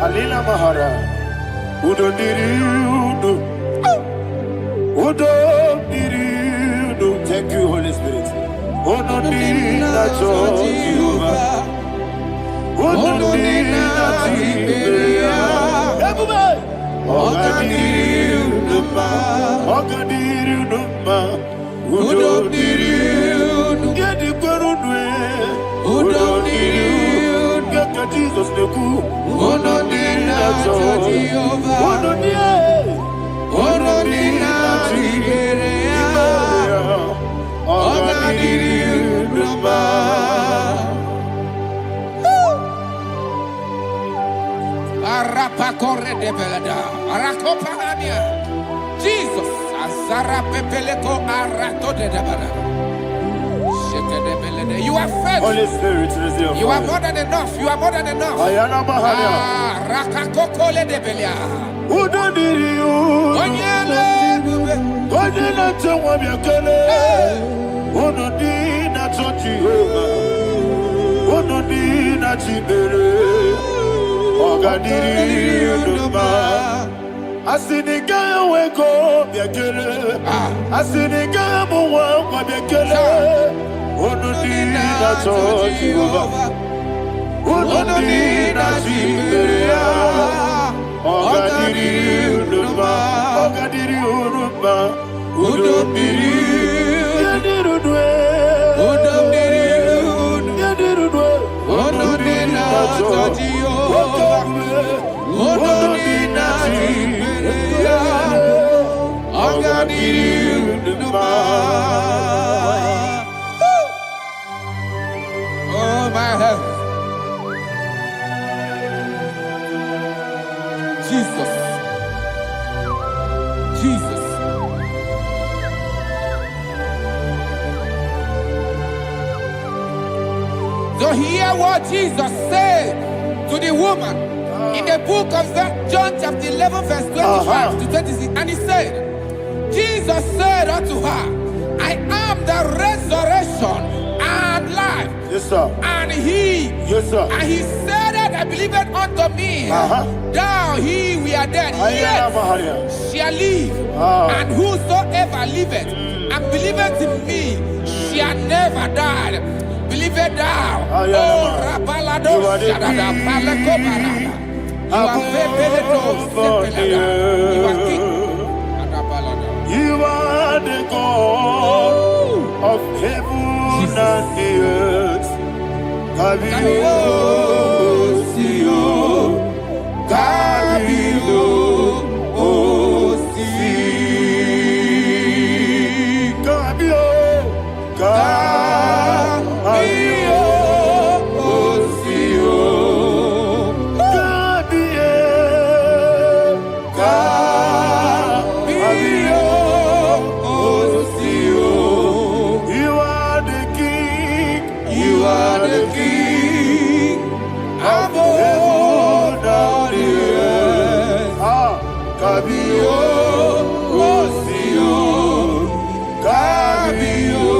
Alina Mahara, Udo Diriudo, Udo Diriudo. Thank you, Holy Spirit. Udo Diriudo, Jehovah. Udo Diriudo, Ogadiriudo, Udo Diriudo, Gedi Gurudwe, Udo Diriudo, Gaka Jesus Neku, Udo Diriudo, Udo Jesus, you are faithful. Holy Spirit, you are more than enough. You are more than enough. Asinika weko biakele, asinika muwa biakele. Onodina Jehovah, Onodina Jiberia, Ogadiri Uruba, Ogadiri Uruba, Udobiri, Yadirudwe, Udobiri, Yadirudwe, Onodina Jehovah, Onodina Jiberia, Ogadiri Uruba. My heaven. Jesus. Jesus. So hear what Jesus said to the woman in the book of John chapter 11 verse 25 to 26. And he said, Jesus said unto her, I am the resurrection and life. Yes, sir. And he, yes, sir. And he said that that believeth unto me, thou he we are dead, yet shall live. And whosoever liveth and believeth in me shall never die. Believeth thou, oh Rabalado Shadada Palako Barada. You are you are king. You are the God of heaven and the earth. Kabio, Sio, Kabio, Osi, Kabio, Kabio, Osio, Kabio, Kabio, Osio. You are the king. You are the king of heaven and the earth. Kabio, Osio, Kabio,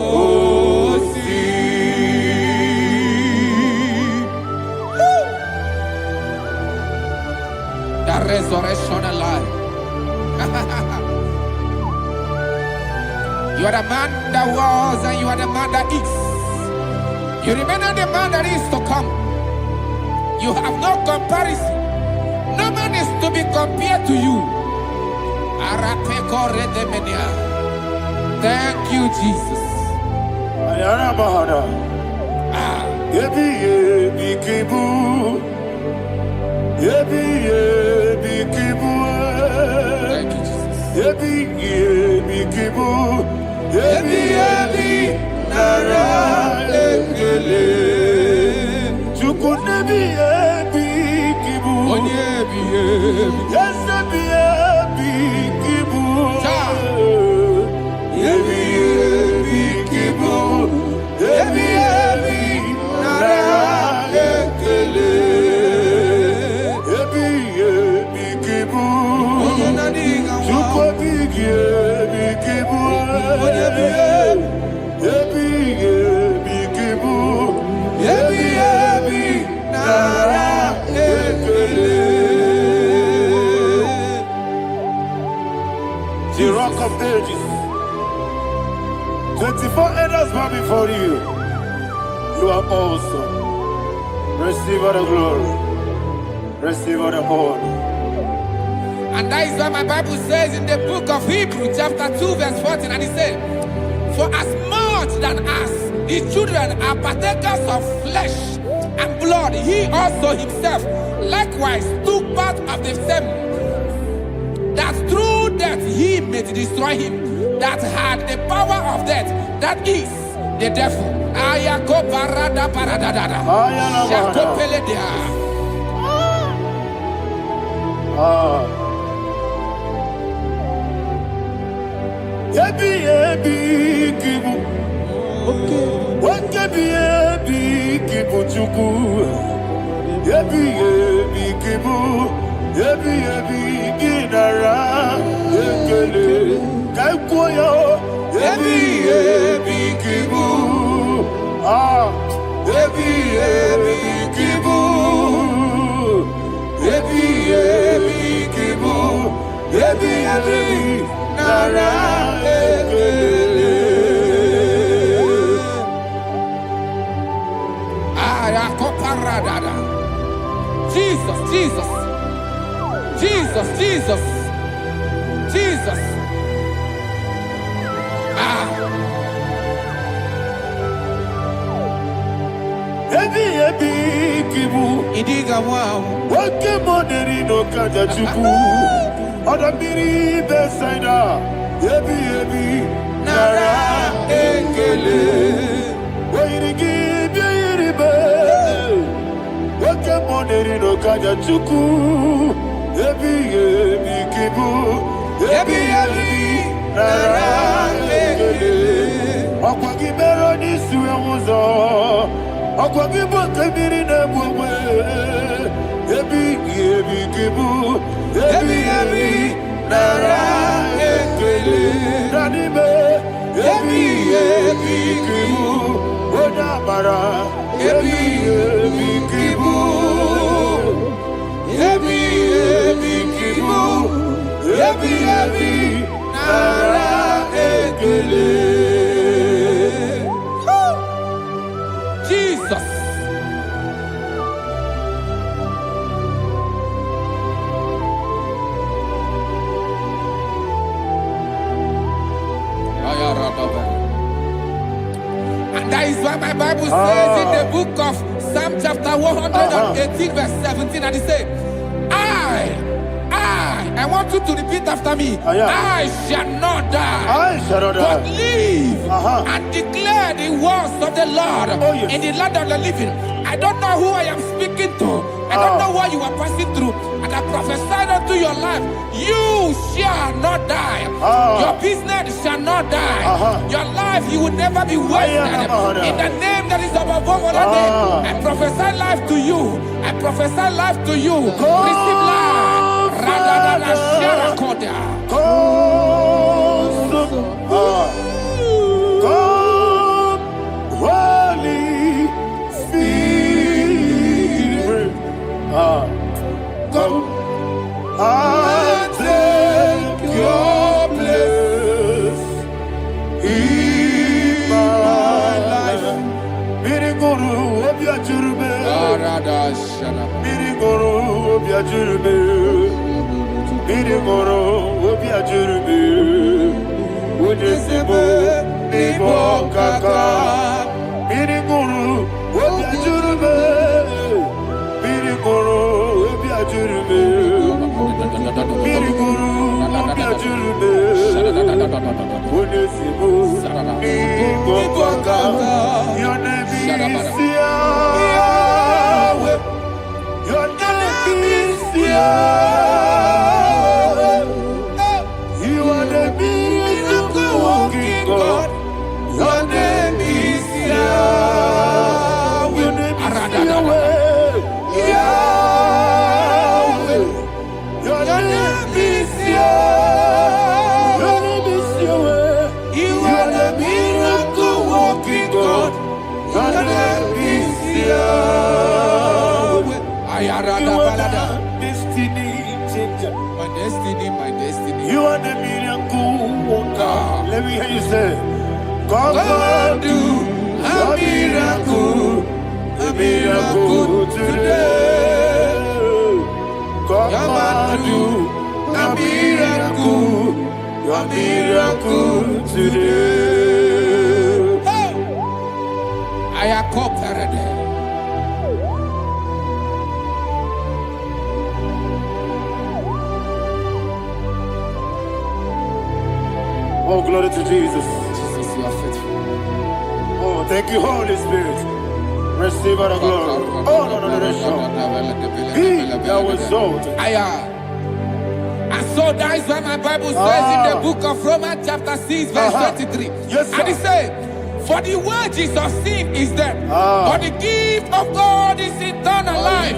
Osi. The resurrection alive. You are the man that was and you are the man that is. You remember the man that is to come. You have no comparison. No man is to be compared to you. Thank you, Jesus. Ayana Mahara. Yebi yebi kibu. Yebi yebi kibu. Thank you, Jesus. Yebi yebi kibu. Yebi yebi nara ekele. Chuku nebi yebi kibu. Onyebi yebi. Yes nebi yebi kibu. Yebi yebi kibu. Yebi yebi nara ekele. Yebi yebi kibu. Chuku bigi yebi kibu. Yebi yebi kibu. Yebi yebi nara ekele. The Rock of Ages. 24 elders bow before you. You are awesome. Receive all the glory. Receive all the honor. And that is what my Bible says in the book of Hebrews chapter 2 verse 14. And it said, for as much than us, his children are partakers of flesh and blood, he also himself likewise took part of the same, that through death he may destroy him that had the power of death, that is the devil. Ayako barada baradadada. Shakopeledia. Yebi yebi kibu. Yebi yebi kibu chuku. Yebi yebi kibu. Yebi yebi ginara ekele. Kaikoyo. Yebi yebi kibu. Yebi yebi kibu. Yebi yebi kibu. Yebi yebi nara ekele. Ayakoparadada. Jesus, Jesus, Jesus, Jesus, Jesus. Yebi yebi kibu. Idiga wow. Wake moneri no kaja chuku. Odamiri besaida. Yebi yebi nara ekele. Wairigi biiribe. Wake moneri no kaja chuku. Yebi yebi kibu. Yebi yebi nara ekele. Okwagi mero ni suwe muzo. Okwagi bokemiri na bwewe. Yebi yebi kibu. Yebi yebi nara ekele. Nanime. Yebi yebi kibu. Odamara. Yebi yebi kibu. ebi nara ekele. Jesus. And that is why my Bible says in the book of Psalm chapter 118 verse 17, and it says, I want you to repeat after me. I shall not die, but live and declare the words of the Lord in the land of the living. I don't know who I am speaking to. I don't know what you are passing through. And I prophesy unto your life, you shall not die. Your business shall not die. Your life, you will never be wasted. In the name that is above all other name, I prophesy life to you. I prophesy life to you. Receive life. Holy Spirit, come and take your place in my life. Miriguru obiajurube, miriguru obiajurube, miriguru obiajurube, ujesibo ibo kaka, miriguru obiajurube, miriguru obiajurube, miriguru obiajurube, ujesibo ibo kaka. Your name is Yahweh. Your name is Yahweh. You are the miracle working God. Your name is Yahweh. Your name is Yahweh. Yahweh. Your name is Yahweh. Your name is Yahweh. You are the miracle working God. Your name is Yahweh. You are the destiny changer. My destiny. You are the miracle worker. Let me hear you say, come and do a miracle today. Come and do a miracle today. I am cooperative. Oh, glory to Jesus. Jesus, you are faithful. Oh, thank you, Holy Spirit. Receive our glory. Oh, no, He that was exalted. And so that is why my Bible says in the book of Romans chapter 6 verse 23. Yes, sir. And it says, for the wages of sin is death, but the gift of God is eternal life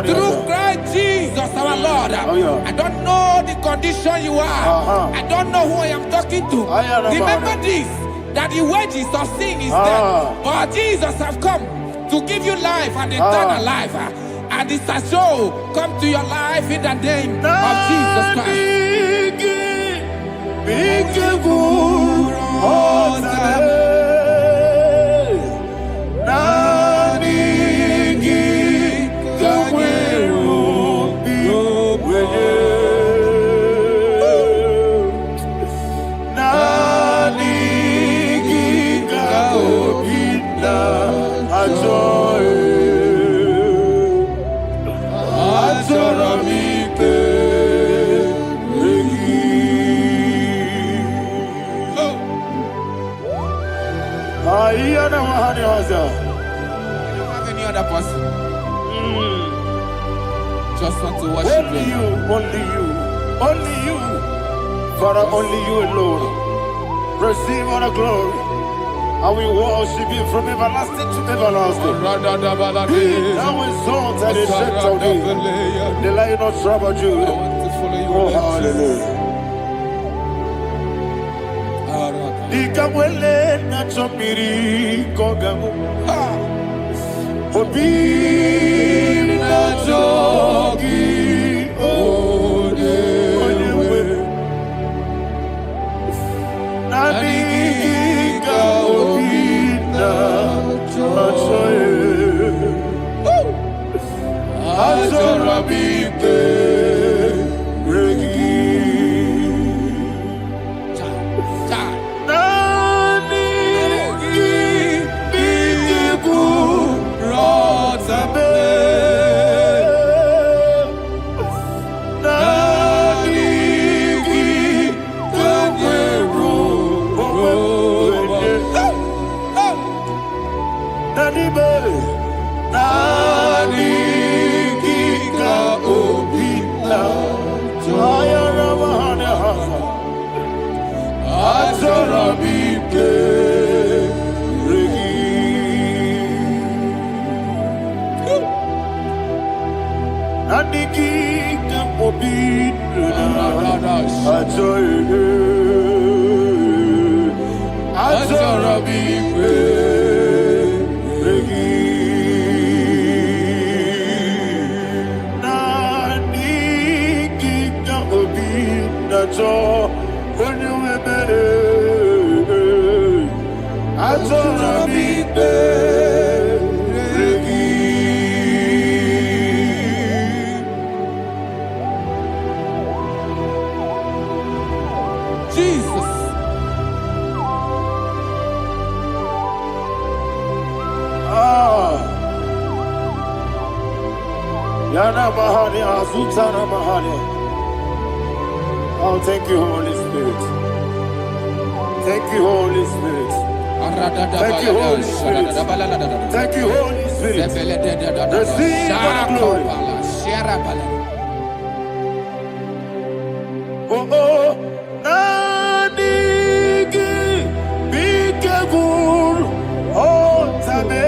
through Christ Jesus our Lord. I don't know the condition you are. I don't know who I am talking to. Remember this, that the wages of sin is death, but Jesus has come to give you life and eternal life. And this shall show come to your life in the name of Jesus Christ. You don't have any other person. Just want to worship only you. Only you. Father, only you alone. Receive all the glory. And we worship you from everlasting to everlasting. Be thou exalted and set of thee. The Lion of Tribe of Judah. Oh, hallelujah. Ikamwele na chomiri kogamu. Obi na jogi ode. Oh, thank you, Holy Spirit. Thank you, Holy Spirit. Thank you, Holy Spirit. Thank you, Holy Spirit. Receive the glory. Oh, oh, Nadigi, Bikagul, oh, Tabe.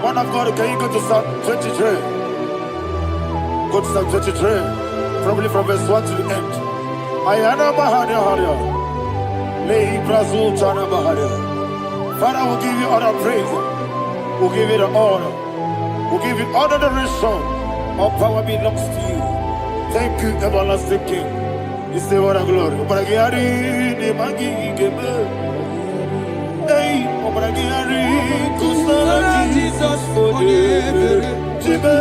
One of God, can you go to Psalm 23? Go to Psalm 23, probably from verse 1 to the end. Ayana Bahania Haria. Lay Brazil Chana Bahania. Father, we'll give you all the praise. We'll give you the honor. We'll give you all the adoration. All power belongs to you. Thank you, everlasting King. You say what a glory. Obragiari, the Magi, Gebe. Hey, Obragiari, Kusara, Jesus, for the Jibe.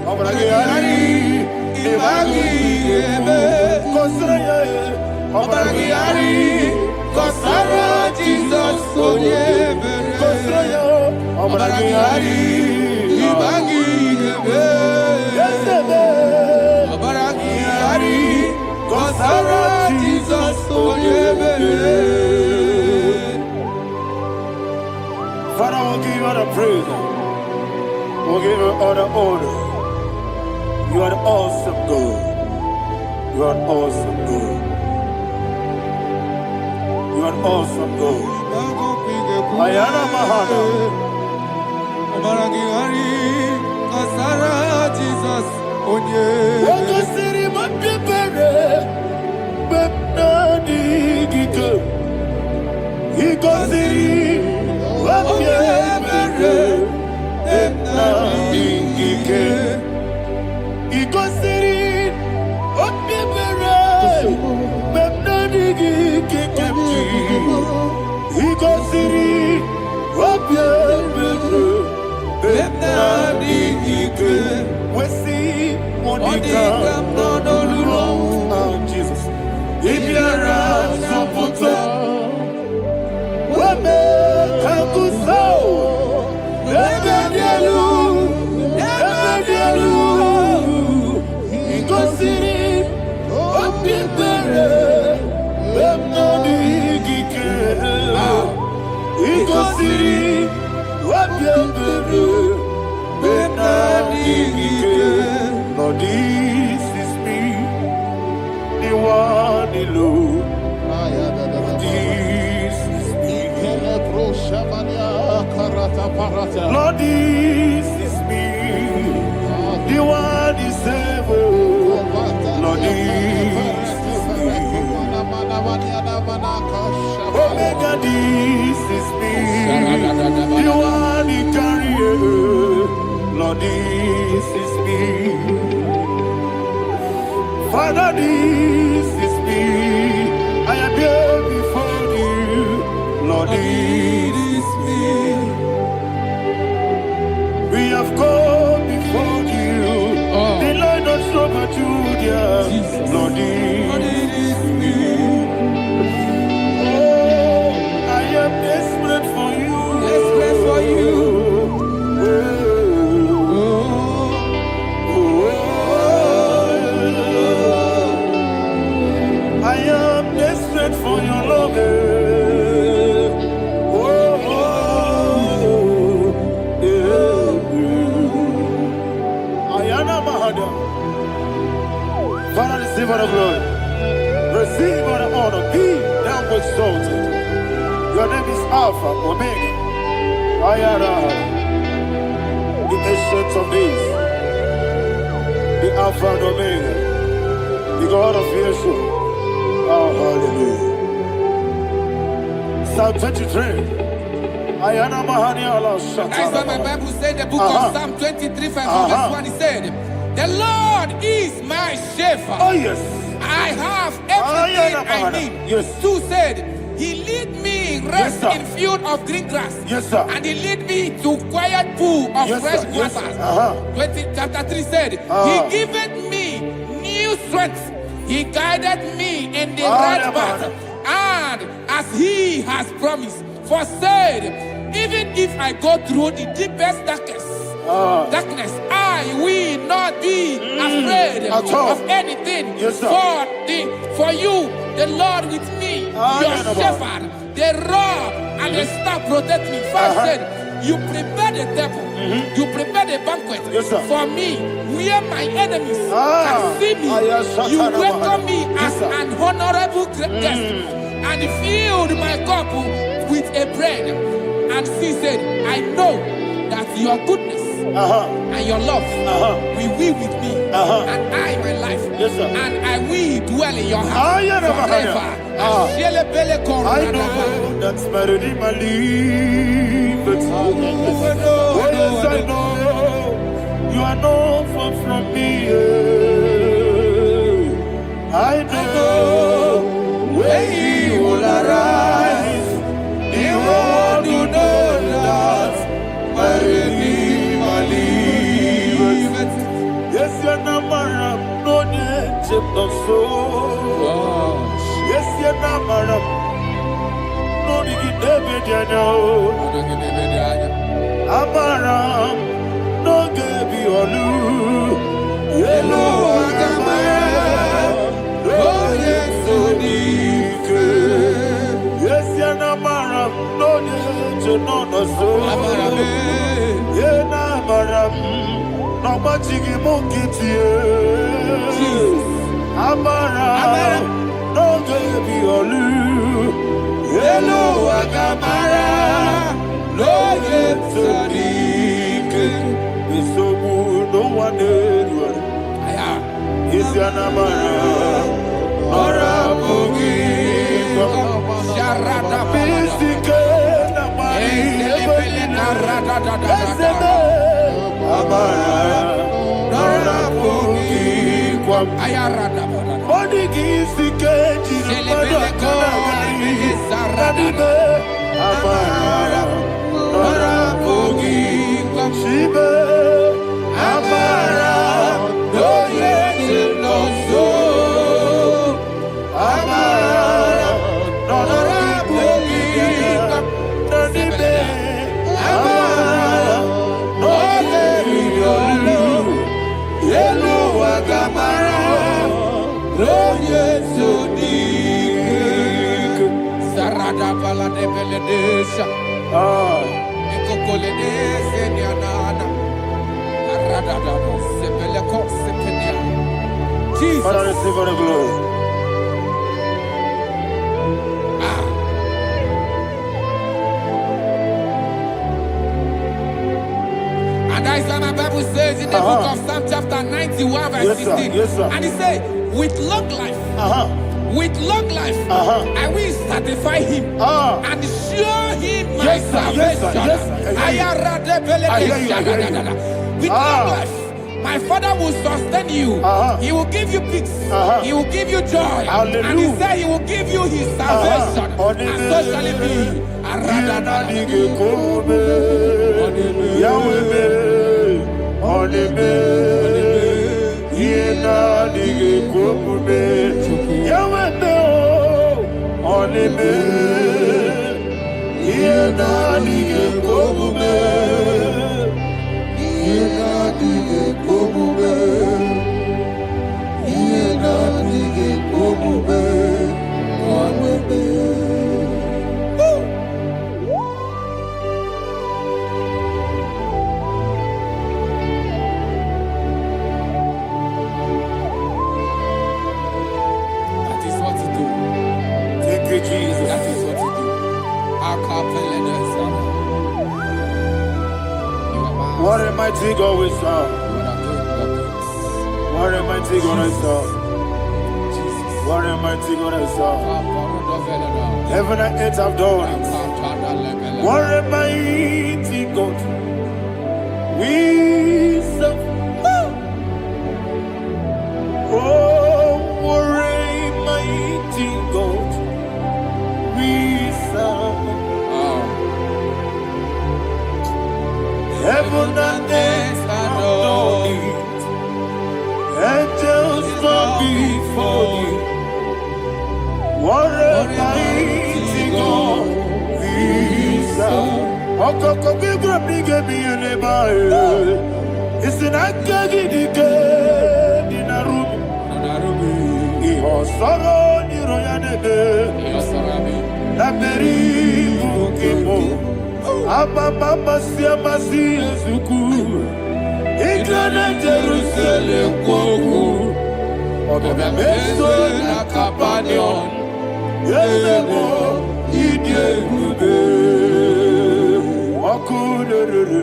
Obragiari, the Magi, Gebe. Kusara, Obragiari, Kusara, Jesus, for the Kusara, Obragiari, the Magi, Gebe. Yes, Obragiari. Kosara Jesus Father, we'll give you all the praise. We'll give you all the honor. You are the awesome God. You are an awesome God. You are an awesome God. Ayana Mahana. Jesus. Onye. Wakasiri mapipere. Bepnadi gike. Ikosiri mapipere. Bepnadi gike. Ikosiri mapipere. Bepnadi gike. Ikosiri mapipere. Bepnadi gike. We see Monica. Oh, Jesus. Ibiara Soputo. Wame Kakuso. Ebedielu. Ebedielu. Ikosiri. Opipere. Bemnadi Gike. Ikosiri. Opipere. Lord, this is me, the one alone. This is me. Lord, this is me, the one is able. Lord, this is me. Omega, this is me, the one he carries. Lord, this is me. Father, this is me. I am here before you. Lord, this is me. We have come before you. The Lord of Super Judah. Lord, this is me. Oh, I am desperate for you. Desperate for you. I am desperate for your love. Ayana Mahada. Father, receive all the glory. Receive all the honor. Be thou exalted. Your name is Alpha, Omega. Ayana. The ancient of days. The Alpha and Omega. The God of Yeshua. Oh, hallelujah. Psalm 23. Ayana Mahani Allah Shatters. That's what my Bible said, the book of Psalm 23, verse 1. It said, the Lord is my shepherd. Oh, yes. I have everything I need. Yes. 2 said, he lead me rest Yes, in field of green grass. Yes, sir. And he lead me to quiet pool of Yes, fresh sir. Yes, waters. sir. Chapter 3 said, he giveth me new strength. He guided me in the right path. And as he has promised, for said, even if I go through the deepest darkness, I will not be afraid of anything. Yes, sir. For you, the Lord with me, your shepherd, the rod and the staff protect me. First said, you prepare the table, you prepare the banquet for me, where my enemies can see me. You welcome me as an honorable guest, and filled my cup with a bread. And she said, I know that your goodness and your love will be with me, and I, my life, and I will dwell in your house forever. I know that's better than my life. Oh, yes, I know you are not far from me. I know when you will arise, the world will know that my Redeemer liveth. Yes, you're not married, no need to so. Yes, you're not married, no need to be Amaram, no gebi olu, yellow Agamara, oh yes, Odike. Yes, you're not married, no need to know the soul. Yena Maram, no much you monkey. Amara, no baby olu. Hello, Agamara, no yet Sadiq. It's so good, no one did. Is an Amara, or a boogie. Sharada Pistica, Amara, Nora Boogie, Odigi Sikeji, Amara, Nora Boogie, Shibe, Amara, no yet no so, Amara, Nora Boogie, Amara, no Yellow Agamara, no Yesudik, Sarada Bala de Beledesha, Ecocoledes,Eniana, Arada, Sepeleco, Sepenia. Jesus, Father, receive the glory. And that's what my Bible says in the book of Psalm chapter 91 verse 16. Yes, sir. And he said, with long life, I will satisfy him and show him my salvation. With long life, my Father will sustain you. He will give you peace. He will give you joy. Hallelujah. And he said he will give you his salvation. And so shall it be. Jesus. That is what you do. What a mighty God we serve. What a mighty God I serve. What a mighty God I serve. Heaven and earth have done it. What a mighty God we serve. Oh, what a mighty God we serve. Heaven and earth adore it. Angels bow before you. What a mighty God we serve. Okoko bigro bige bi eneba. It's an akagi dike dinarubi. Iho soro ni royanebe. Naberi bukipo. Ababa siama si ezuku. Igrana Jerusalem kwoku. Obe meso na kapanion. Yelebo idie gube. Okunere.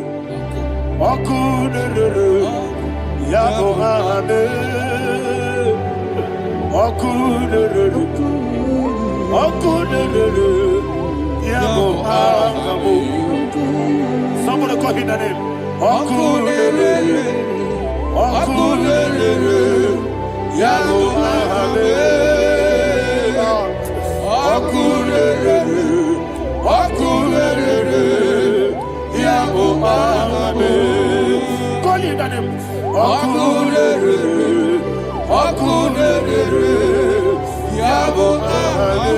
Yabo hame. Okunere. Yabo hame. Somebody call him the name. Okunere. Yabo hame. Okunere. Yabo hame. Call him the name. Okunere. Yabo hame.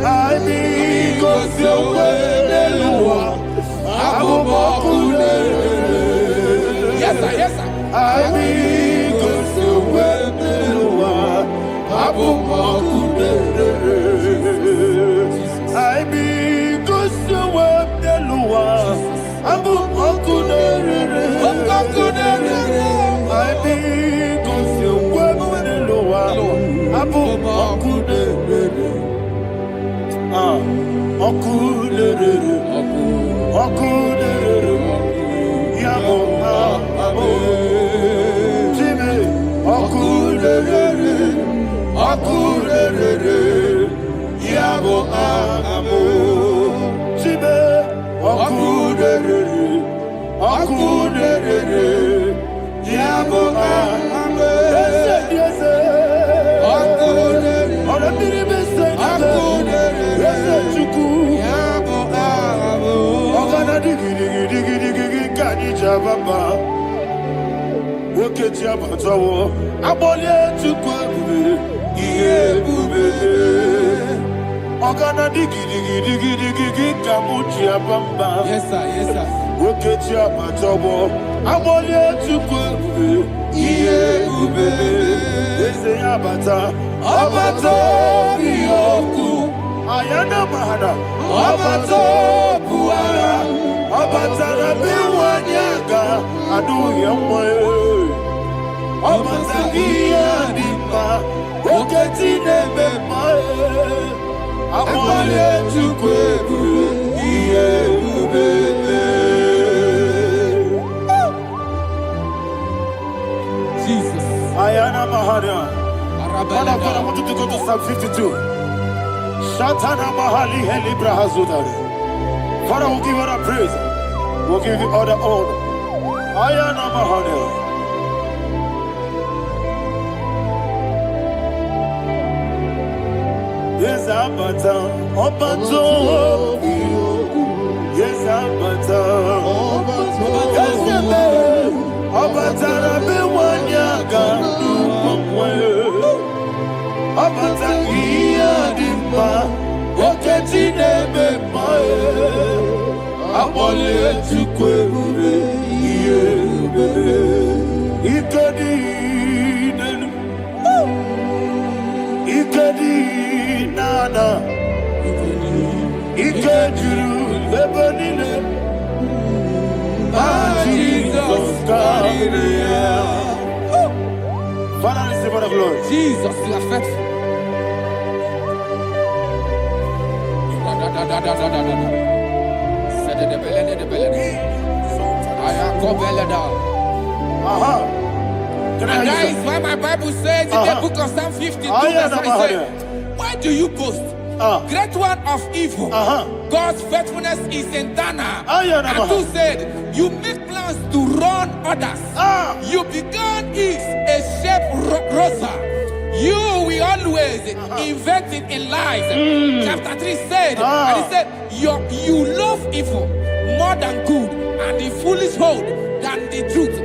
I Yes, sir, yes, sir. Yes, sir, yes, sir. Ayana mahana Abato buara Abatara biwanyaga Adu yamwe Abatagia dimba Oketi nebe mae Amale chukwebu Iye ubebe Jesus. Ayana mahana Father, I want you to go to Psalm 52. Shatana mahali heli brahazudari. Father, we'll give you all the praise. We'll give you all the honor. Ayana mahali. Yes, Abata. Obato. Yes, Abata. Yes, Abata. Rabe wanyaga. Abata iya dimba Oketi nebe mae Amole chukwe ube Iye ube Ikedi nenu Ikedi nana Ikediru lebanine Jesus God. Father, receive all the glory. Jesus, you are faithful. And that is why my Bible says in the book of Psalm 52, verse 9, why do you boast? Great one of evil. God's faithfulness is eternal. And who said, you make plans to run others. You began is a shape rosa. You will always invent it in lies. Chapter 3 said, and he said, you love evil more than good, and the foolish hold than the truth.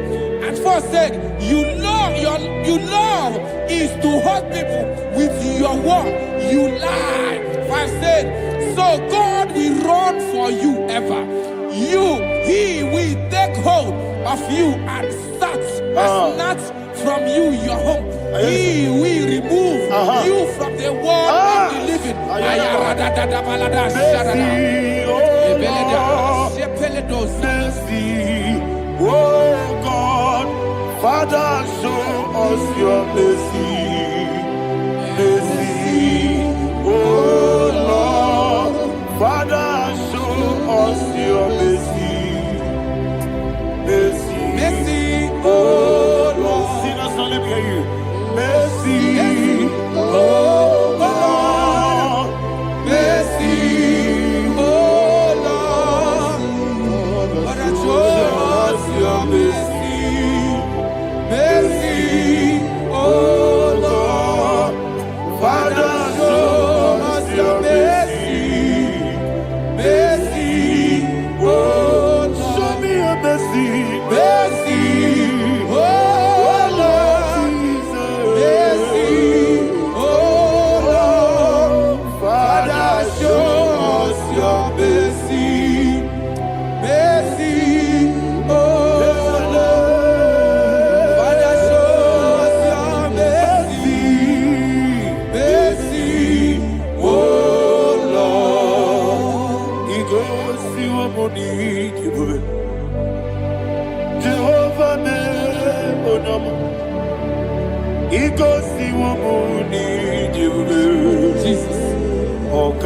And 4 said, you love is to hurt people with your word. You lie. 5 said, so God will run for you ever. He will take hold of you and snatch from you your home. He will remove you from the world of the living. Oh God, Father, show us your mercy. Mercy, oh Lord, Father, show us your mercy. Mercy, Mercy, oh Lord. Sing us all, let me hear you. Mercy, oh Lord. mercy, oh Lord. Father, show us your mercy. Mercy, oh Lord. Father, show us your mercy. Mercy, oh Lord. Show me your mercy. Mercy, oh Lord. Mercy, oh Lord. Father, show us your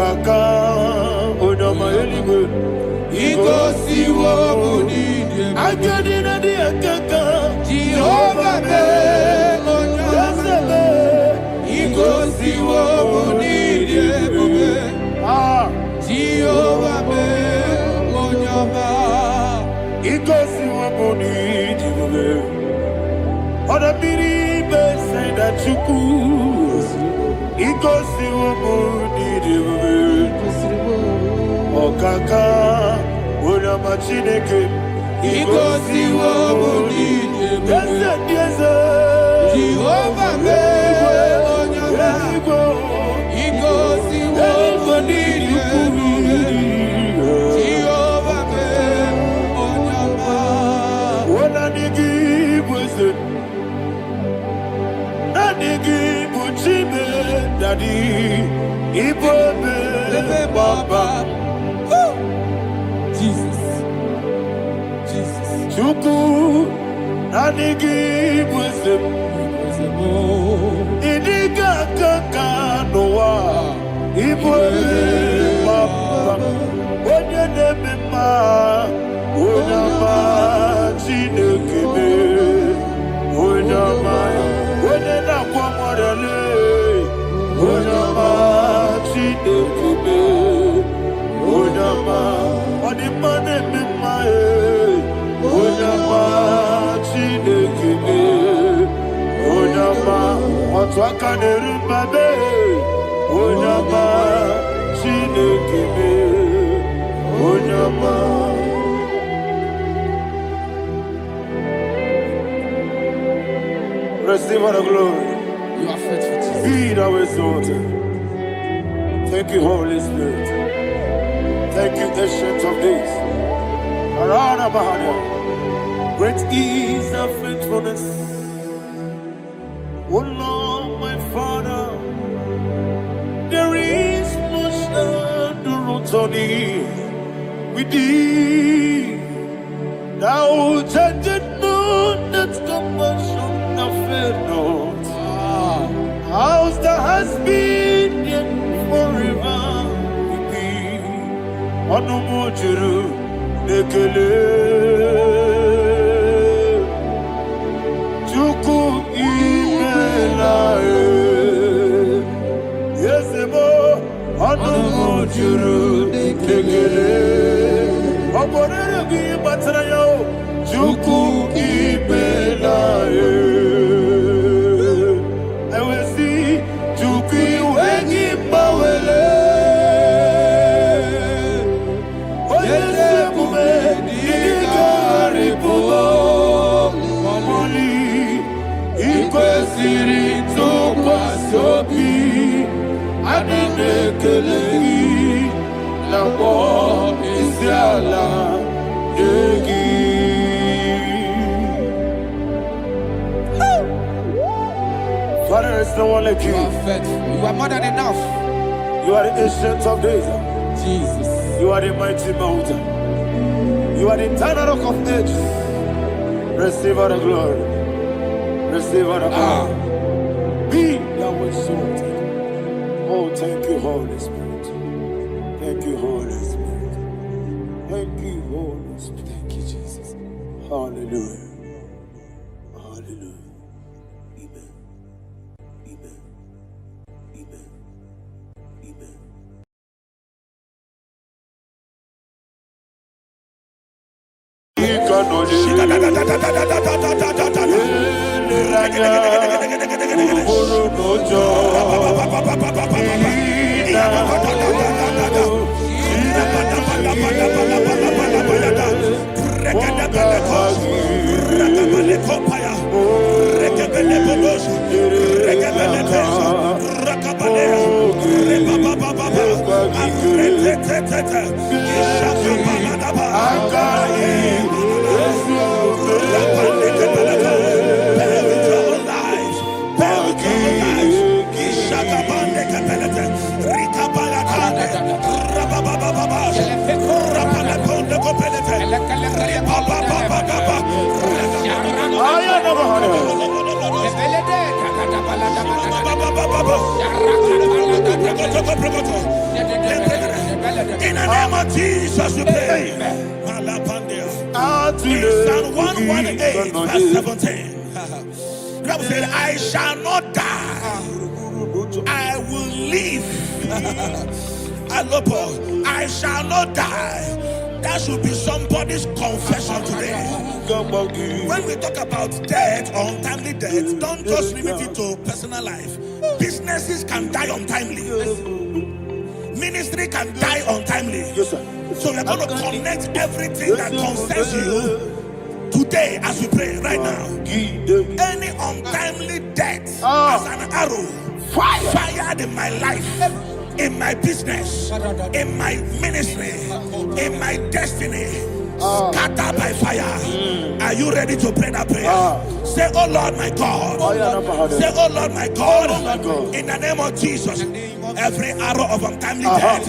Okaka, Onama Eligwe, Igosi wobuni Agadina di Akaka, Jehovah be Onyama. Igosi wobuni Jehovah be Onyama. Igosi wobuni Oda biri be say that you could. Igosi wobuni Okaka, Onama Chineke, Igosi wobuni Jehovah be Onyama. Igosi wobuni Jehovah be Onyama. Wananigi bwese, nanigi buchime dadi, ibobe baba. Jesus. Chuku, nanigi bwese, idiga kaka noa, ibobe baba. Onye nemema, onyama chinekebe, onyama, onye nakwa mwadele, onyama chinekebe, onyama, odimane memae, onyama chinekebe, onyama, otwaka nerumabe, onyama chinekebe, onyama. Receive all the glory. You are faithful, Jesus. Be thou exalted. Thank you, Holy Spirit. Thank you, Ancient of Days. Arana Bahania. Great is thy faithfulness. O Lord, my Father, there is no shadow on thee. With thee, thou judgest not that compassion of faith not. How's the has been yet forever with thee? Onomojuru nekele Chuku imelae Yesemo onomojuru nekele Oborere gi batara yo Chuku imelae Ewesi Chuku iwegi bawele Oyesebume Igari bubo Moli Ikwesiri tukwa sobi Adinekeleyi Nabo Isiala Yegi Father, there's no one like you. You are faithful. You are more than enough. You are the ancient of days. Jesus. You are the mighty mountain. You are the eternal rock of ages. Receive all the glory. Receive all the honor. Be thou exalted. Oh, thank you, Holy Spirit. Thank you, Holy Spirit. Thank you, Holy Spirit. Thank you, Jesus. Hallelujah. Hallelujah. Amen. Amen. Amen. Amen. of Jesus we pray. In Psalm 118 verse 17. The Bible said, I shall not die, I will live. I shall not die. That should be somebody's confession today. When we talk about death or untimely death, don't just limit it to personal life. Businesses can die untimely. Ministry can die untimely. So we're going to connect everything that concerns you today as we pray right now. Any untimely death as an arrow fired in my life, in my business, in my ministry, in my destiny, scattered by fire. Are you ready to pray that prayer? Say, oh Lord my God. Say, oh Lord my God. In the name of Jesus, every arrow of untimely death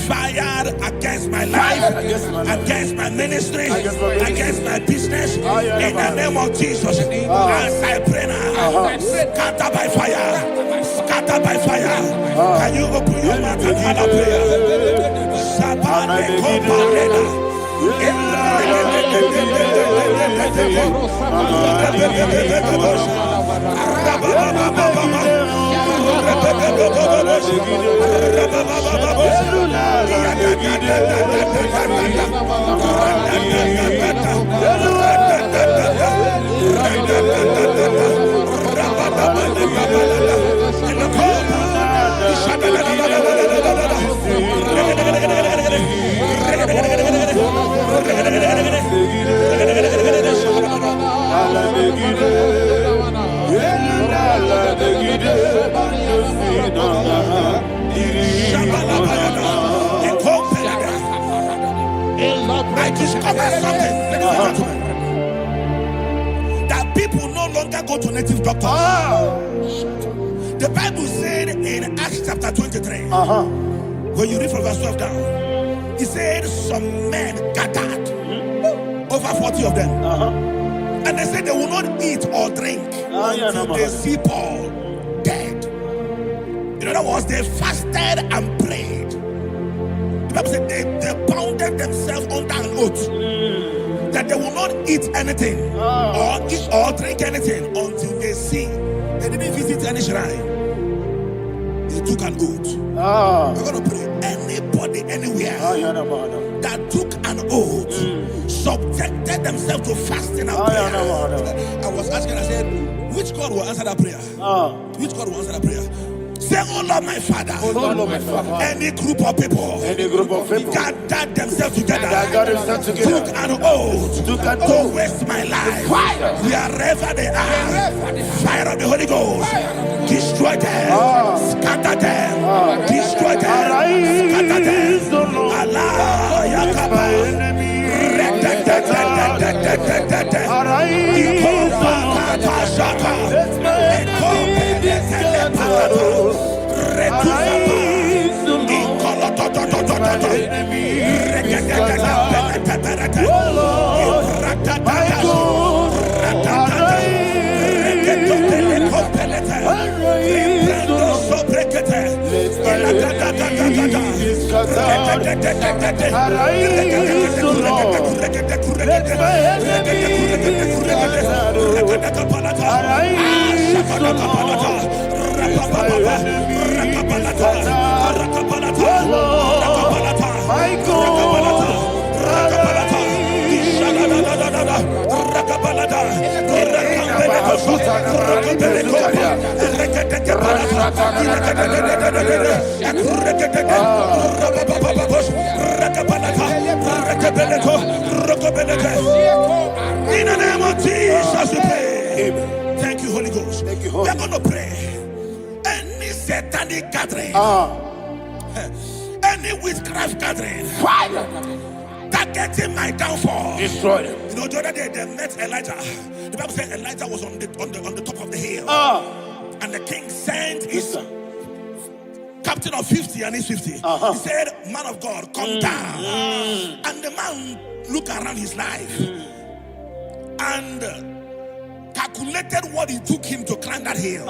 fired against my life, against my ministry, against my business, in the name of Jesus, as I pray now, scattered by fire, scattered by fire. Can you open your mouth and have a prayer? I discovered something, ladies and gentlemen, that people no longer go to native doctors. The Bible said in Acts chapter 23, when you read from verse 12 down, it said some men gathered, over 40 of them, and they said they will not eat or drink until they see Paul dead. In other words, they fasted and prayed. The Bible said they bounded themselves under an oath that they will not eat anything or drink anything until they see. They didn't visit any shrine. They took an oath. We're going to pray. Anybody, anywhere that took an oath, subjected themselves to fasting and prayer. I was asking, I said, which God will answer that prayer? Which God will answer that prayer? Say, oh Lord my Father, any group of people gathered themselves together, took an oath to waste my life. Wherever they are, fire of the Holy Ghost, destroy them, scatter them, destroy them, scatter them. Allah, Yakaba, In the name of Jesus we pray. Thank you, Holy Ghost. Thank you, Holy. We're going to pray. Any satanic gathering, any witchcraft gathering, targeting my downfall, destroy them. You know, the other day they met Elijah. The Bible said Elijah was on the top of the hill, and the king sent his captain of 50 and his 50. He said, man of God, come down. And the man looked around his life and calculated what it took him to climb that hill.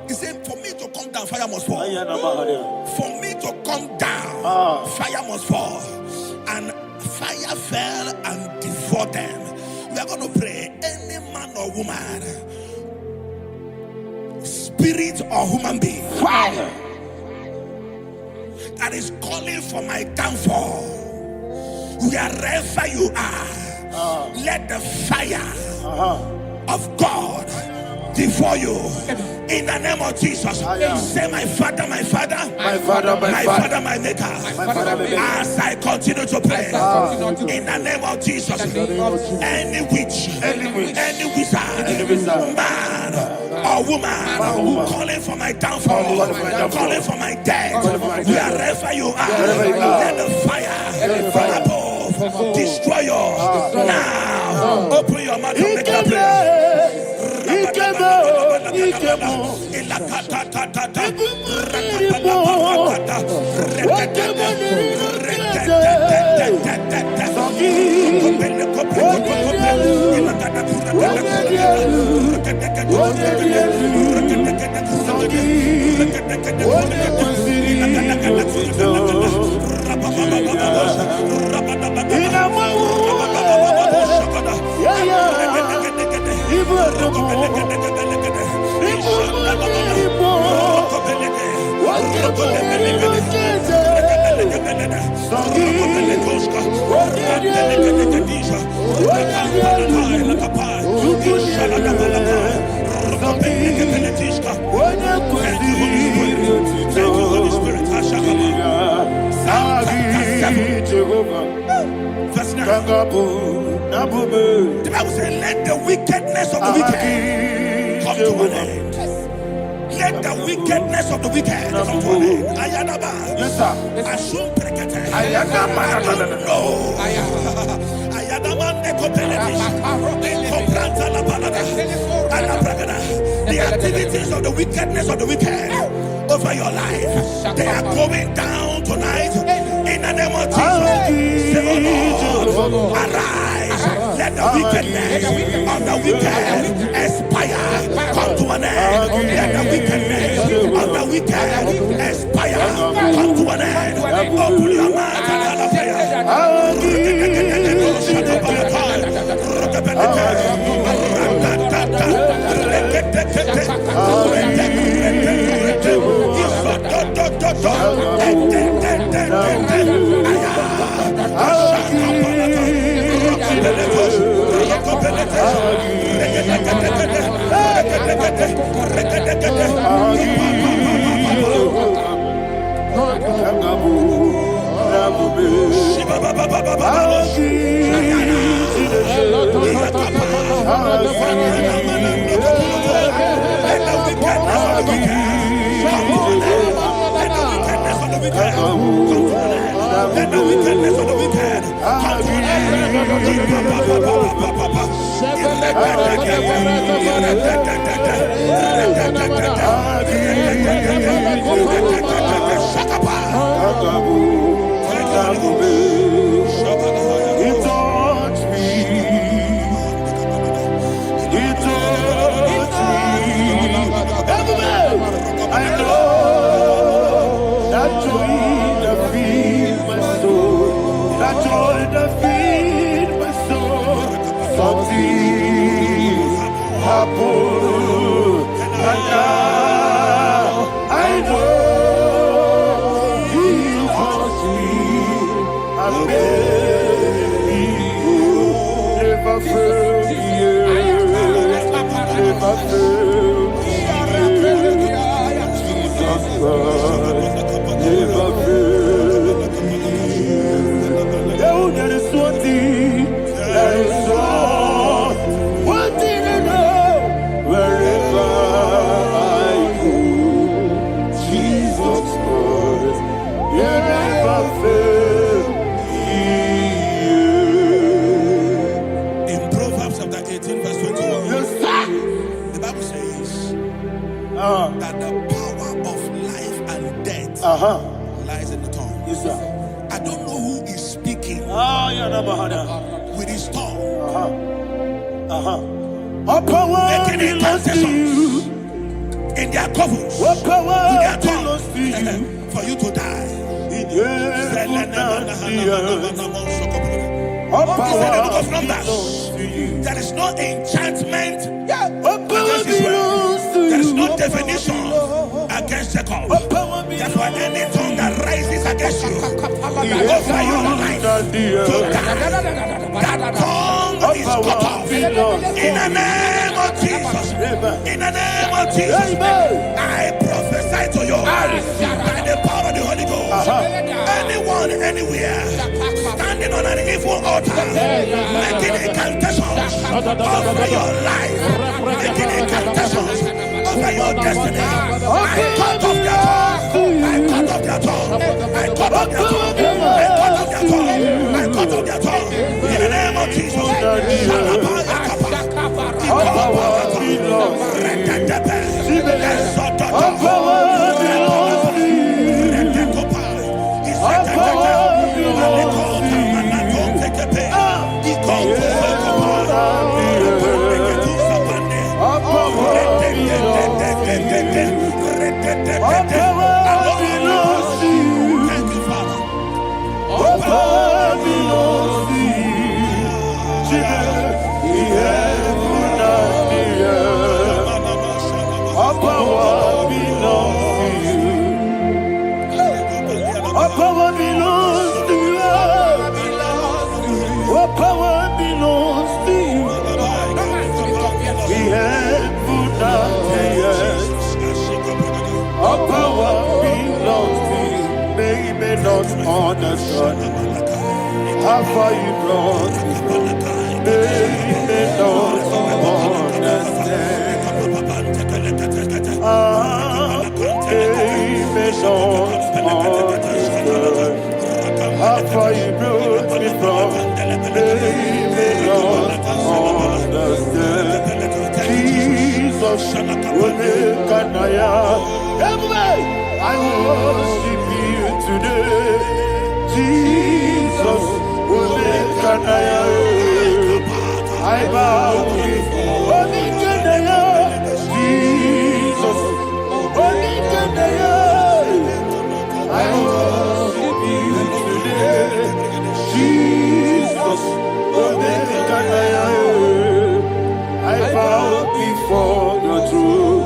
He said, for me to come down, fire must fall. For me to come down, fire must fall. and fire fell and devoured them. We are going to pray. Any man or woman, spirit or human being, Fire. that is calling for my downfall, wherever you are, let the fire of God devour you in the name of Jesus. Say, my Father, my Father, My Father, my Father, my Maker. Father, my Maker. As I continue to pray in the name of Jesus, any witch, any wizard, man or woman calling for my downfall, calling for my death, wherever you are, let the fire from above destroy you now. Open your mouth and make a prayer. The Bible says, let the wickedness of the wicked come to an end. Let the wickedness of the wicked come to an end. Ayadaba. Asum prekete. Ayadama. No. Ayadama nekopeletis. Kompranta la balada. Alabragada. The activities of the wickedness of the wicked over your life, they are going down tonight in the name of Jesus. Say, oh Lord, arise. Let the wickedness of the wicked expire, come to an end. Let the wickedness of the wicked expire, come to an end. Open your mouth and have a prayer. Let the wickedness of the wicked come to an He touched me. I know that joy that feeds my soul. That joy that feeds my soul. Something happened, and now I know He touched me and made me whole. Never failed me yet. Never failed me yet. Jesus Christ never failed me. There is one thing, there is one thing I know. Wherever I go, Jesus Christ, He never failed me. In Proverbs chapter 18, verse 21, yes, the Bible says that the power of life and death lies in the tongue. Yes, sir. I don't know who is speaking with his tongue, making incantations in their covens with their tongue for you to die. There is no enchantment against Israel. There is no definition against Jacob. Therefore, any tongue that rises against you over your life, that tongue is cut off. In the name of Jesus. In the name of Jesus. I prophesy to you by the power of the Holy Ghost. Anyone, anywhere, standing on an evil altar, making incantations over your life, making incantations over your destiny, I cut off their tongue. I cut off their tongue. I cut off their tongue. I cut off their tongue. I cut off their tongue. In the name of Jesus. Thank you, Father. Understand how far you brought me. They don't understand. They don't understand how far you brought me from. They don't understand. Jesus, will make I worship you today. Jesus, I bow before Jesus, I worship you today. Jesus, I bow before your throne.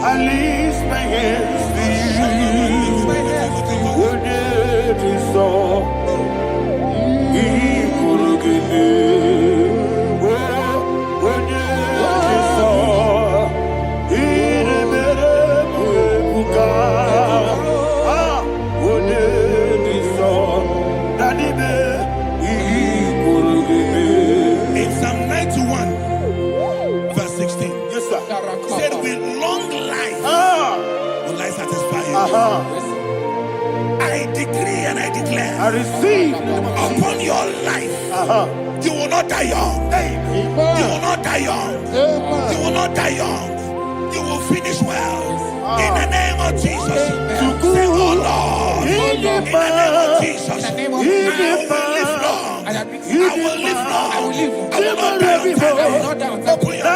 I lift my hands to you. In Psalm 91, verse 16, yes, sir. Said, with long life will I satisfy you. I decree and I declare, I receive upon your life, you will not die young. You will not die young. You will not die young. You will finish well. In the name of Jesus. Say, oh Lord, in the name of Jesus, I will live long. I will live long. I will not die on time. Open your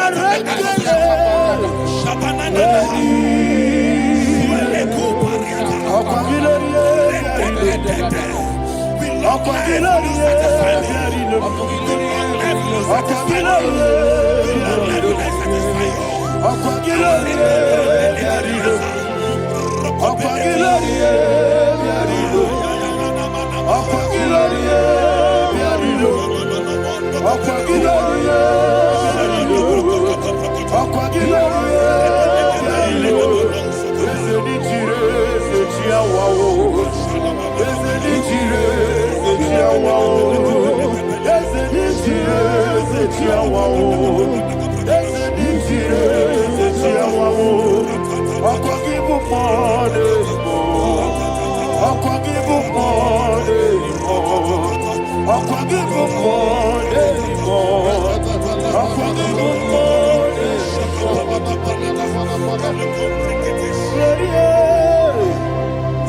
I'll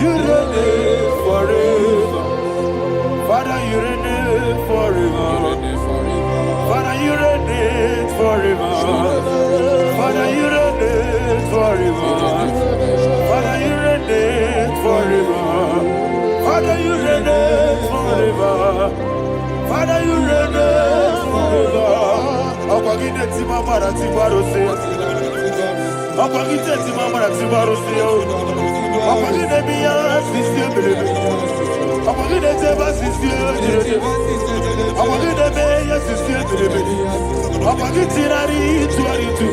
You reign forever. Father, you reign forever. Father, you reign forever. Father, you reign forever. Father, you reign forever. Father, you reign forever. Father, you reign forever. Akwagide timamara tibarose. Akwagide timamara tibarose. Akwagide biya sisiye. Akwagide teba sisiye. Akwagide beya sisiye. Akwagide tirari tuaritu.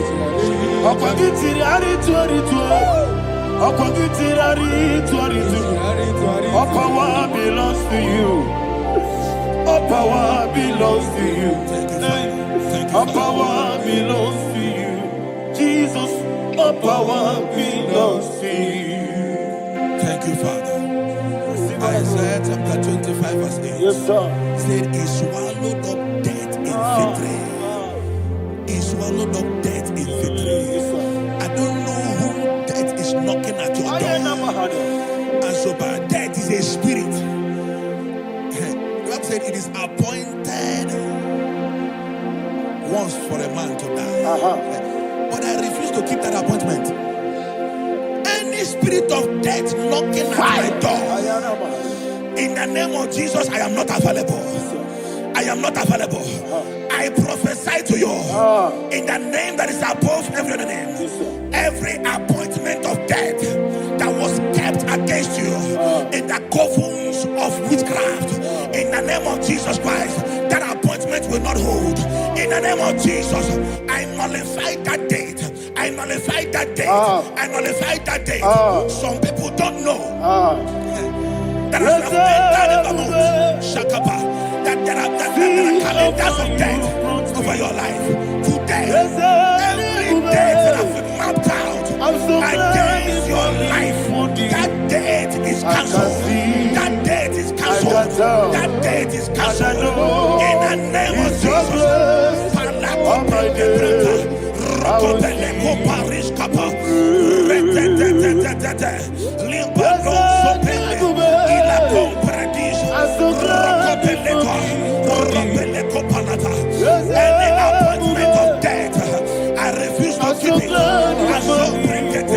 Akwagide tirari tuaritu. Akwagide tirari tuaritu. All power belongs to you. All power belongs to you. All power belongs to you. Jesus, all power belongs to you. Thank you, Father. Isaiah chapter 25 verse 8. Yes, sir. Said he swallowed up death in victory. He swallowed up death in victory. I don't know who death is knocking at your door. And so by death is a spirit. God said it is appointed once for a man to die. But I refuse to keep that appointment. Any spirit of death knocking at my door, in the name of Jesus, I am not available. I am not available. I prophesy to you in the name that is above every other name. Every appointment of death that was kept against you in the covens of witchcraft, in the name of Jesus Christ, that appointment will not hold. In the name of Jesus, I nullify that date. I nullify that date. I nullify that date. Some people don't know that as of that in the month, Shakapa, that there are calendars of death over your life. Today, every date that has been mapped out against your life, that date is cancelled. That date is cancelled. That date is cancelled. In the name of Jesus. Any appointment of death, I refuse to keep it. I so bring it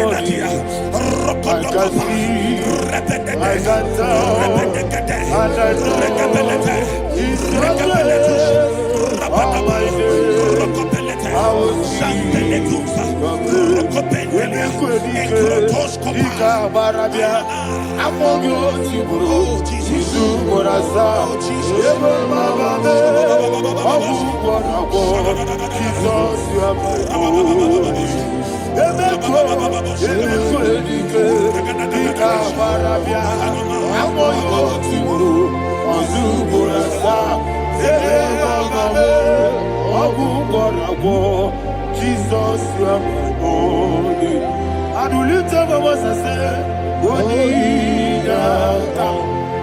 Jesus, you are my holy. I do lift up my voice and say, Wodina kam,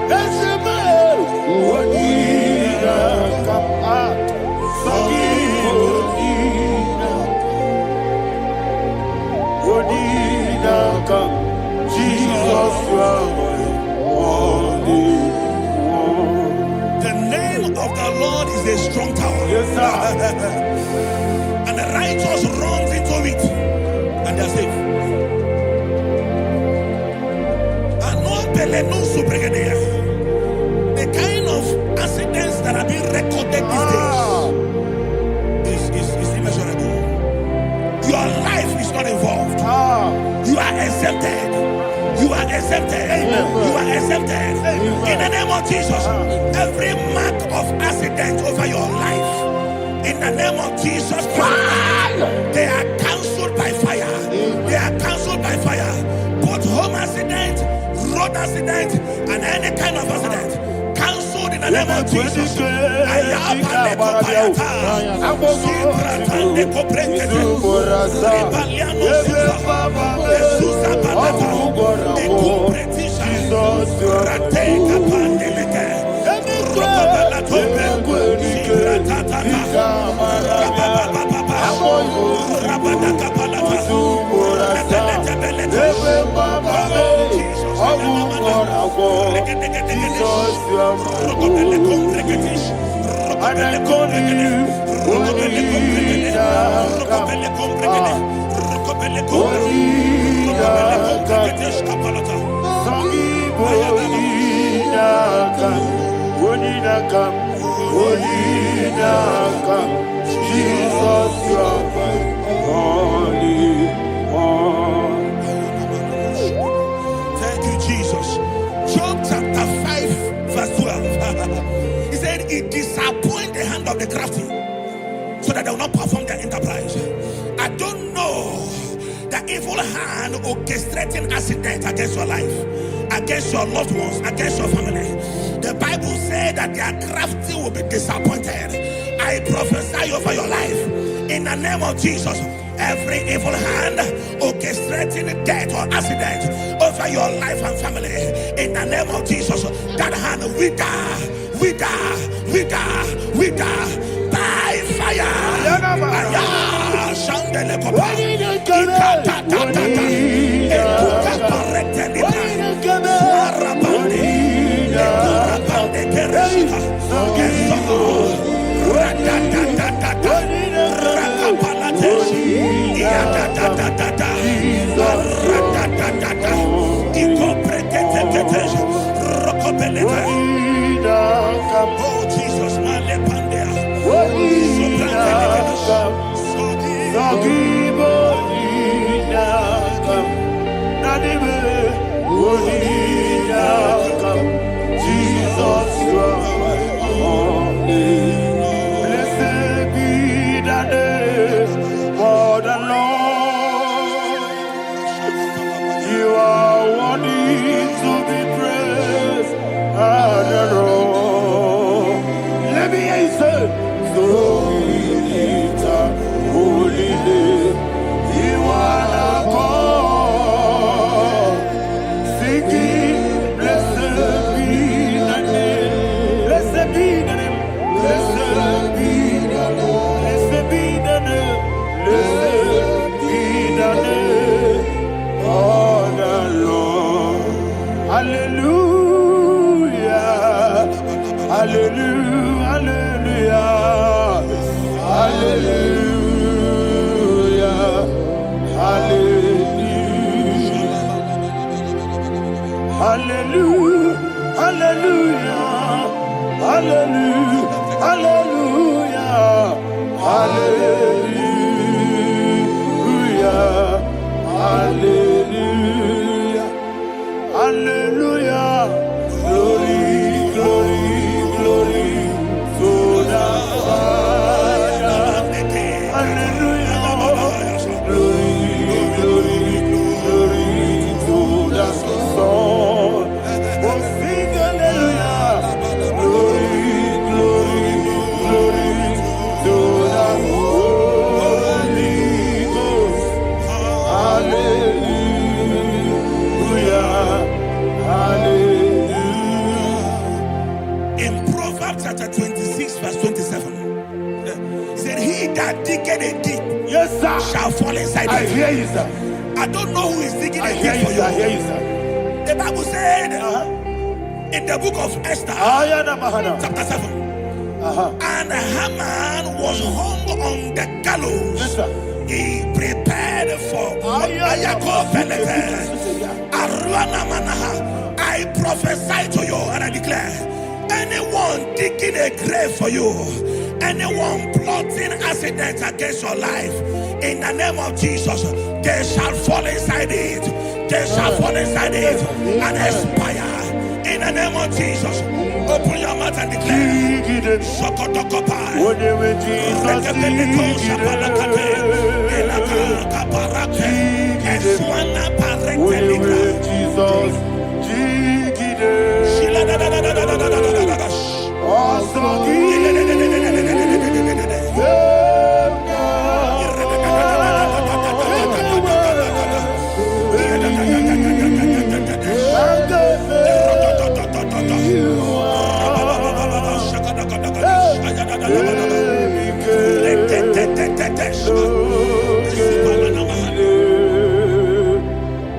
Eshema, Wodina kam, Sogi Wodina kam, Jesus, you are my holy. The name of the Lord is a strong tower. Yes, sir. And the righteous runs into it and they are safe. The kind of accidents that are being recorded these days is immeasurable. Your life is not involved. You are exempted. You are exempted. You are exempted. In the name of Jesus, every mark of accident over your life, in the name of Jesus Christ, they are cancelled by fire. They are cancelled by fire. Both home accident, road accident, and any kind of accident, cancelled in the name of Jesus. Jesus, you are holy. Thank you, Jesus. Job chapter 5, verse 12. He said, it disappoints the hand of the crafty, so that they will not perform their enterprise. I don't know the evil hand orchestrating accident against your life, against your loved ones, against your family. The Bible said that their crafty will be disappointed. I prophesy over your life in the name of Jesus. Every evil hand orchestrating death or accident over your life and family, in the name of Jesus, that hand wither by fire. Oh Jesus, Jesus, you are holy. Blessed be the name of the Lord. You are worthy to be praised and adored. Let me hear you say, so we lift up holy name. You are the God. Singing, blessed be the name. Blessed be the name. Blessed be the name. Blessed be the name. Blessed be the name of the Lord. Hallelujah. Hallelujah. Hallelujah. Hallelujah. Hallelujah. Hallelujah. Hallelujah. Hallelujah. Hallelujah. Hallelujah. Hallelujah. Glory, glory, glory to the Father. Hallelujah. Glory, glory, glory to the Son. Oh, sing hallelujah. Glory, glory, glory to the Holy Ghost. Hallelujah. Hallelujah. In Proverbs chapter 26, verse 27, he said, he that diggeth a deep, Yes, sir, shall fall inside I it. hear you, sir. I don't know who is digging I a hear deep you, for sir. I hear you. you, sir. The Bible said in the book of Esther, chapter 7, and Haman was hung on the gallows. Yes, sir. He prepared for I prophesy to you and I declare, anyone digging a grave for you, anyone plotting accidents against your life, in the name of Jesus, they shall fall inside it. They shall fall inside it and expire. In the name of Jesus, open your mouth and declare. Sokotokopai.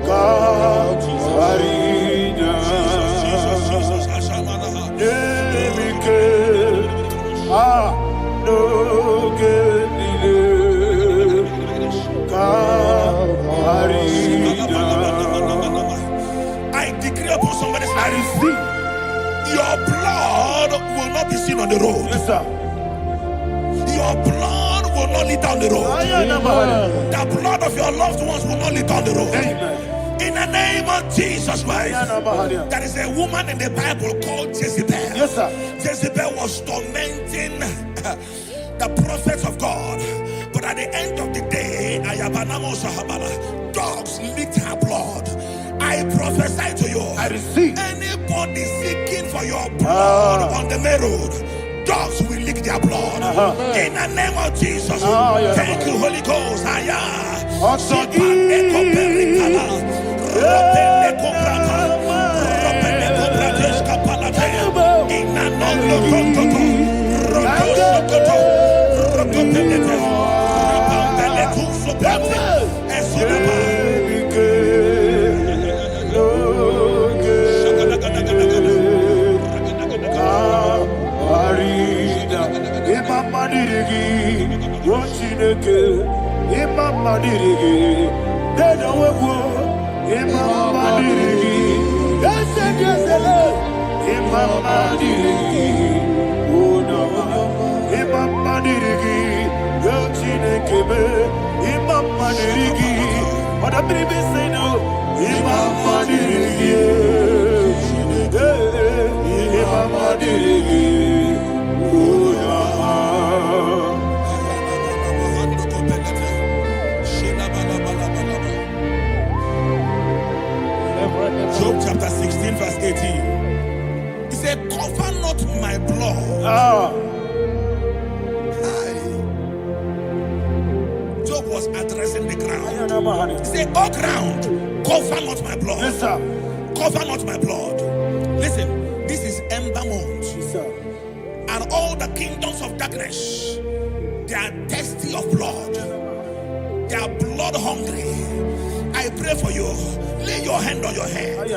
God, decree upon somebody's I life. receive. Your blood will not be seen on the road. Yes, sir. Your blood will not lead down the road. The blood of your loved ones will not lead down the road. Amen. In the name of Jesus Christ. There is a woman in the Bible called Jezebel. Yes, sir. Jezebel was tormenting the prophets of God. But at the end of the day, dogs licked her blood. I prophesy to you. I receive. Anybody seeking for your blood on the main road, dogs will lick their blood. In the name of Jesus. Thank you, Holy Ghost. Job chapter 16 verse 18. He said, cover not my blood. Job was addressing the ground. He said, oh ground, cover not my blood. Yes, sir. Cover not my blood. Listen, this is ember month. Yes, sir. And all the kingdoms of darkness, they are thirsty of blood. They are blood hungry. I pray for you. Lay your hand on your head.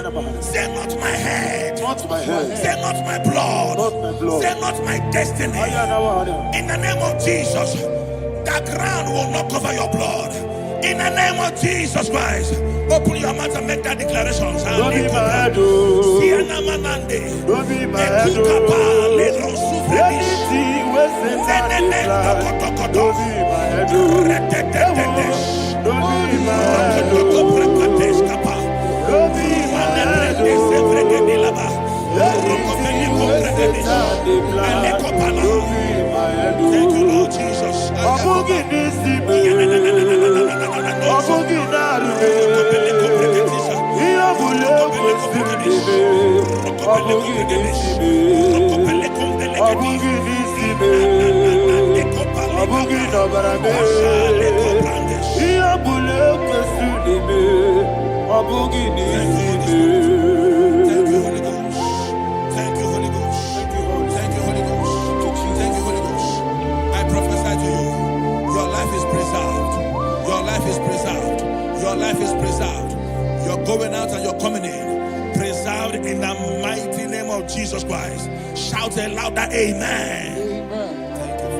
Say not my head. Not my head. Say not my blood. Not my blood. Say not my destiny. In the name of Jesus, the ground will not cover your blood. In the name of Jesus Christ, open your mouth and make that declaration. Don't be my head. Don't be my head. Anything was in that decline. Don't be my head. Don't be my head. Don't be my head. Thank you, Lord Jesus. Your life is preserved. You're going out and you're coming in. Preserved in the mighty name of Jesus Christ. Shout a louder amen. Thank you,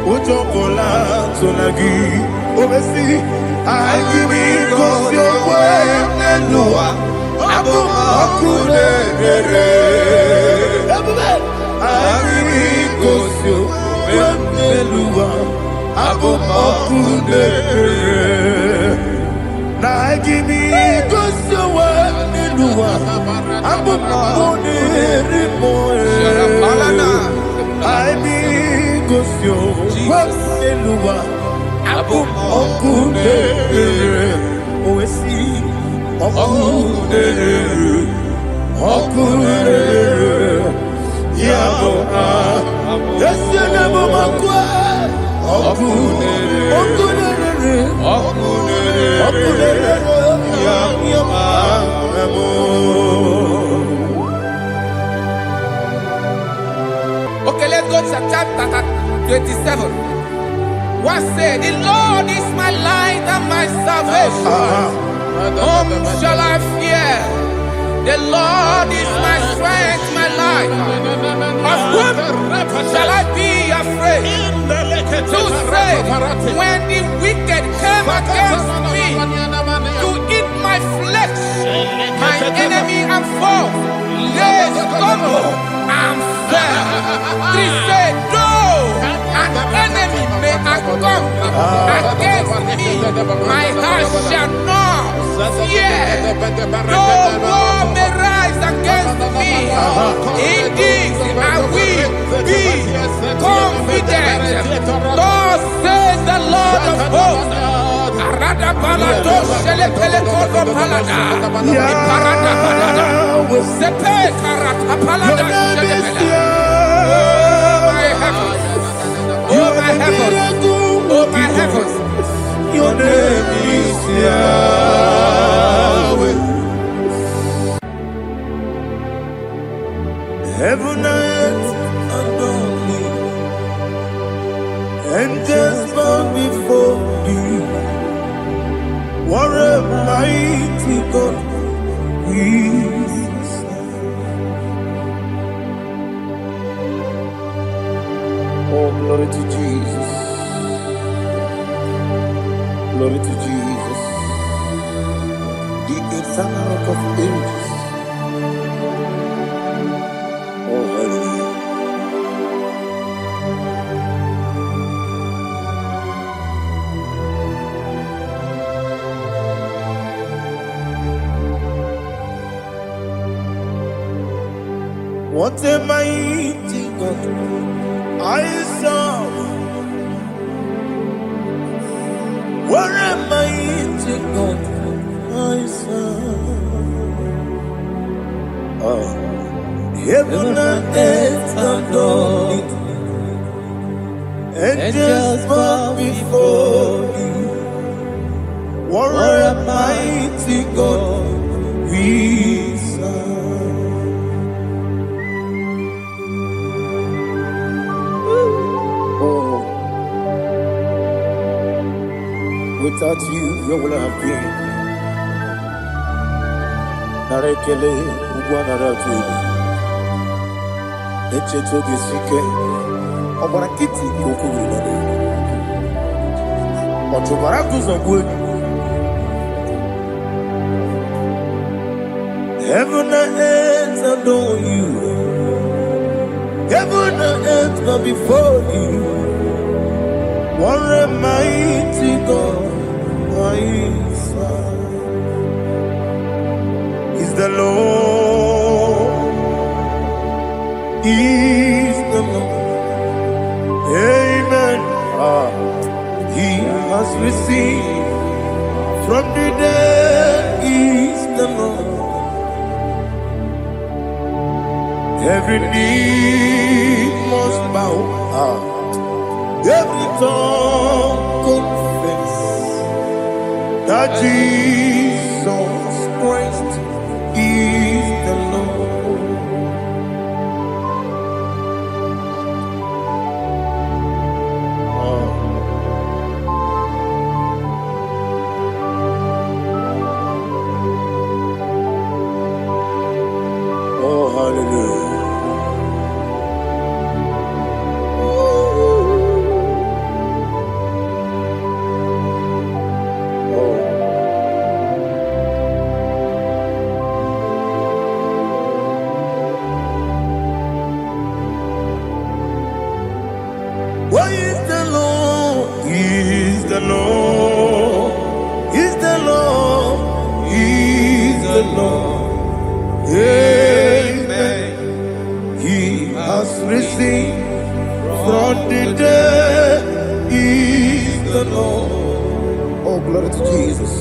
Ujokola Tonagi, Obesi, I give me cause your way, Nelua, Abu Makune, I give me cause your way, Nelua, Abu Makune, I give me cause your way, Nelua, Abu Makune, I be Gosyo, Waselua, Abu Okune, Oesi, Okune, Yabo, Yasenabo Makwa, Okune, Okay, let's go to chapter 27. What said, the Lord is my light and my salvation. Whom shall I fear? The Lord is my strength, my life. Of whom shall I be afraid? To say, when the wicked came against me to eat my flesh, my enemy and foe, they stumble and fell. They said, though an enemy may come against me, my heart shall not fear. Though war may rise against me, in this I will be confident. Thus says the Lord of hosts. Arada balado shele pele kodo palada. Iparada palada. Sepe karata palada shele pele. Oh my heavens. Oh my heavens. Your name is Yahweh. Heaven and earth adore me, angels bow before thee. What a mighty God we serve. Oh, glory to Jesus. Glory to Jesus. The eternal rock of ages. Oh, hallelujah. What a mighty God I serve. What a mighty God I serve. Oh. Heaven and earth adore it. Angels bow before thee. What a mighty God we serve. Oh, without you, where would I have been? Narekele, Ugwanaratu. Echetoge sike, Obarakiti Kokuri. Otobarakus of wood. Heaven and earth adore you. Heaven and earth bow before you. What a mighty God I serve. Is the Lord. Is the Lord. Amen. He has received from the dead. Is the Lord. Every knee must bow. Every tongue confess that Jesus Christ is the Lord. Oh, hallelujah. glory to Jesus.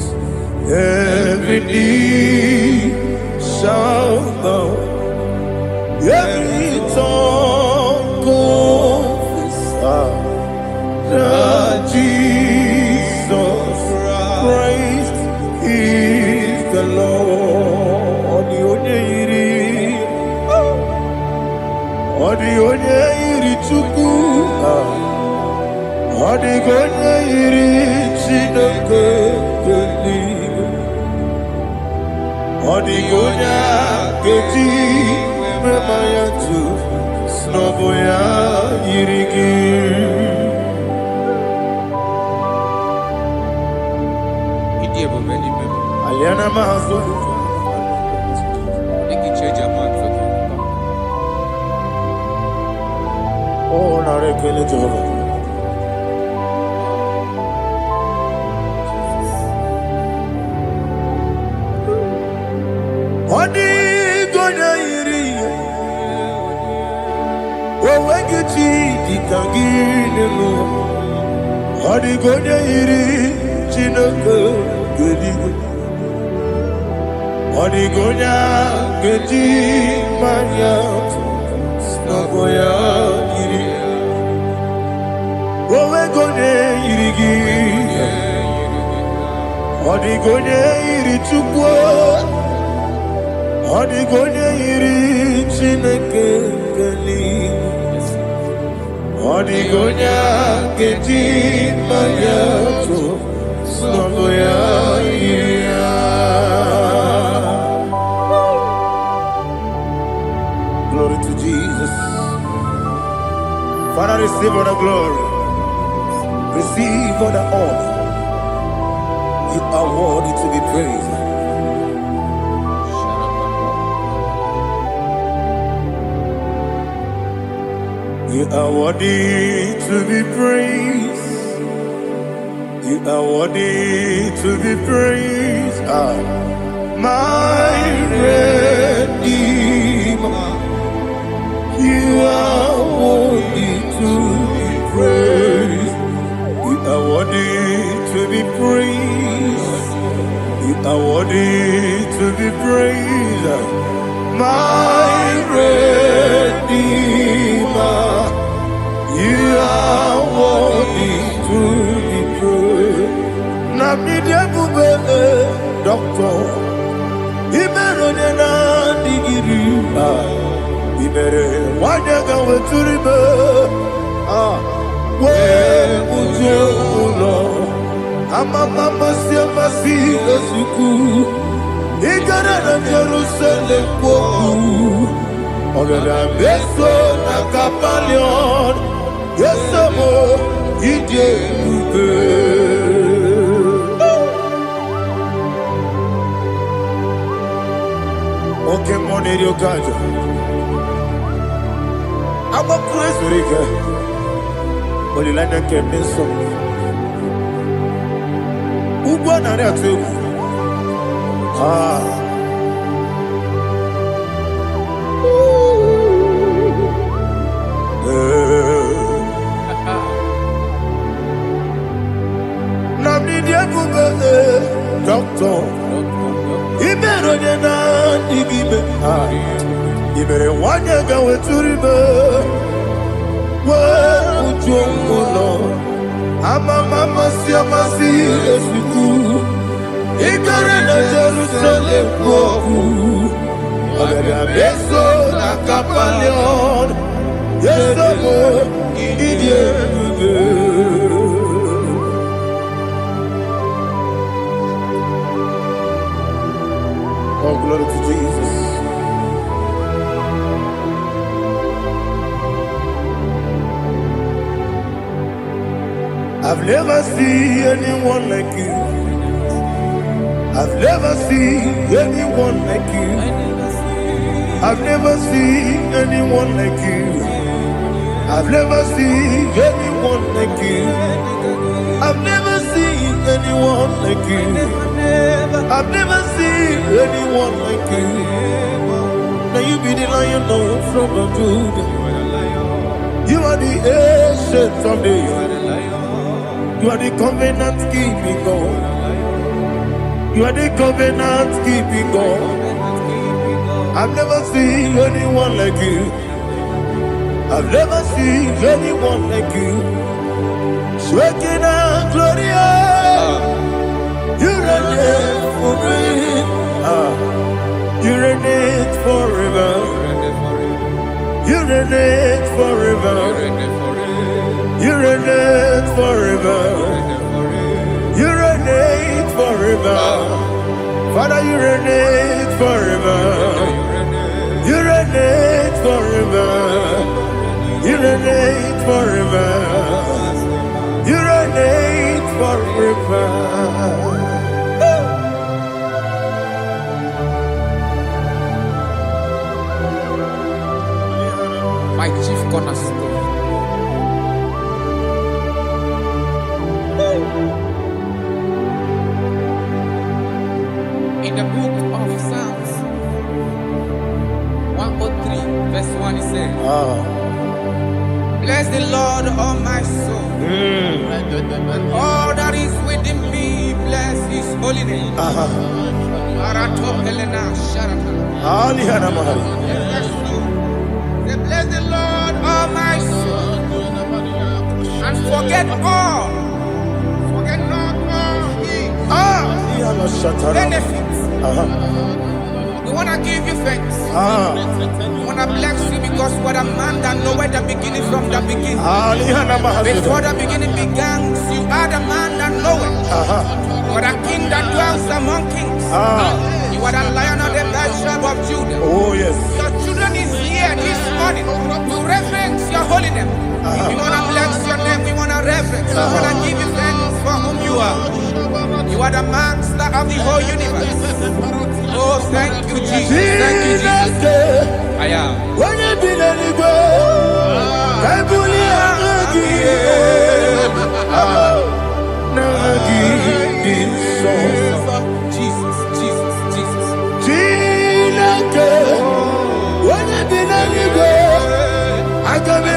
Every knee shall bow, every tongue confess that Jesus Christ is the Lord. Onye iri Chukwu, onye iri Chineke eluigwe, onye keji mema ya tu, n'ọbụ ya yiri gị. Aliana mazo. Oh, na rekele Jehovah. Odi gonya iri, owegiti dikagine mo. Odi gonya iri, Chineke geligo. Odi gonya geti manya, snaboya iri. Owegonya iri gi, odi gonya iri Chukwu. Odigonya iri Chineke eluigwe, odigonya keji manya tu, n'ọbụ ya yiri ya. Glory to Jesus. Father, receive all the glory, receive all the honor. You are worthy to be praised. You are worthy to be praised. You are worthy to be praised. My Redeemer. You are worthy to be praised. You are worthy to be praised. You are worthy to be praised. My Redeemer. You are worthy to be praised. Namidia bube doctor, Imerone na digiri, Imere wanyaga weturibe, we ujulo, Amama siamasi esuku, Igara na Jerusalem woku, Ogada beso na kapalion. Yes, amo, ije ube. Okay, money rio kaja. Amo crazy rike. Oli lana kemeso. Ugwa na ria tegu. Doctor, Iberone na digibe, Ibere wanyaga weturibe, we ujongulo, Amama siamasi esuku, Igare na Jerusalem woku, Ogada beso na kapalion, Yesamo idie ube. Oh, glory to Jesus. I've never seen anyone like you. I've never seen anyone like you. I've never seen anyone like you. I've never seen anyone like you. I've never seen anyone like you. I've never seen anyone like you. Now you be the Lion from the Judah. You are the ancient of days. You are the covenant keeping God. You are the covenant keeping God. I've never seen anyone like you. I've never seen anyone like you. Shekinah Gloria, you reign forever. You reign forever. You reign forever. You reign forever. You reign forever. Father, you reign forever. You reign forever. You reign forever. You reign forever. My chief cornerstone. In the book of Psalms 103, verse 1, it says, bless the Lord, all my soul. All that is within me, bless his holy name. Bless the Lord, all my soul, and forget not all his benefits. We want to give you thanks. We want to bless you because what a man that knoweth the beginning from the beginning. Before the beginning began, you are the man that knoweth. You are the king that dwells among kings. You are the lion of the tribe of Judah. Oh yes. Your children is here this morning to reverence your holiness. We want to bless your name. We want to reverence. We want to give you thanks for whom you are. You are the master of the whole universe. Oh, thank you, Jesus. Thank you, Jesus. I am. When you be the I Jesus, Jesus, Jesus. When you be the I can be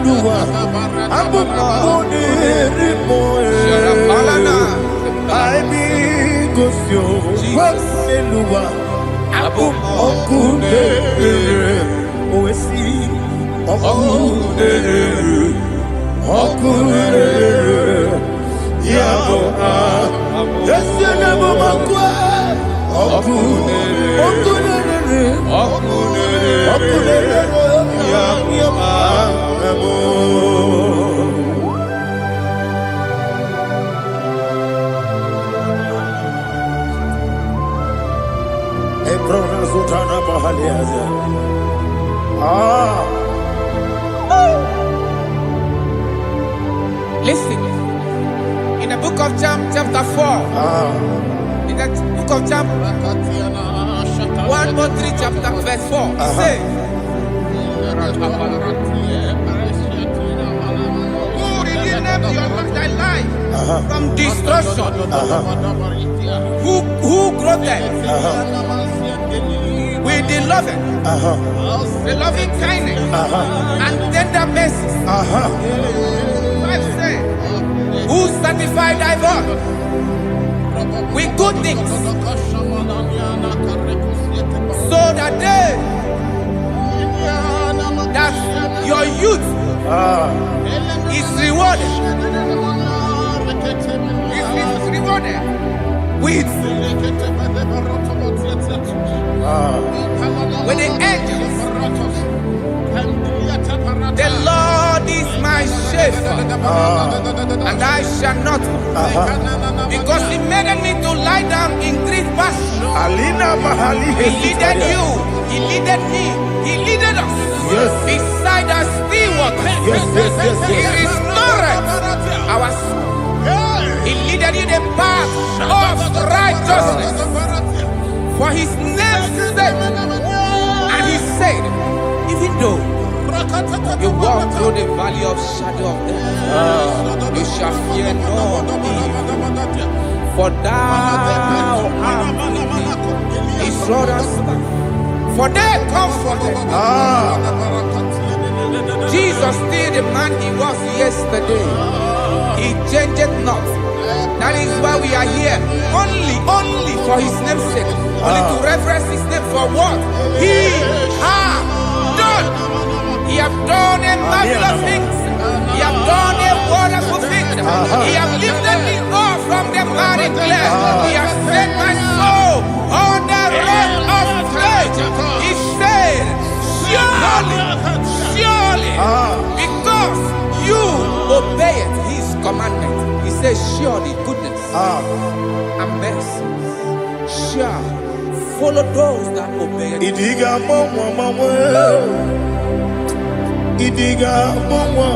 Eluwa, Abu Kudiri Moe, I be Gosio, Eluwa, Abu Kudiri, Oesi, Okudiri, Okudiri, Yabo, Yesianabu Makwa, Okudiri, Okudiri, Okudiri, Listen, in the book of John, chapter 4, in the book of John 1 more 3, chapter verse 4, it says, who redeemed thy life from destruction, who groweth with the loving kindness and tender mercies. 5 says, who sanctify thy body with good things, so that your youth is rewarded. Is rewarded with the angels. The Lord is my shepherd, and I shall not, because He made me to lie down in green pastures. He leaded you, He leaded me, He leaded us beside the still waters. He restored our soul. He leaded you the path of righteousness for His name's sake. And He said, even though you walk through the valley of shadow of death, you shall fear no evil, for thou art with me. His rod and staff, for they comforted. Jesus still the man He was yesterday. He changed not. That is why we are here. Only for His name's sake. Only to reference His name for what He has done. He has done a marvelous things. He has done a wonderful thing. He has lifted me up from the miry clay. He has set my soul on the rock of faith. He said, surely, because you obeyed His commandment. He says, surely goodness and mercy shall follow those that obey Him. Idiga mawe,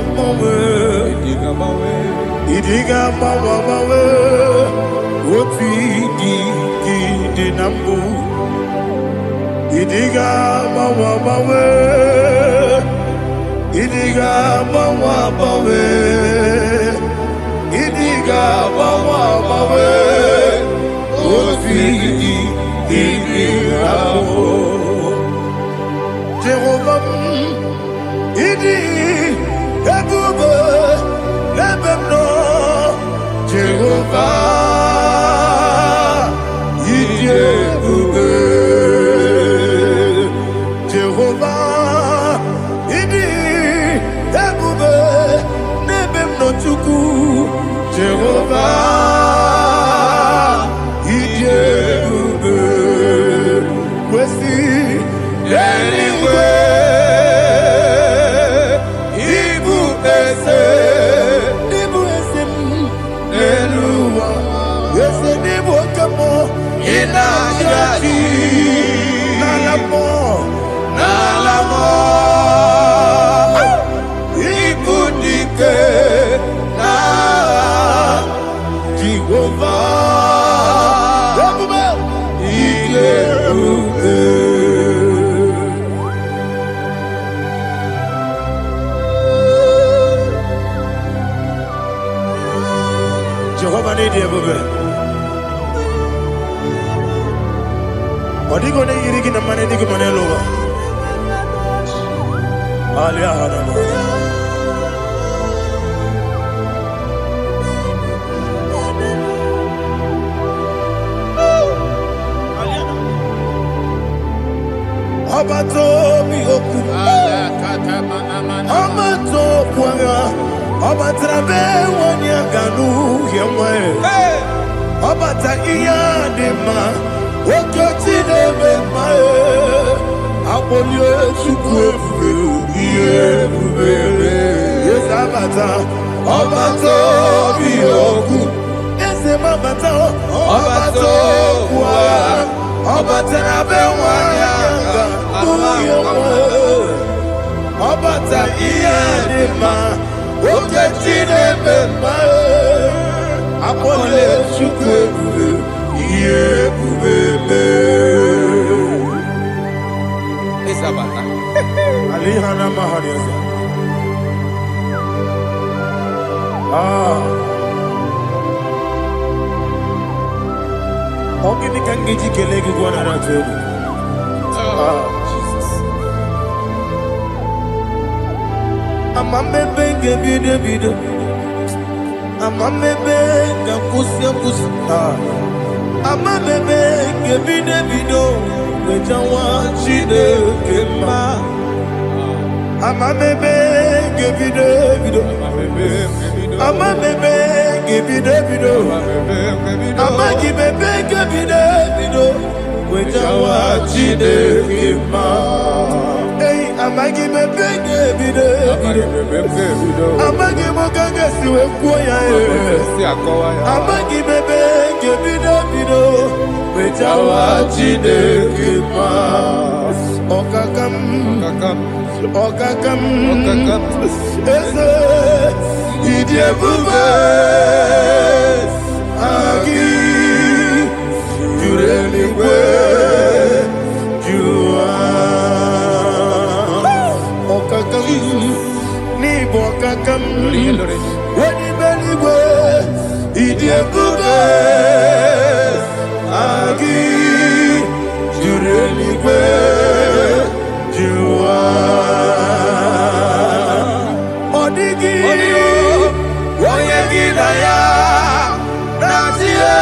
woti di nambu. Idiga mawe, idiga mawe, idiga mawe, woti di nambu. Jehovah, idi ebube lebemno. Jehovah, idi ebube. Jehovah, idi ebube lebemno chuku. Jehovah, idi ebube. Kwesi anyway. Jehovah need you, baby. What are you going to get in the money? You can money over. Obato bihoku. Obato kwanga. Obatrabe wanyaganu yemwe. Obata iyadema. Okoti nebe mae. Abolye chukwe bube. Yes, abata. Obato bihoku. Yes, abata. Obato kwa. Obata be wanyanga uyomwe. Obata iyadema. Okoti nebe mae. Abolye chukwe bube. Isabata. Alihana mahariyaza. Ogini kangeji kelegi gwana ratebu. Jesus. Amamebe ngebide. Amamebe ngakusi. Amamebe ngebide. Wejawa Chineke ma. Amamebe ngebide. Amamebe ngebide. Amagibebe ngebide. Wejawa Chineke ma. Hey, amagibebe ngebide. Amagimogaga siwe kuya. Amagibebe ngebide. Wejawa Chineke ma. Okakam. Eze idiebube agi jureligwe jua. Okakam ni bokakam wani beligwe idiebube agi jureligwe jua. Odigi oyegi na ya natie.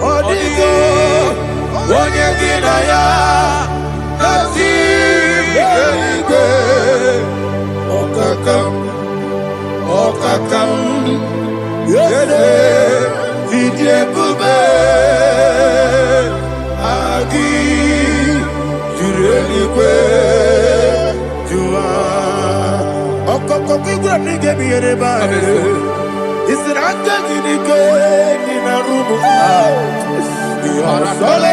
Odigi oyegi na ya natie. Okakam yede idiebube agi jureligwe jua. Okokokigura nige biyereba. Isiranga ginike nina rumu. Yasole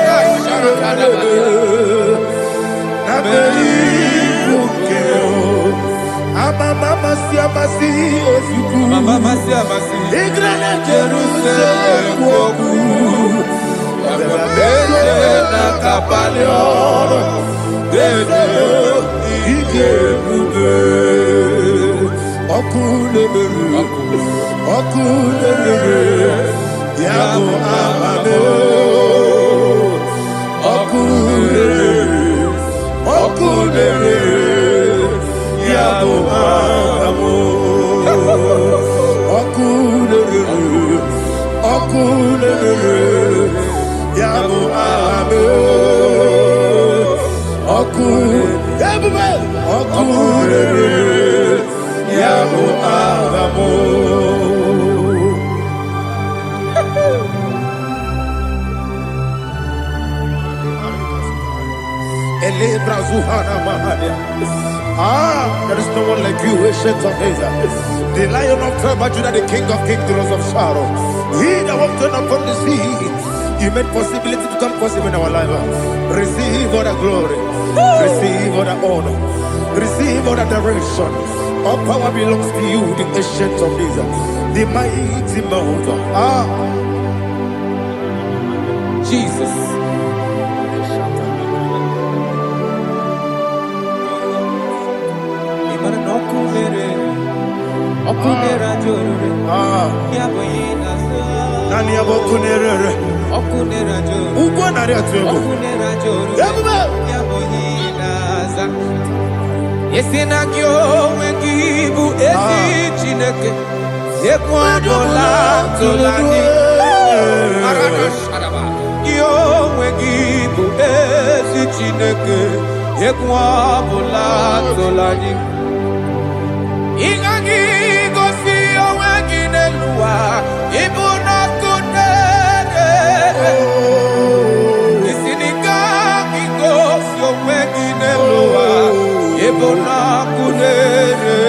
nabeli bukeo. Mama siamasi osuku. Igrane Jerusalem woku. Bebe na kapalion. Bebe idiebube. Okulere yabo amame. Okulere yabo amamo. Okulere yabo amame. Okulere yabo amamo. There is no one like you, ancient of days. The Lion of tribe of Judah, the King of kings, the Rose of Sharon. He that walked upon the sea. You made possibility to come possible in our life. Receive all the glory. Receive all the honor. Receive all the direction. All power belongs to you, the ancient of days, the mighty mountain. Jesus. Nani abokunere. Ugwa nari atuego. Yesinagyo wekibu esi chineke. Ekwadola tolani. Yo wekibu esi. Chineke Ekwa bula tolani Igagi gosi owegi nelua Ibuna kunere Isinika gosi owegi nelua Ibuna kunere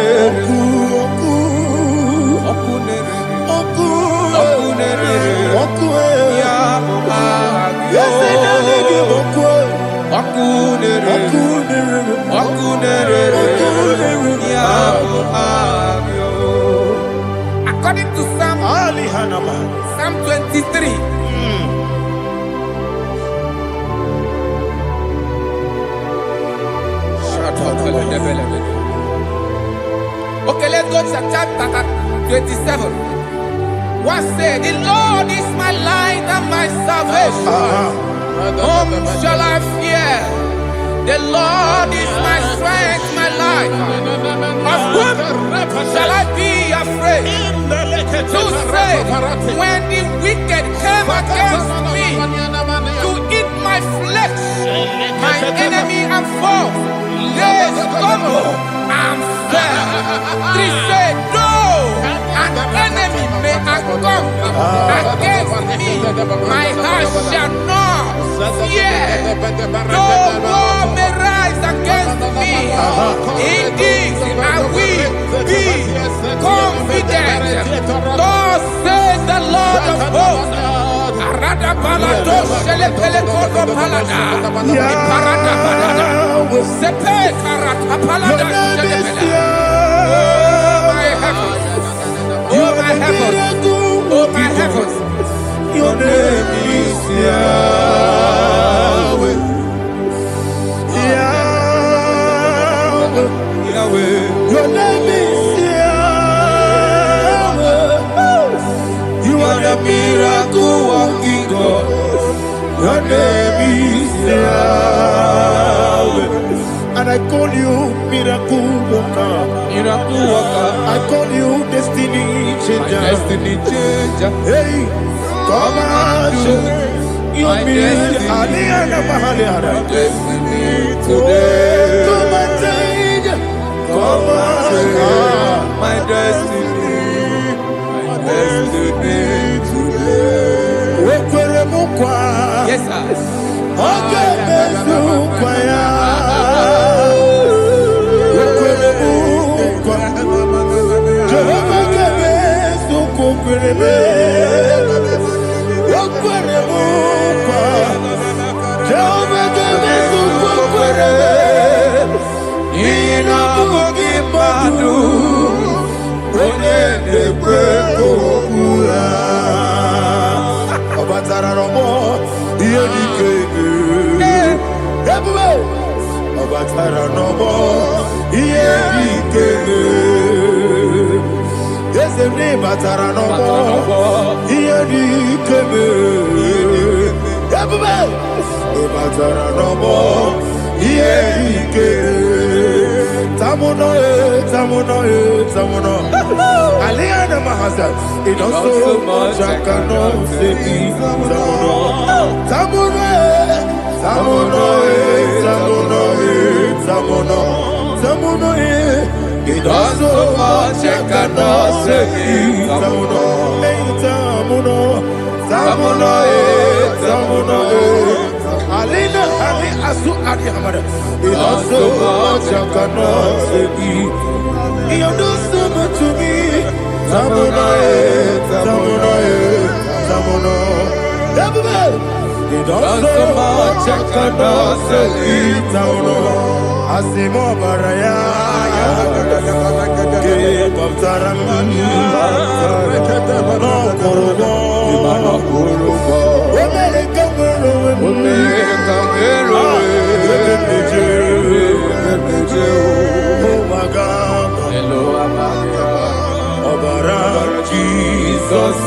According to Psalm 23. Okay, let's go to chapter 27. What said, the Lord is my light and my salvation. Whom shall I fear? The Lord is my strength, my life. Of whom shall I be afraid? To say, when the wicked came against me to eat my flesh, my enemy and foe, they stumble and fell. Three said, no, an enemy may come against me, my heart shall not fear. No war may rise against me. Indeed, I will be confident. Thus says the Lord of hosts. Arada balado shele pele kodo palada. Parada balada. Sepe karata palada shele pele. Oh my heavens. Oh my heavens. Your name is Yahweh. Yahweh. Yahweh. Your name is Yahweh. You are the miracle working God. Your name is Yahweh. And I call you miracle worker. Miracle worker. I call you destiny changer. My destiny changer. Hey, come on, you mean Aliana Mahaliana. My destiny today. Come on, change. Come on, my destiny. My destiny today. Yes, sir. Okay, it also much I cannot say. It also much I cannot say. Alina Ali Asu Adi Hamada. It also much I cannot say. You do so much to me. Tamuno. It also much I cannot say. Tamuno. Asimo Baraya. Give up Taram. No Kurubo. Jesus,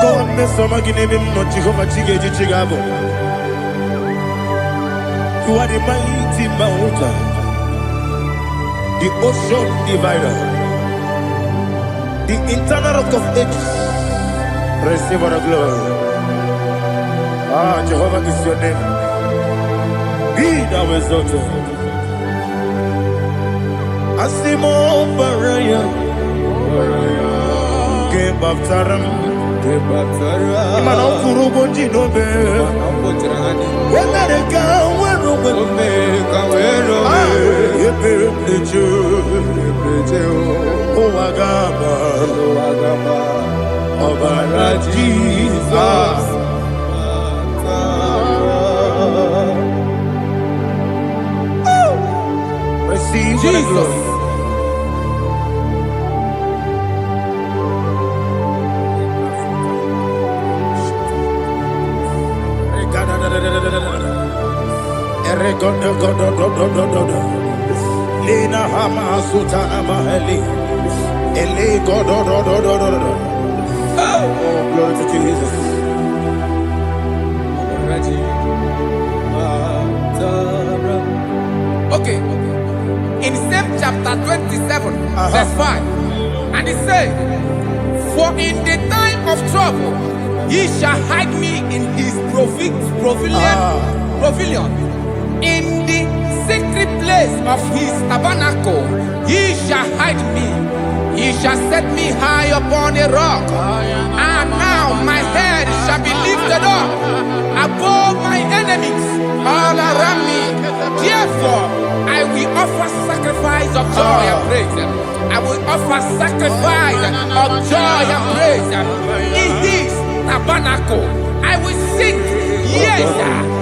God, Mr. Maginevim, not Jehovah Chigabo. You are the mighty mountain, the ocean divider, the internal rock of ages. Receive all the glory. Ah, Jehovah is your name. Be thou exalted. Asimo Baraya. Gebaptaram. Imana Kurubo Jinobe. Wemereka Wero. Yeperejo. Owagaba. Obara Jesus. Receive Jesus. Lina Hama Sutana Maheli. Ele Godo. Oh, glory to Jesus. Okay. In same chapter 27, verse 5, and it says, "For in the time of trouble, he shall hide me in his pavilion. In the secret place of his tabernacle, he shall hide me. He shall set me high upon a rock. And now my head shall be lifted up above my enemies all around me. Therefore, I will offer sacrifice of joy and praise. I will offer sacrifice of joy and praise in his tabernacle. I will sing, yes,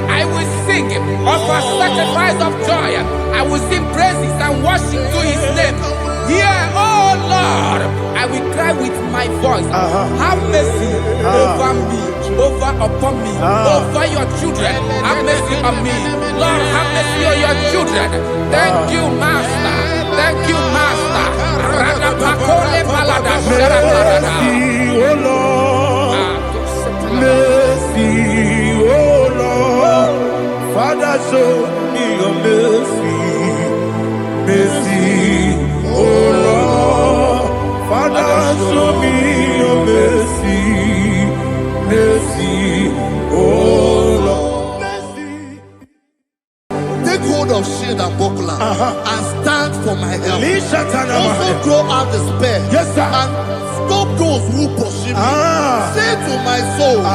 I will sing, offer sacrifice of joy. I will sing praises and worship to his name. Here, oh Lord, I will cry with my voice. Have mercy over me, upon me, over your children. Have mercy on me. Lord, have mercy on your children. Thank you, Master. Thank you, Master. Mercy, oh Lord. Mercy, oh Lord. Father, show me your mercy. Mercy, oh Lord. Father, show me your mercy. Mercy, oh Lord. Mercy. Take hold of shield and buckler and stand for my help. Also throw out despair. Yes, sir. And stop those who pursue me. Say to my soul, I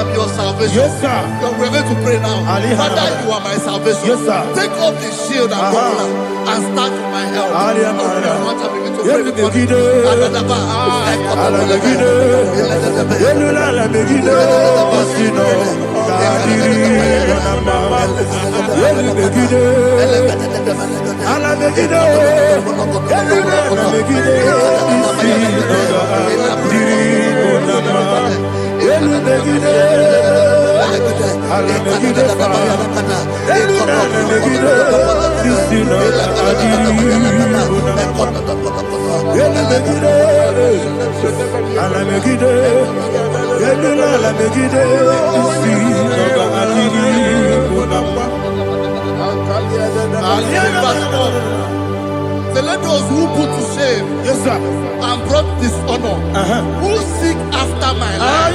am your salvation. Yes, sir. We're going to pray now. Father, you are my salvation. Yes, sir. Take off the shield and buckler and stand for my help. So let those who put to shame, yes, sir, and brought dishonor, who seek after my life,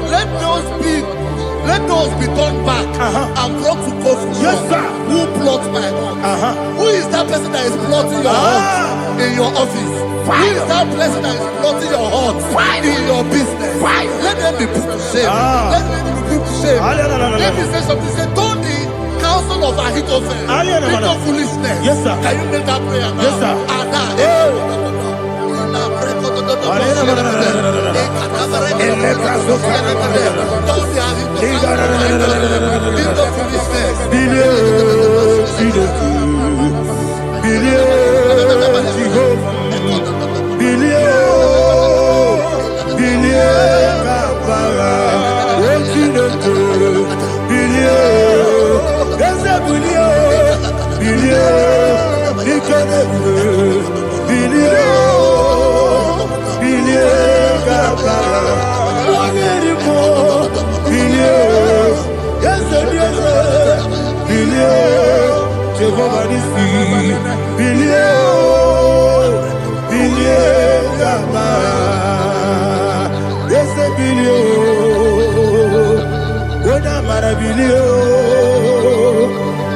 let those be turned back and brought to confusion. Yes, sir. Who plot my hurt? Who is that person that is plotting your hurt in your office? Who is that person that is plotting your hurt in your business? Let them be put to shame. Let them be put to shame. Let me say something. Say, don't the counsel of Ahithophel think of foolishness. Yes, sir. Can you make that prayer now? Yes, sir. Amara bilio,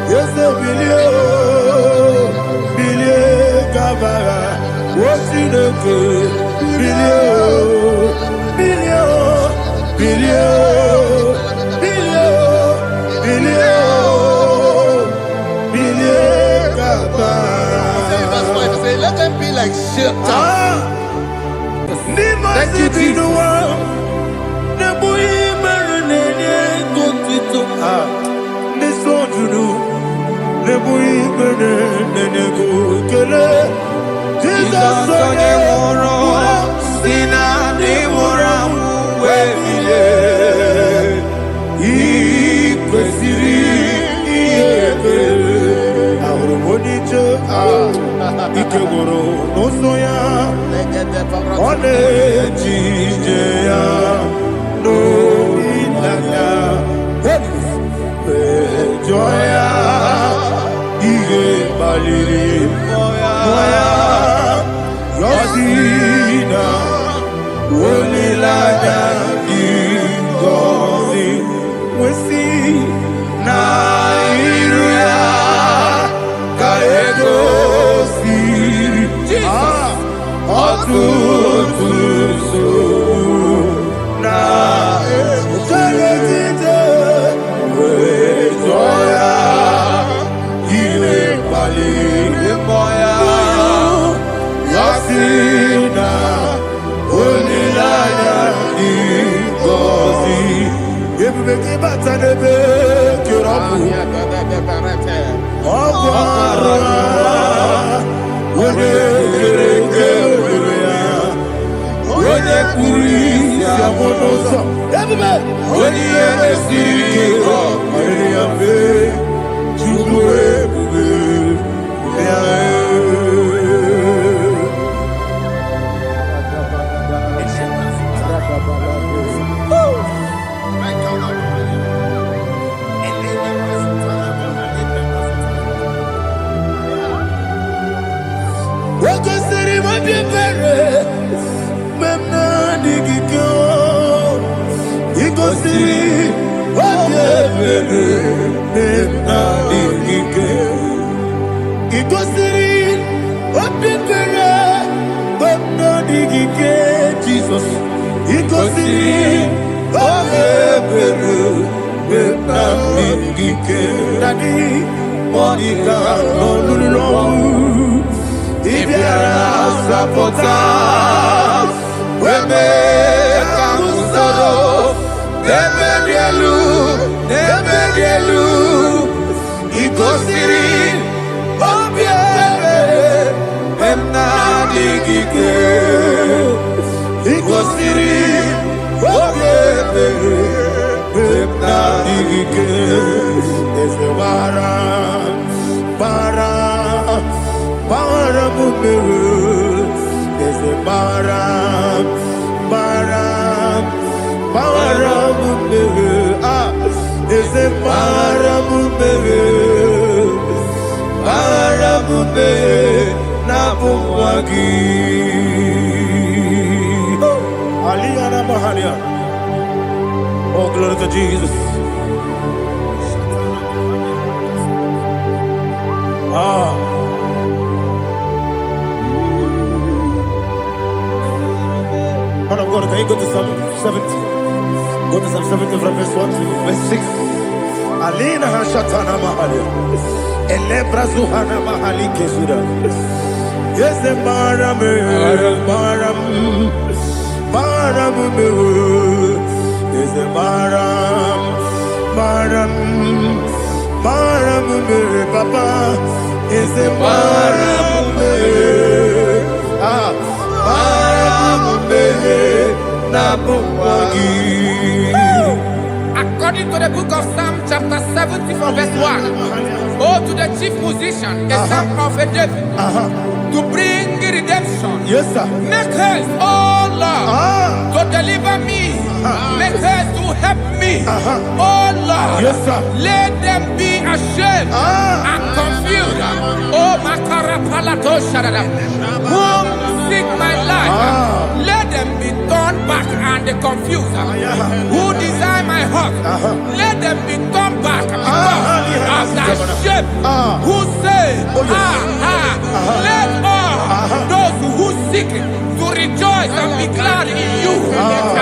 yes, bilio, bilio, kabara, what's in the good? Bilio, bilio, bilio, bilio, bilio, bilio, kabara. Verse 5, say, let them be like Shatters. Thank you, Jesus. Jesus onye nwụrụ si na ndị nwụrụ anwụ wee bilie, ị kwesịrị ihe ekele. Ahụrụ m onye ije ike gwụrụ n'ụzọ ya, ọ na-eji ije ya n'olileanya, jụọ ya ihe kpaliri mmụọ ya, yọzi na olileanya dị ngọzi nwesị na iru ya ka egosiri ọtụtụ nsogbu na ejegetide wee jụọ ya ihe kpaliri mmụọ ya, yọzi na olileanya dị ngọzi. Ebube gị bata n'ebe kere ọkụ, ọkụ ara onye kere eke were ya, onye kpụrụ isi abụ n'ụzọ, onye ihe mesiri ike ọ kparịrị ya mfe, Chukwu ebube ya. Wakasiri mabibere, memna digiko. Ikosiri mabibere, memna digike. Ikosiri mabibere, memna digike. Jesus. Ikosiri mabibere, memna digike. Daddy, Monica, no. Ibiara sapota, weme kamusoro, nebedielu, ikosiri, obiere, emna digike, ikosiri, obiere, emna digike, ese bara. There's a baram, there's a baramube, Nabuwagi. Aliyana Mahalia. Oh, glory to Jesus. Man of God, can you go to Psalm 70? Go to Psalm 70 from verse 1 to verse 6. Alina Hashatana Mahalia. Elebra Zuhana Mahali Kesuda. Yes, the Baram. Yes, the Baram. Papa. Yes, the Baram. According to the book of Psalm chapter 70 from verse 1, oh, to the chief musician, a son of a David, to bring redemption. Yes, sir. Make haste, oh Lord, to deliver me. Make haste to help me. Oh Lord, yes, sir. Let them be ashamed and confused. Oh, Makara Palato Shadada. seek my life, let them be turned back and confused. Who desire my heart, let them be turned back because of that shape. Who say, let all those who seek to rejoice and be glad in you,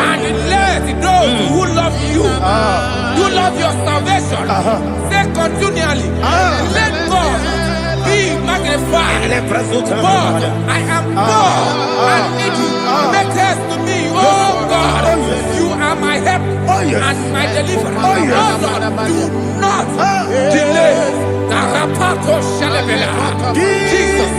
and let those who love you, who love your salvation, say continually, let God be magnified. God, I am poor and needy. Make haste to me, oh God. You are my help and my deliverer. Oh Lord, do not delay. Jesus.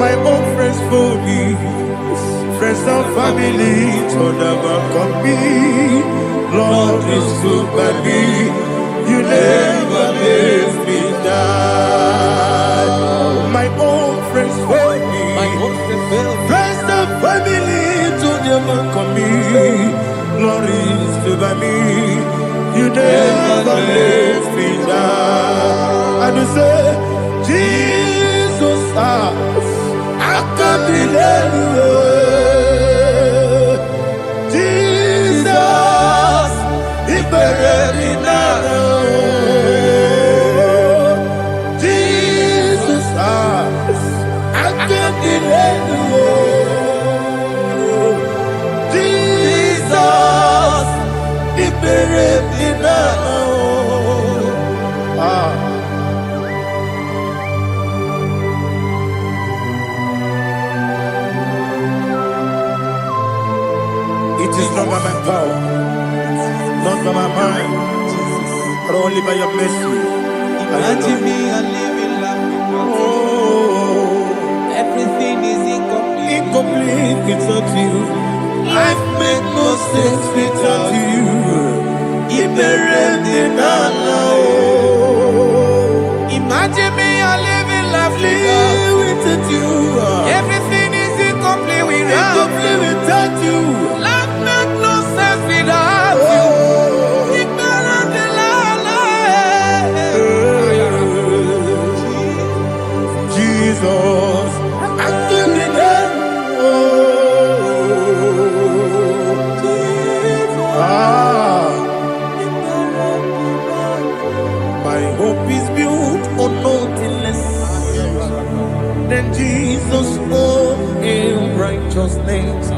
My own friends for me, friends and family, told never come me. Lord is good by me, you never leave me die. My own friends for me, friends and family, told never come me. Lord is good by me, you never leave me die. And you say, Jesus, I can't believe you. Jesus, He buried me now. Jesus, I can't believe you. Jesus, He buried me now. It is not by my power, not by my mind, but only by your mercy. Imagine me and living life without you. Everything is incomplete. Incomplete without you. Life makes no sense without you. Imagine me and living life without you. Everything is incomplete without you. Life makes no sense without you. Jesus, I give you that.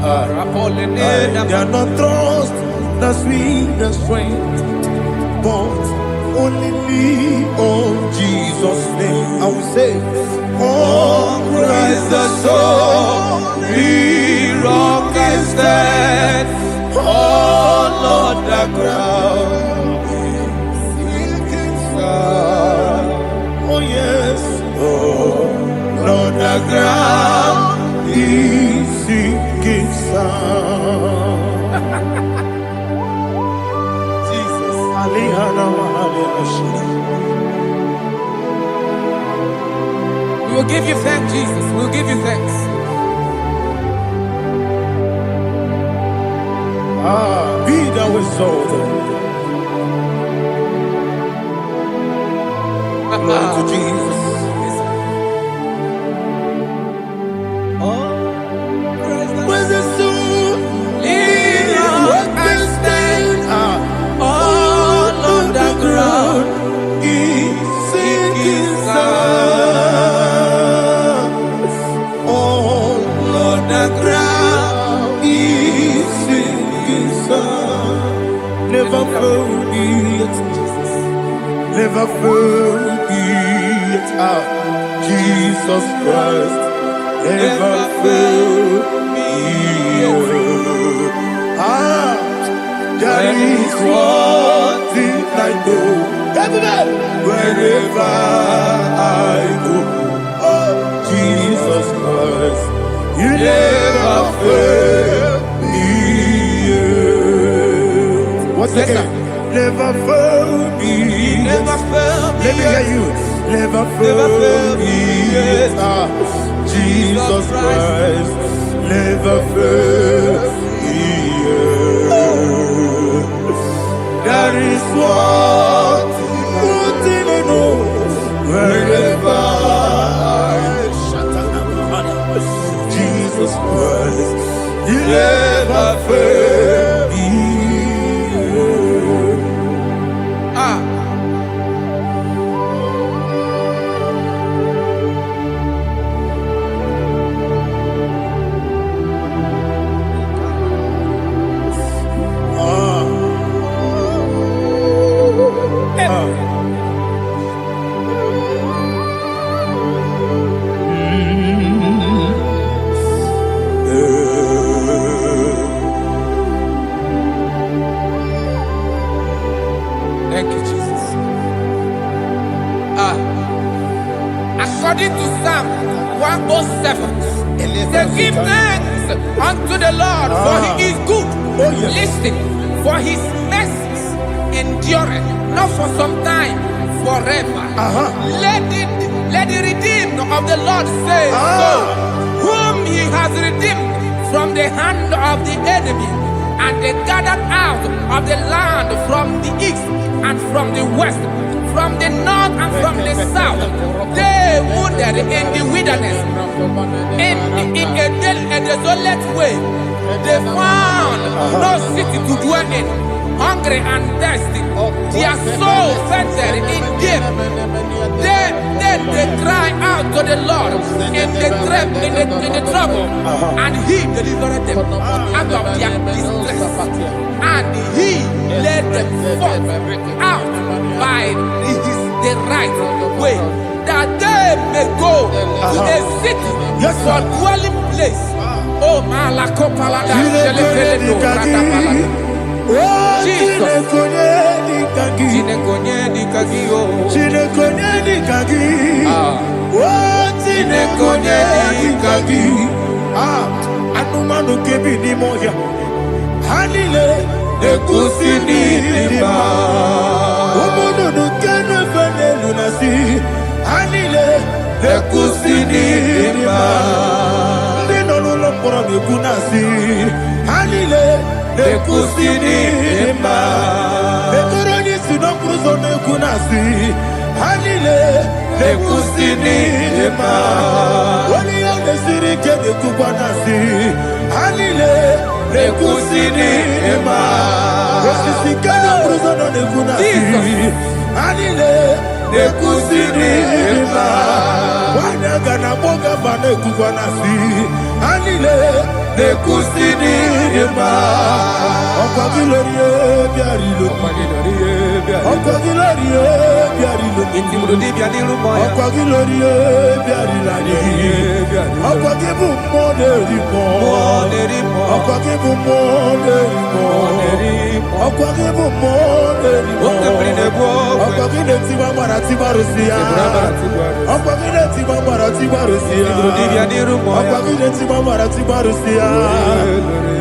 I cannot trust the sweetest strength, but only lean on Jesus' name. I will say, oh, Christ the solid rock and stand. Oh, Lord, the ground is sinking sand. Oh, yes. Oh, Lord, the ground is sinking sand. Jesus. We will give you thanks, Jesus. We will give you thanks. Be thou exalted. Glory to Jesus. Praise the soul. What can stand? All on the ground is sinking sand. All on the ground is sinking sand. Never forget, never forget, Jesus Christ. Never forget. That is one thing I know. Wherever I go, oh, Jesus Christ, you never fail me. What's again? Never fail me. Never fail me. Let me hear you. Never fail me. Jesus Christ, never fail me. That is what I know. Wherever Jesus Christ, you never fail me. Thank you, Jesus. According to Psalm 107, say, give thanks unto the Lord, for he is good. Listen, for his mercies endureth, not for some time, forever. Let the redeemed of the Lord say so, whom he has redeemed from the hand of the enemy, and they gathered out of the land from the east and from the west, from the north and from the south. They wandered in the wilderness, in a desolate way. They found no city to dwell in, hungry and thirsty. Their soul fainted in death. They cry out to the Lord in the trouble, and he delivered them out of their distress, and he led them forth out by the right way, that they may go to a city for dwelling place. Oh, Malakopalada, Jesus. Anumanu kebi ni moya Hanile Ekusini nima Umudu nukenu fene lunasi Hanile Ekusini nima Nino luloporo mikunasi Hanile Ekusini nima Ekoroni sinokruzo nekunasi Hanile Ekusini nima Wali yone sirike nekubanasi Hanile Ekusini nima Wasisikana bruzo nekunasi Hanile Ekusini nima Wanaga na boga Kubanasi, Anile, the Kusinima, Okagilorie, Biarilo, Okagilorie, Biarilo, Okagilorie, Biarilani, Okagibu Moderimo, Okagibu Moderimo, Okagibu Moderimo, Okagile Timamara Timarusia, Okagile Timamara Timarusia, Okagile Timamara Timarusia,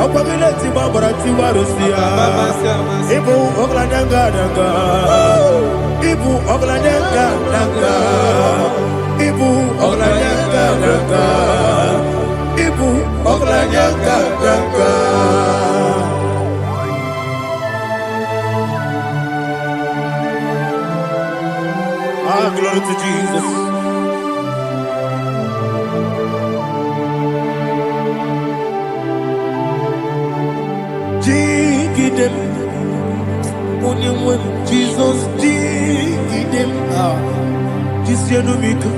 Okagile Timamara Timarusia, Ibu Oglananga Nanga, Ibu Oglananga Nanga, Ibu Oglananga Nanga, Ibu Oglananga Nanga. Ah, glory to Jesus. Jigidem, Jesus, jigidem. Ah, Jisianumika,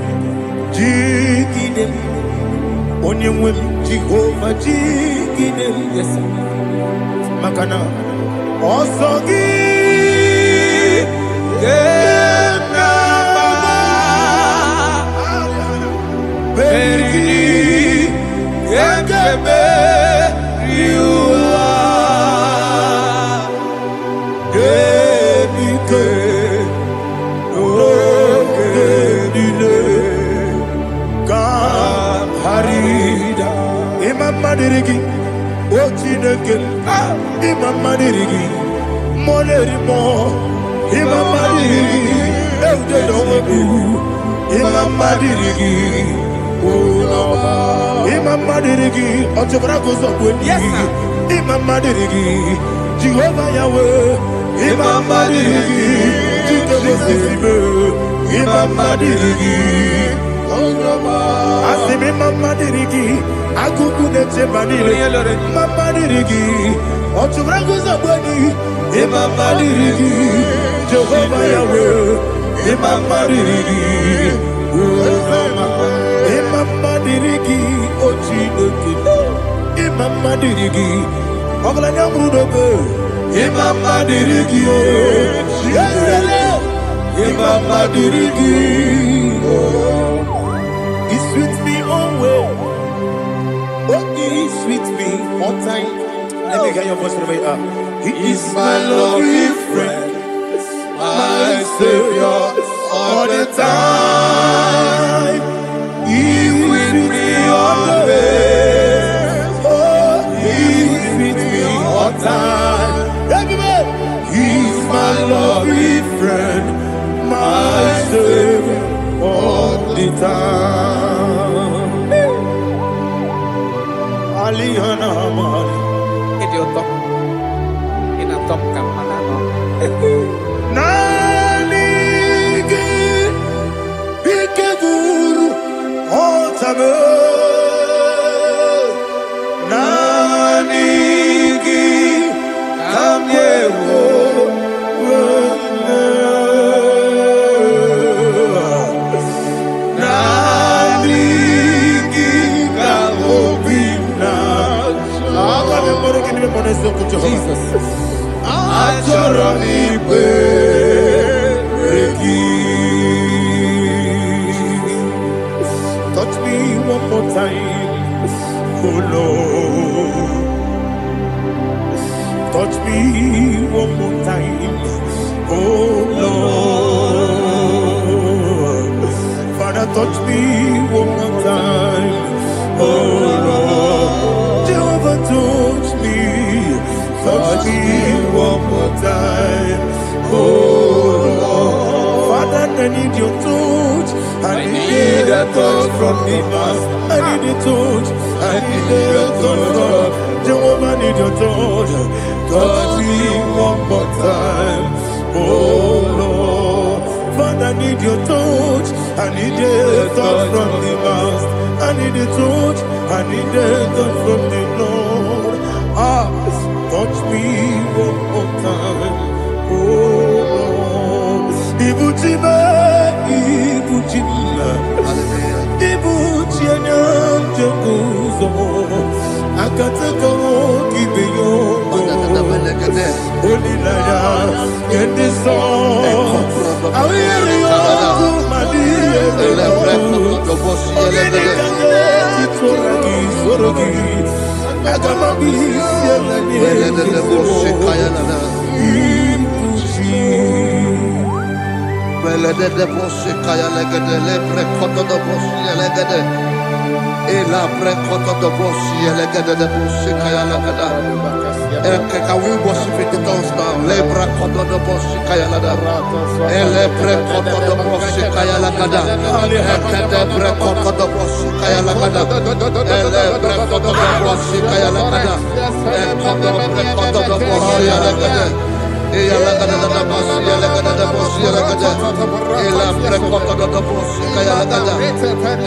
jigidem. Onyemwem, Jehovah, jigidem. Yes, Makana, Osogi, Madirigi, Ochineke, Imam Madirigi, Molerimo, Imam Madirigi, Eldedobu, Imam Madirigi, Imam Madirigi, Otobragos of Wendy, Imam Madirigi, Jehovah Yahweh, Imam Madirigi, Imam Madirigi, Asimi Mama Dirigi, Akukune Chemanile, Mama Dirigi, Otubragus of Body, Imama Dirigi, Jehovah Yahweh, Imama Dirigi, Imama Dirigi, Ochinuki, Imama Dirigi, Oglanya Brudobe, Imama Dirigi, Imama Dirigi. He sweet me away. Oh, he sweet me all time. Let me hear your voice from here. He is my lovely friend, my Savior all the time. He with me always. Oh, he with me all time. Everybody, he's my lovely friend, my Savior all the time. Alihana Mari. Idiotok. Inatok kang manano. Nanigi Ikeguru Otame. Nanigi Kamyewo. Jesus. Touch me one more time, oh Lord. Touch me one more time, oh Lord. Father, touch me one more time, oh Lord. Jehovah, touch me. Touch me one more time, oh Lord. Father, I need your touch. I need a touch from the past. I need a touch. I need a touch from Jehovah. I need your touch. Touch me one more time, oh Lord. Father, I need your touch. I need a touch from the past. I need a touch. I need a touch from the Lord. Touch me one more time, oh Lord. Ibuchima, Ibuchima, Ibuchina. Jeguzo, Akataka Kibiyo, Olilaya, in this song, I will hear can we worship in the tongues now? Lebra koto do boshi kaya lada. Elebre koto do boshi kaya lada. Elebre koto do boshi kaya lada. Elebre koto do boshi kaya lada. Elebre koto do boshi lada. Eya lada da boshi lada da boshi lada. Elebre koto do boshi kaya lada.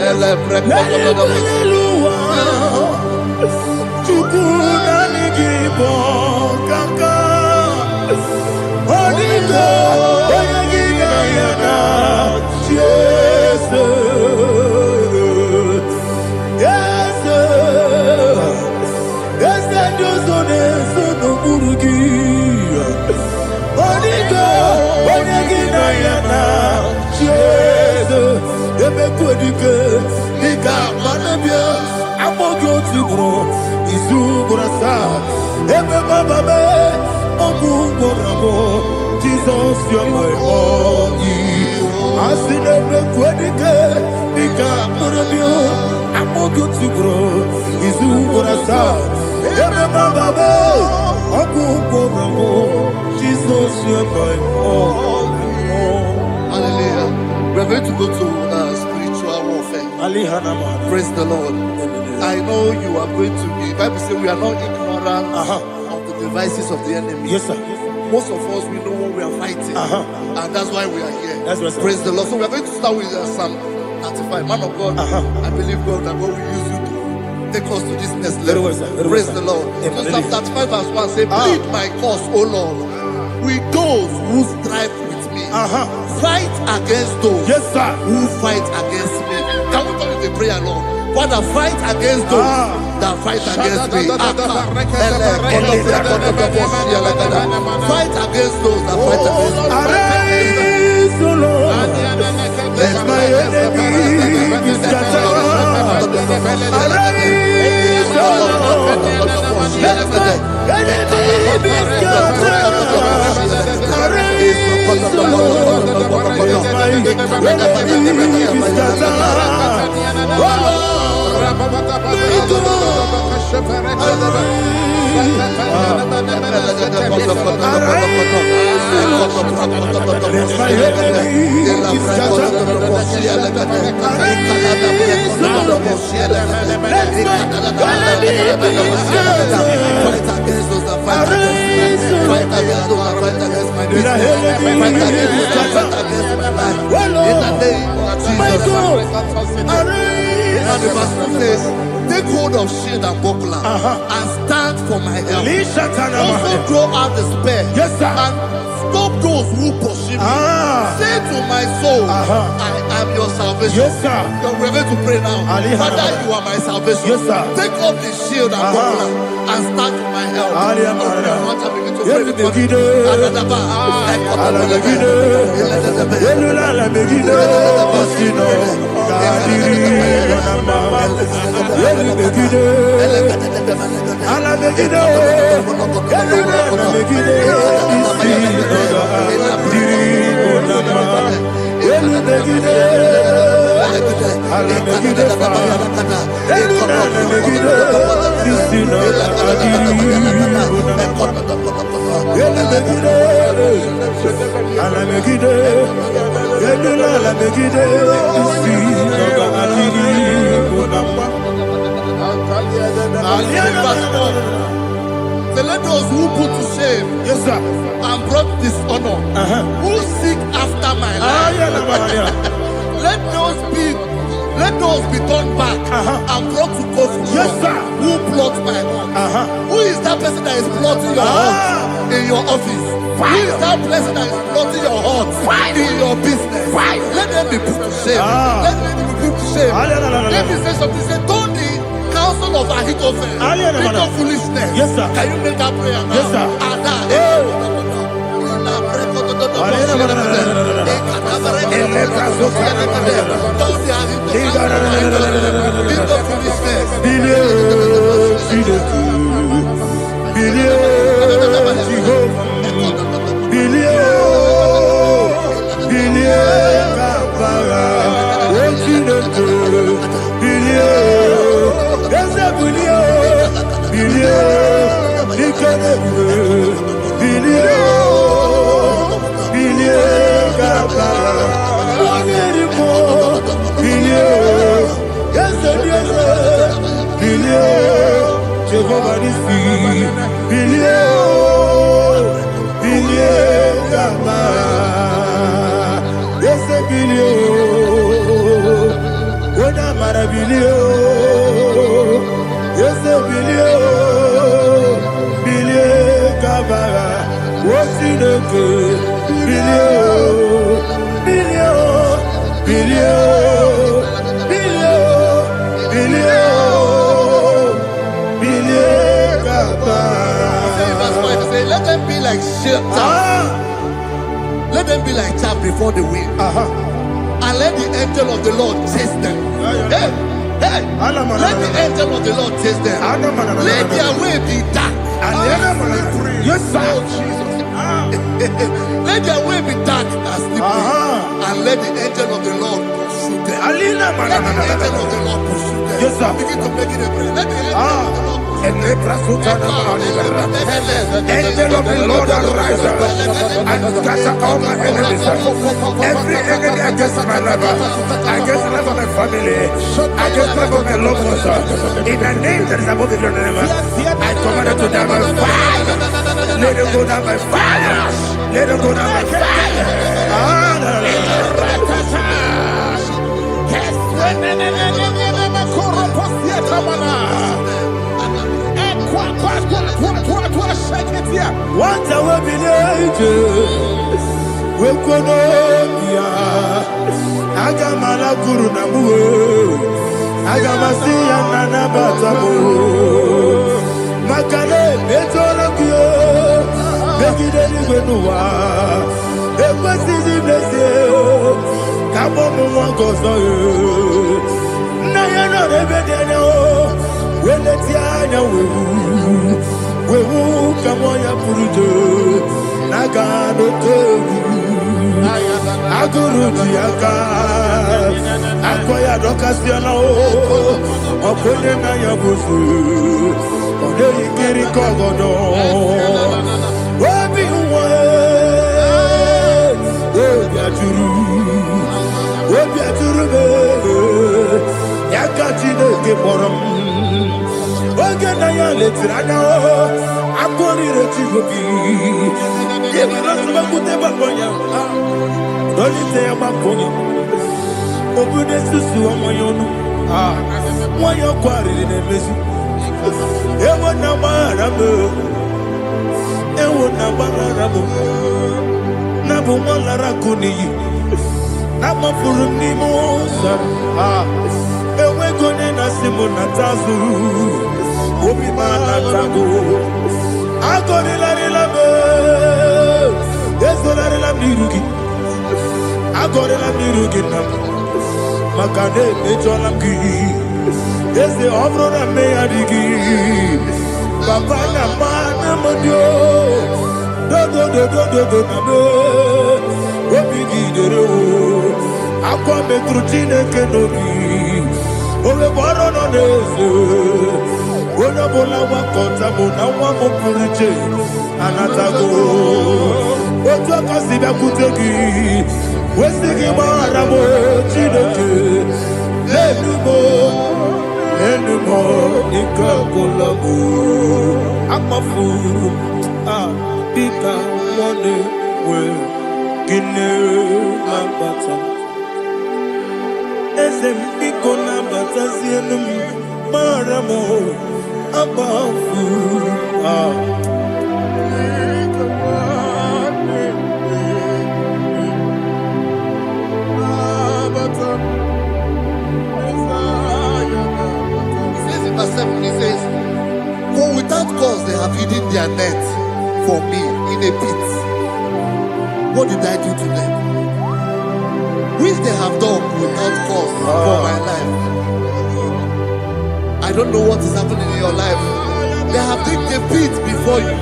Elebre koto do boshi. Jesus, you're my all. I see never quite I'm all good to grow. Is who gonna start? Jesus, you're my all. Hallelujah. We're going to go to spiritual warfare. Praise the Lord. I know you are going to be. Bible says we are not ignorant of the devices of the enemy. Yes, sir. Most of us, we know what we are fighting. And that's why we are here. That's right, sir. Praise the Lord. So we are going to start with Psalm 35. Man of God, I believe God that God will use you to take us to this next level. Praise the Lord. So Psalm 35 verse 1 says, plead my cause, O Lord, with those who strive with me. Fight against those who fight against me. Can we come with a prayer, Lord? Father, fight against those that fight against me. Fight against those that fight against me. Arise, O Lord. Let my enemy be scattered. Arise, O Lord. Let my enemy be scattered. Arise, O Lord. Let my enemy be scattered. Oh Lord. And the verse 2 says, take hold of shield and buckler and stand for my help. Also draw out the spear and stop those who pursue me. Say to my soul, I am your salvation. We're going to pray now. Father, you are my salvation. Take off the shield and buckler and stand for my help. Let those who put to shame and brought dishonor, who seek after my life, let those be turned back and brought to confusion. Who plot my heart? Who is that person that is plotting your heart in your office? Who is that person that is plotting your heart in your business? Let them be put to shame. Let them be put to shame. Let me say something. Say, Tony, of Ahithophel. Think of foolishness. Yes, sir. Can you make that prayer now? Yes, sir. Jehovah is let them be like shelter. Let them be like chaff before the wind. And let the angel of the Lord chase them. Hey, hey. Let the angel of the Lord chase them. Let their way be dark. Yes, sir. Oh, Jesus. Let their way be dark as slippery. And let the angel of the Lord pursue them. Let the angel of the Lord pursue them. Yes, sir. Begin to make it a prayer. Let the angel of the Lord pursue them. Angel of the Lord arise and scatter all my enemies. Every enemy against my life, against the life of my family, against the life of my loved ones. In the name that is above the name, I command it to die by fire. Let it go down by fire. Let it go down by fire. What I will be we could Agamala Guru Namu Agamasi and Nabatamu Makale Betolakio Begideni Benua Equasi Blessio Kabomu Wangoso Nayana Rebedeno Weletiana Wewu Kamoya Purujo Nagano Tebu Aguru Diaka Akoya Dokasiana Opone Naya Busu Ode Ikiri Kogodo Obi Uwe Obi Aturu Yakatine Keporam Oge Naya Letirana Akori Retigobi Yebira Sumakute Baboya Don't say about Pony. Open the Susu on my own. Why you're quarried in a messy? Ever number Rabu. Ever number Rabu. Nabu Malaracuni. Nama Furunimosa. Ewe Gonena Simona Tazu. Obi Manatago. Agorilla Labe. Yesola Mirugi. Agorilla Mirugina Makade Mejolamki is the Obrona Mayadigi Papa Namana Modio Dodo Obigi Dero Aqua Metrutine Kenobi Ole Borono Nezo Ona Bola Wakota Mona Wamopuriche Anatago Oto Kasiba Kutegi Wesigi Maramo Chinoke Lenumo Ikakolabu Amafu Pika One We Gine Mambata Esem Piko Nambata Sienum Maramo Amafu He says, for without cause they have hidden their net for me in a pit. What did I do to them? Which they have done without cause for my life. I don't know what is happening in your life. They have digged a pit before you,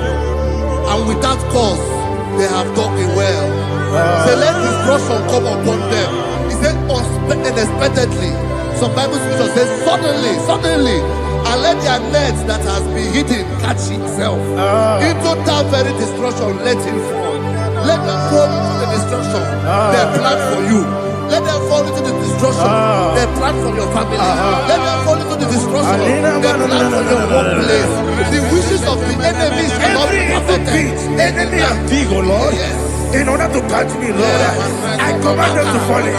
and without cause they have done it well. Say, let destruction come upon them. He said, unexpectedly. Some Bible scripture says, suddenly, and let their net that has been hidden catch itself. Into that very destruction, let him fall. Let them fall into the destruction they plan for you. Let them fall into the destruction they plan for your family. Let them fall into the destruction they plan for your workplace. The wishes of the enemies cannot be perfected. Enemy and big, oh Lord. Yes. In order to catch me, Lord, I command them to fall in.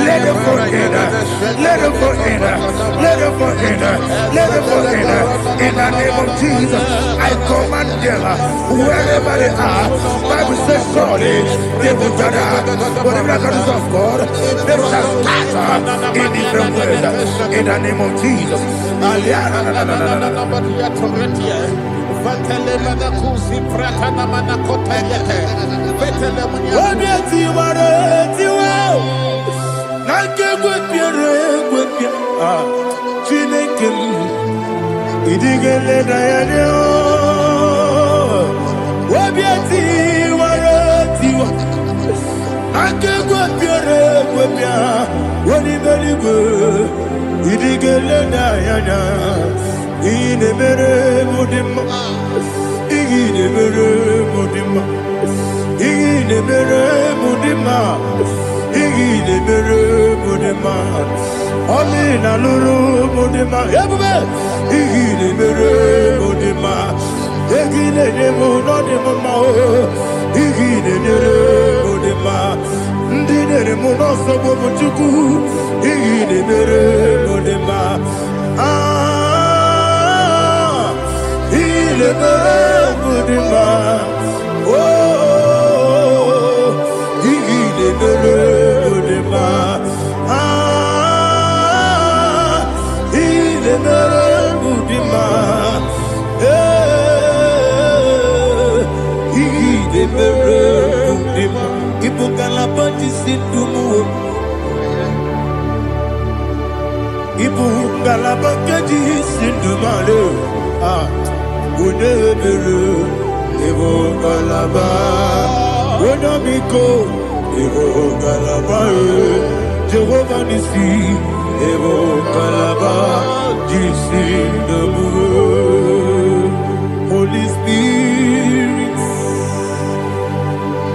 Let them fall in. Let them fall in. Let them fall in. Let them fall in. In the name of Jesus, I command them wherever they are. Bible says surely they will gather. Whatever the is of God, they shall scatter in different ways. In the name of Jesus. Jehovah Nissi, Evo Kalaba, Holy Spirit,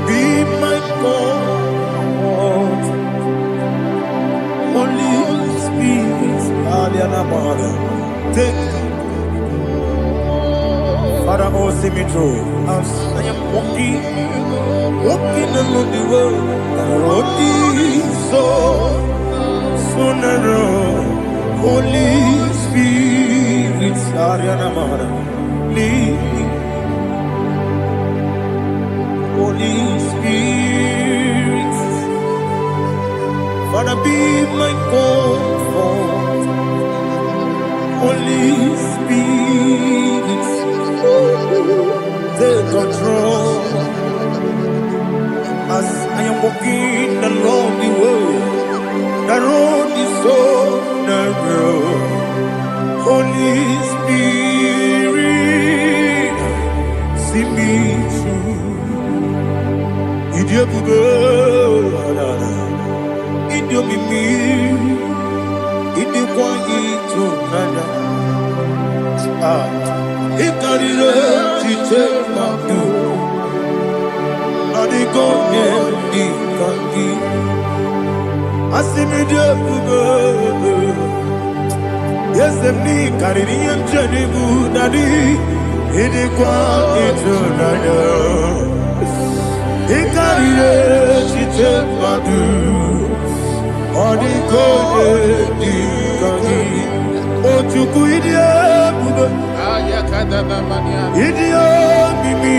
be my God. Holy Spirit, take Father, oh, see me through. As I am walking along the road, the road is so narrow. Holy Spirit, lead me. Holy Spirit, Father, be my comfort. Holy Spirit, take control. As I am walking along the road is so narrow. Holy Spirit, see me through. Idiabugo, Idiomimi, Idikwaitu nana. Ikarire chichemadu. Adigonye ikangi. Asimidiabugo. Yes, me kariri emjenibu nadi. Idikwaitu nana. Ikarire chichemadu. Adigonye ikangi. Ochuku idiabugo. Idio mimi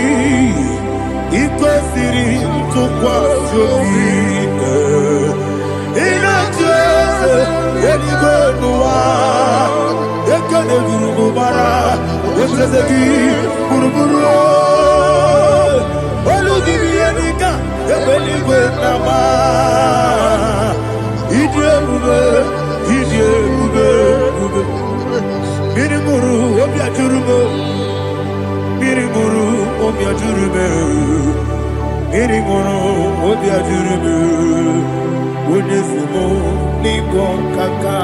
iko siri tukwa sobi ina jese eligo nuwa ekene gurugo bara Ozezeki Buruburu Oludibi Enika Ebeligwe Nama Idrebube Idrebube Mirimuru Obiajurume Mirimuru Obiajurume Mirimuru Obiajurume Onesimo Nigo Kaka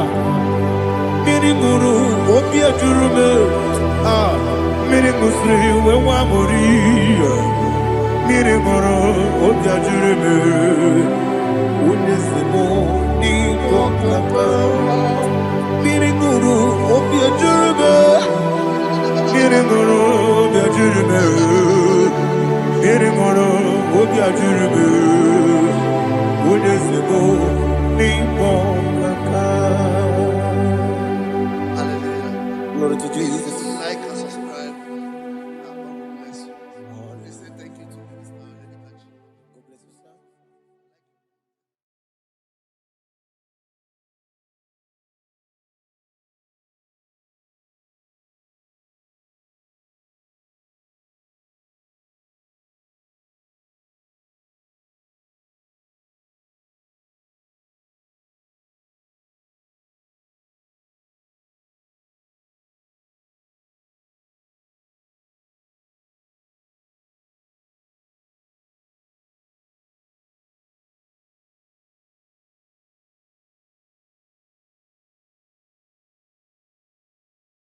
Mirimuru Obiajurume Mirimusri Wewamuri Mirimuru Obiajurume Onesimo Nigo Kaka Mirimuru Obiajurume Mirimuru Obiajurume Mirimuru Obiajurume